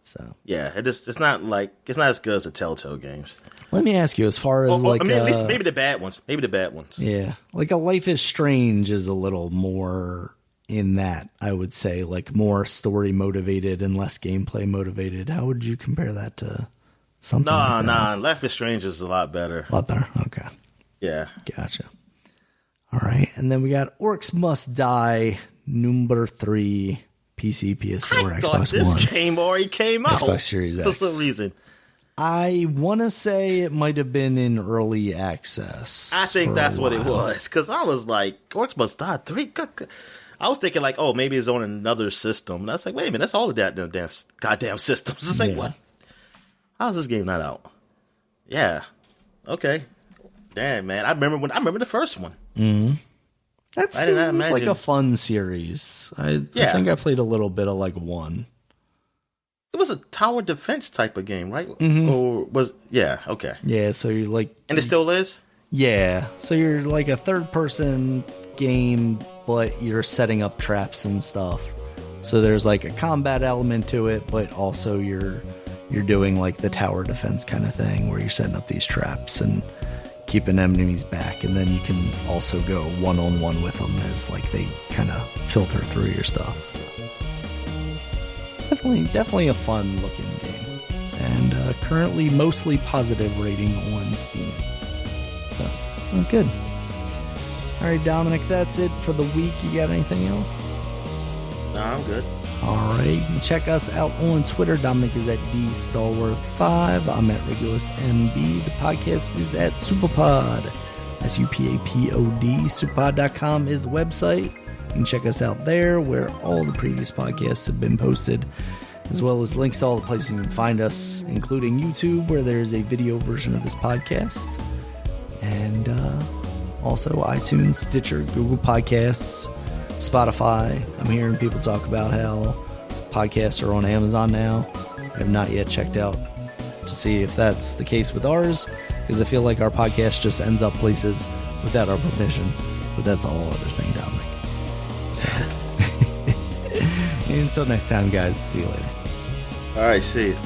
So yeah, it's not as good as the Telltale games. Let me ask you, as far as at least maybe the bad ones. Yeah, like a Life is Strange is a little more in that, I would say, like more story motivated and less gameplay motivated. How would you compare that to something? Life is Strange is a lot better. A lot better. Okay. Yeah. Gotcha. All right, and then we got Orcs Must Die number 3. PC, PS4, Xbox One. This game already came out. Xbox Series X. For some reason. I want to say it might have been in early access. I think that's what it was. Because I was like, Orcs Must Die 3? I was thinking like, oh, maybe it's on another system. And I was like, wait a minute, that's all of that damn goddamn systems. It's like, what? How's this game not out? Yeah. Okay. Damn, man. I remember the first one. Mm-hmm. That seems like a fun series. I think I played a little bit of like 1. It was a tower defense type of game, right? Mm-hmm. Or okay. Yeah, so you're like... And it still is? Yeah, so you're like a third-person game, but you're setting up traps and stuff. So there's like a combat element to it, but also you're doing like the tower defense kind of thing where you're setting up these traps and keeping enemies back, and then you can also go one-on-one with them as like they kind of filter through your stuff. So definitely a fun looking game, and currently mostly positive rating on Steam. So that's good. All right, Dominic, that's it for the week. You got anything else? No, I'm good. All right, you can check us out on Twitter. Dominic is at DStalworth5. I'm at RegulusMB. The podcast is at Superpod. SUPAPOD. Superpod.com is the website. You can check us out there where all the previous podcasts have been posted, as well as links to all the places you can find us, including YouTube, where there's a video version of this podcast, and also iTunes, Stitcher, Google Podcasts, Spotify. I'm hearing people talk about how podcasts are on Amazon now. I have not yet checked out to see if that's the case with ours, because I feel like our podcast just ends up places without our permission. But that's a whole other thing, Dominic. So, until next time, guys. See you later. All right, see you.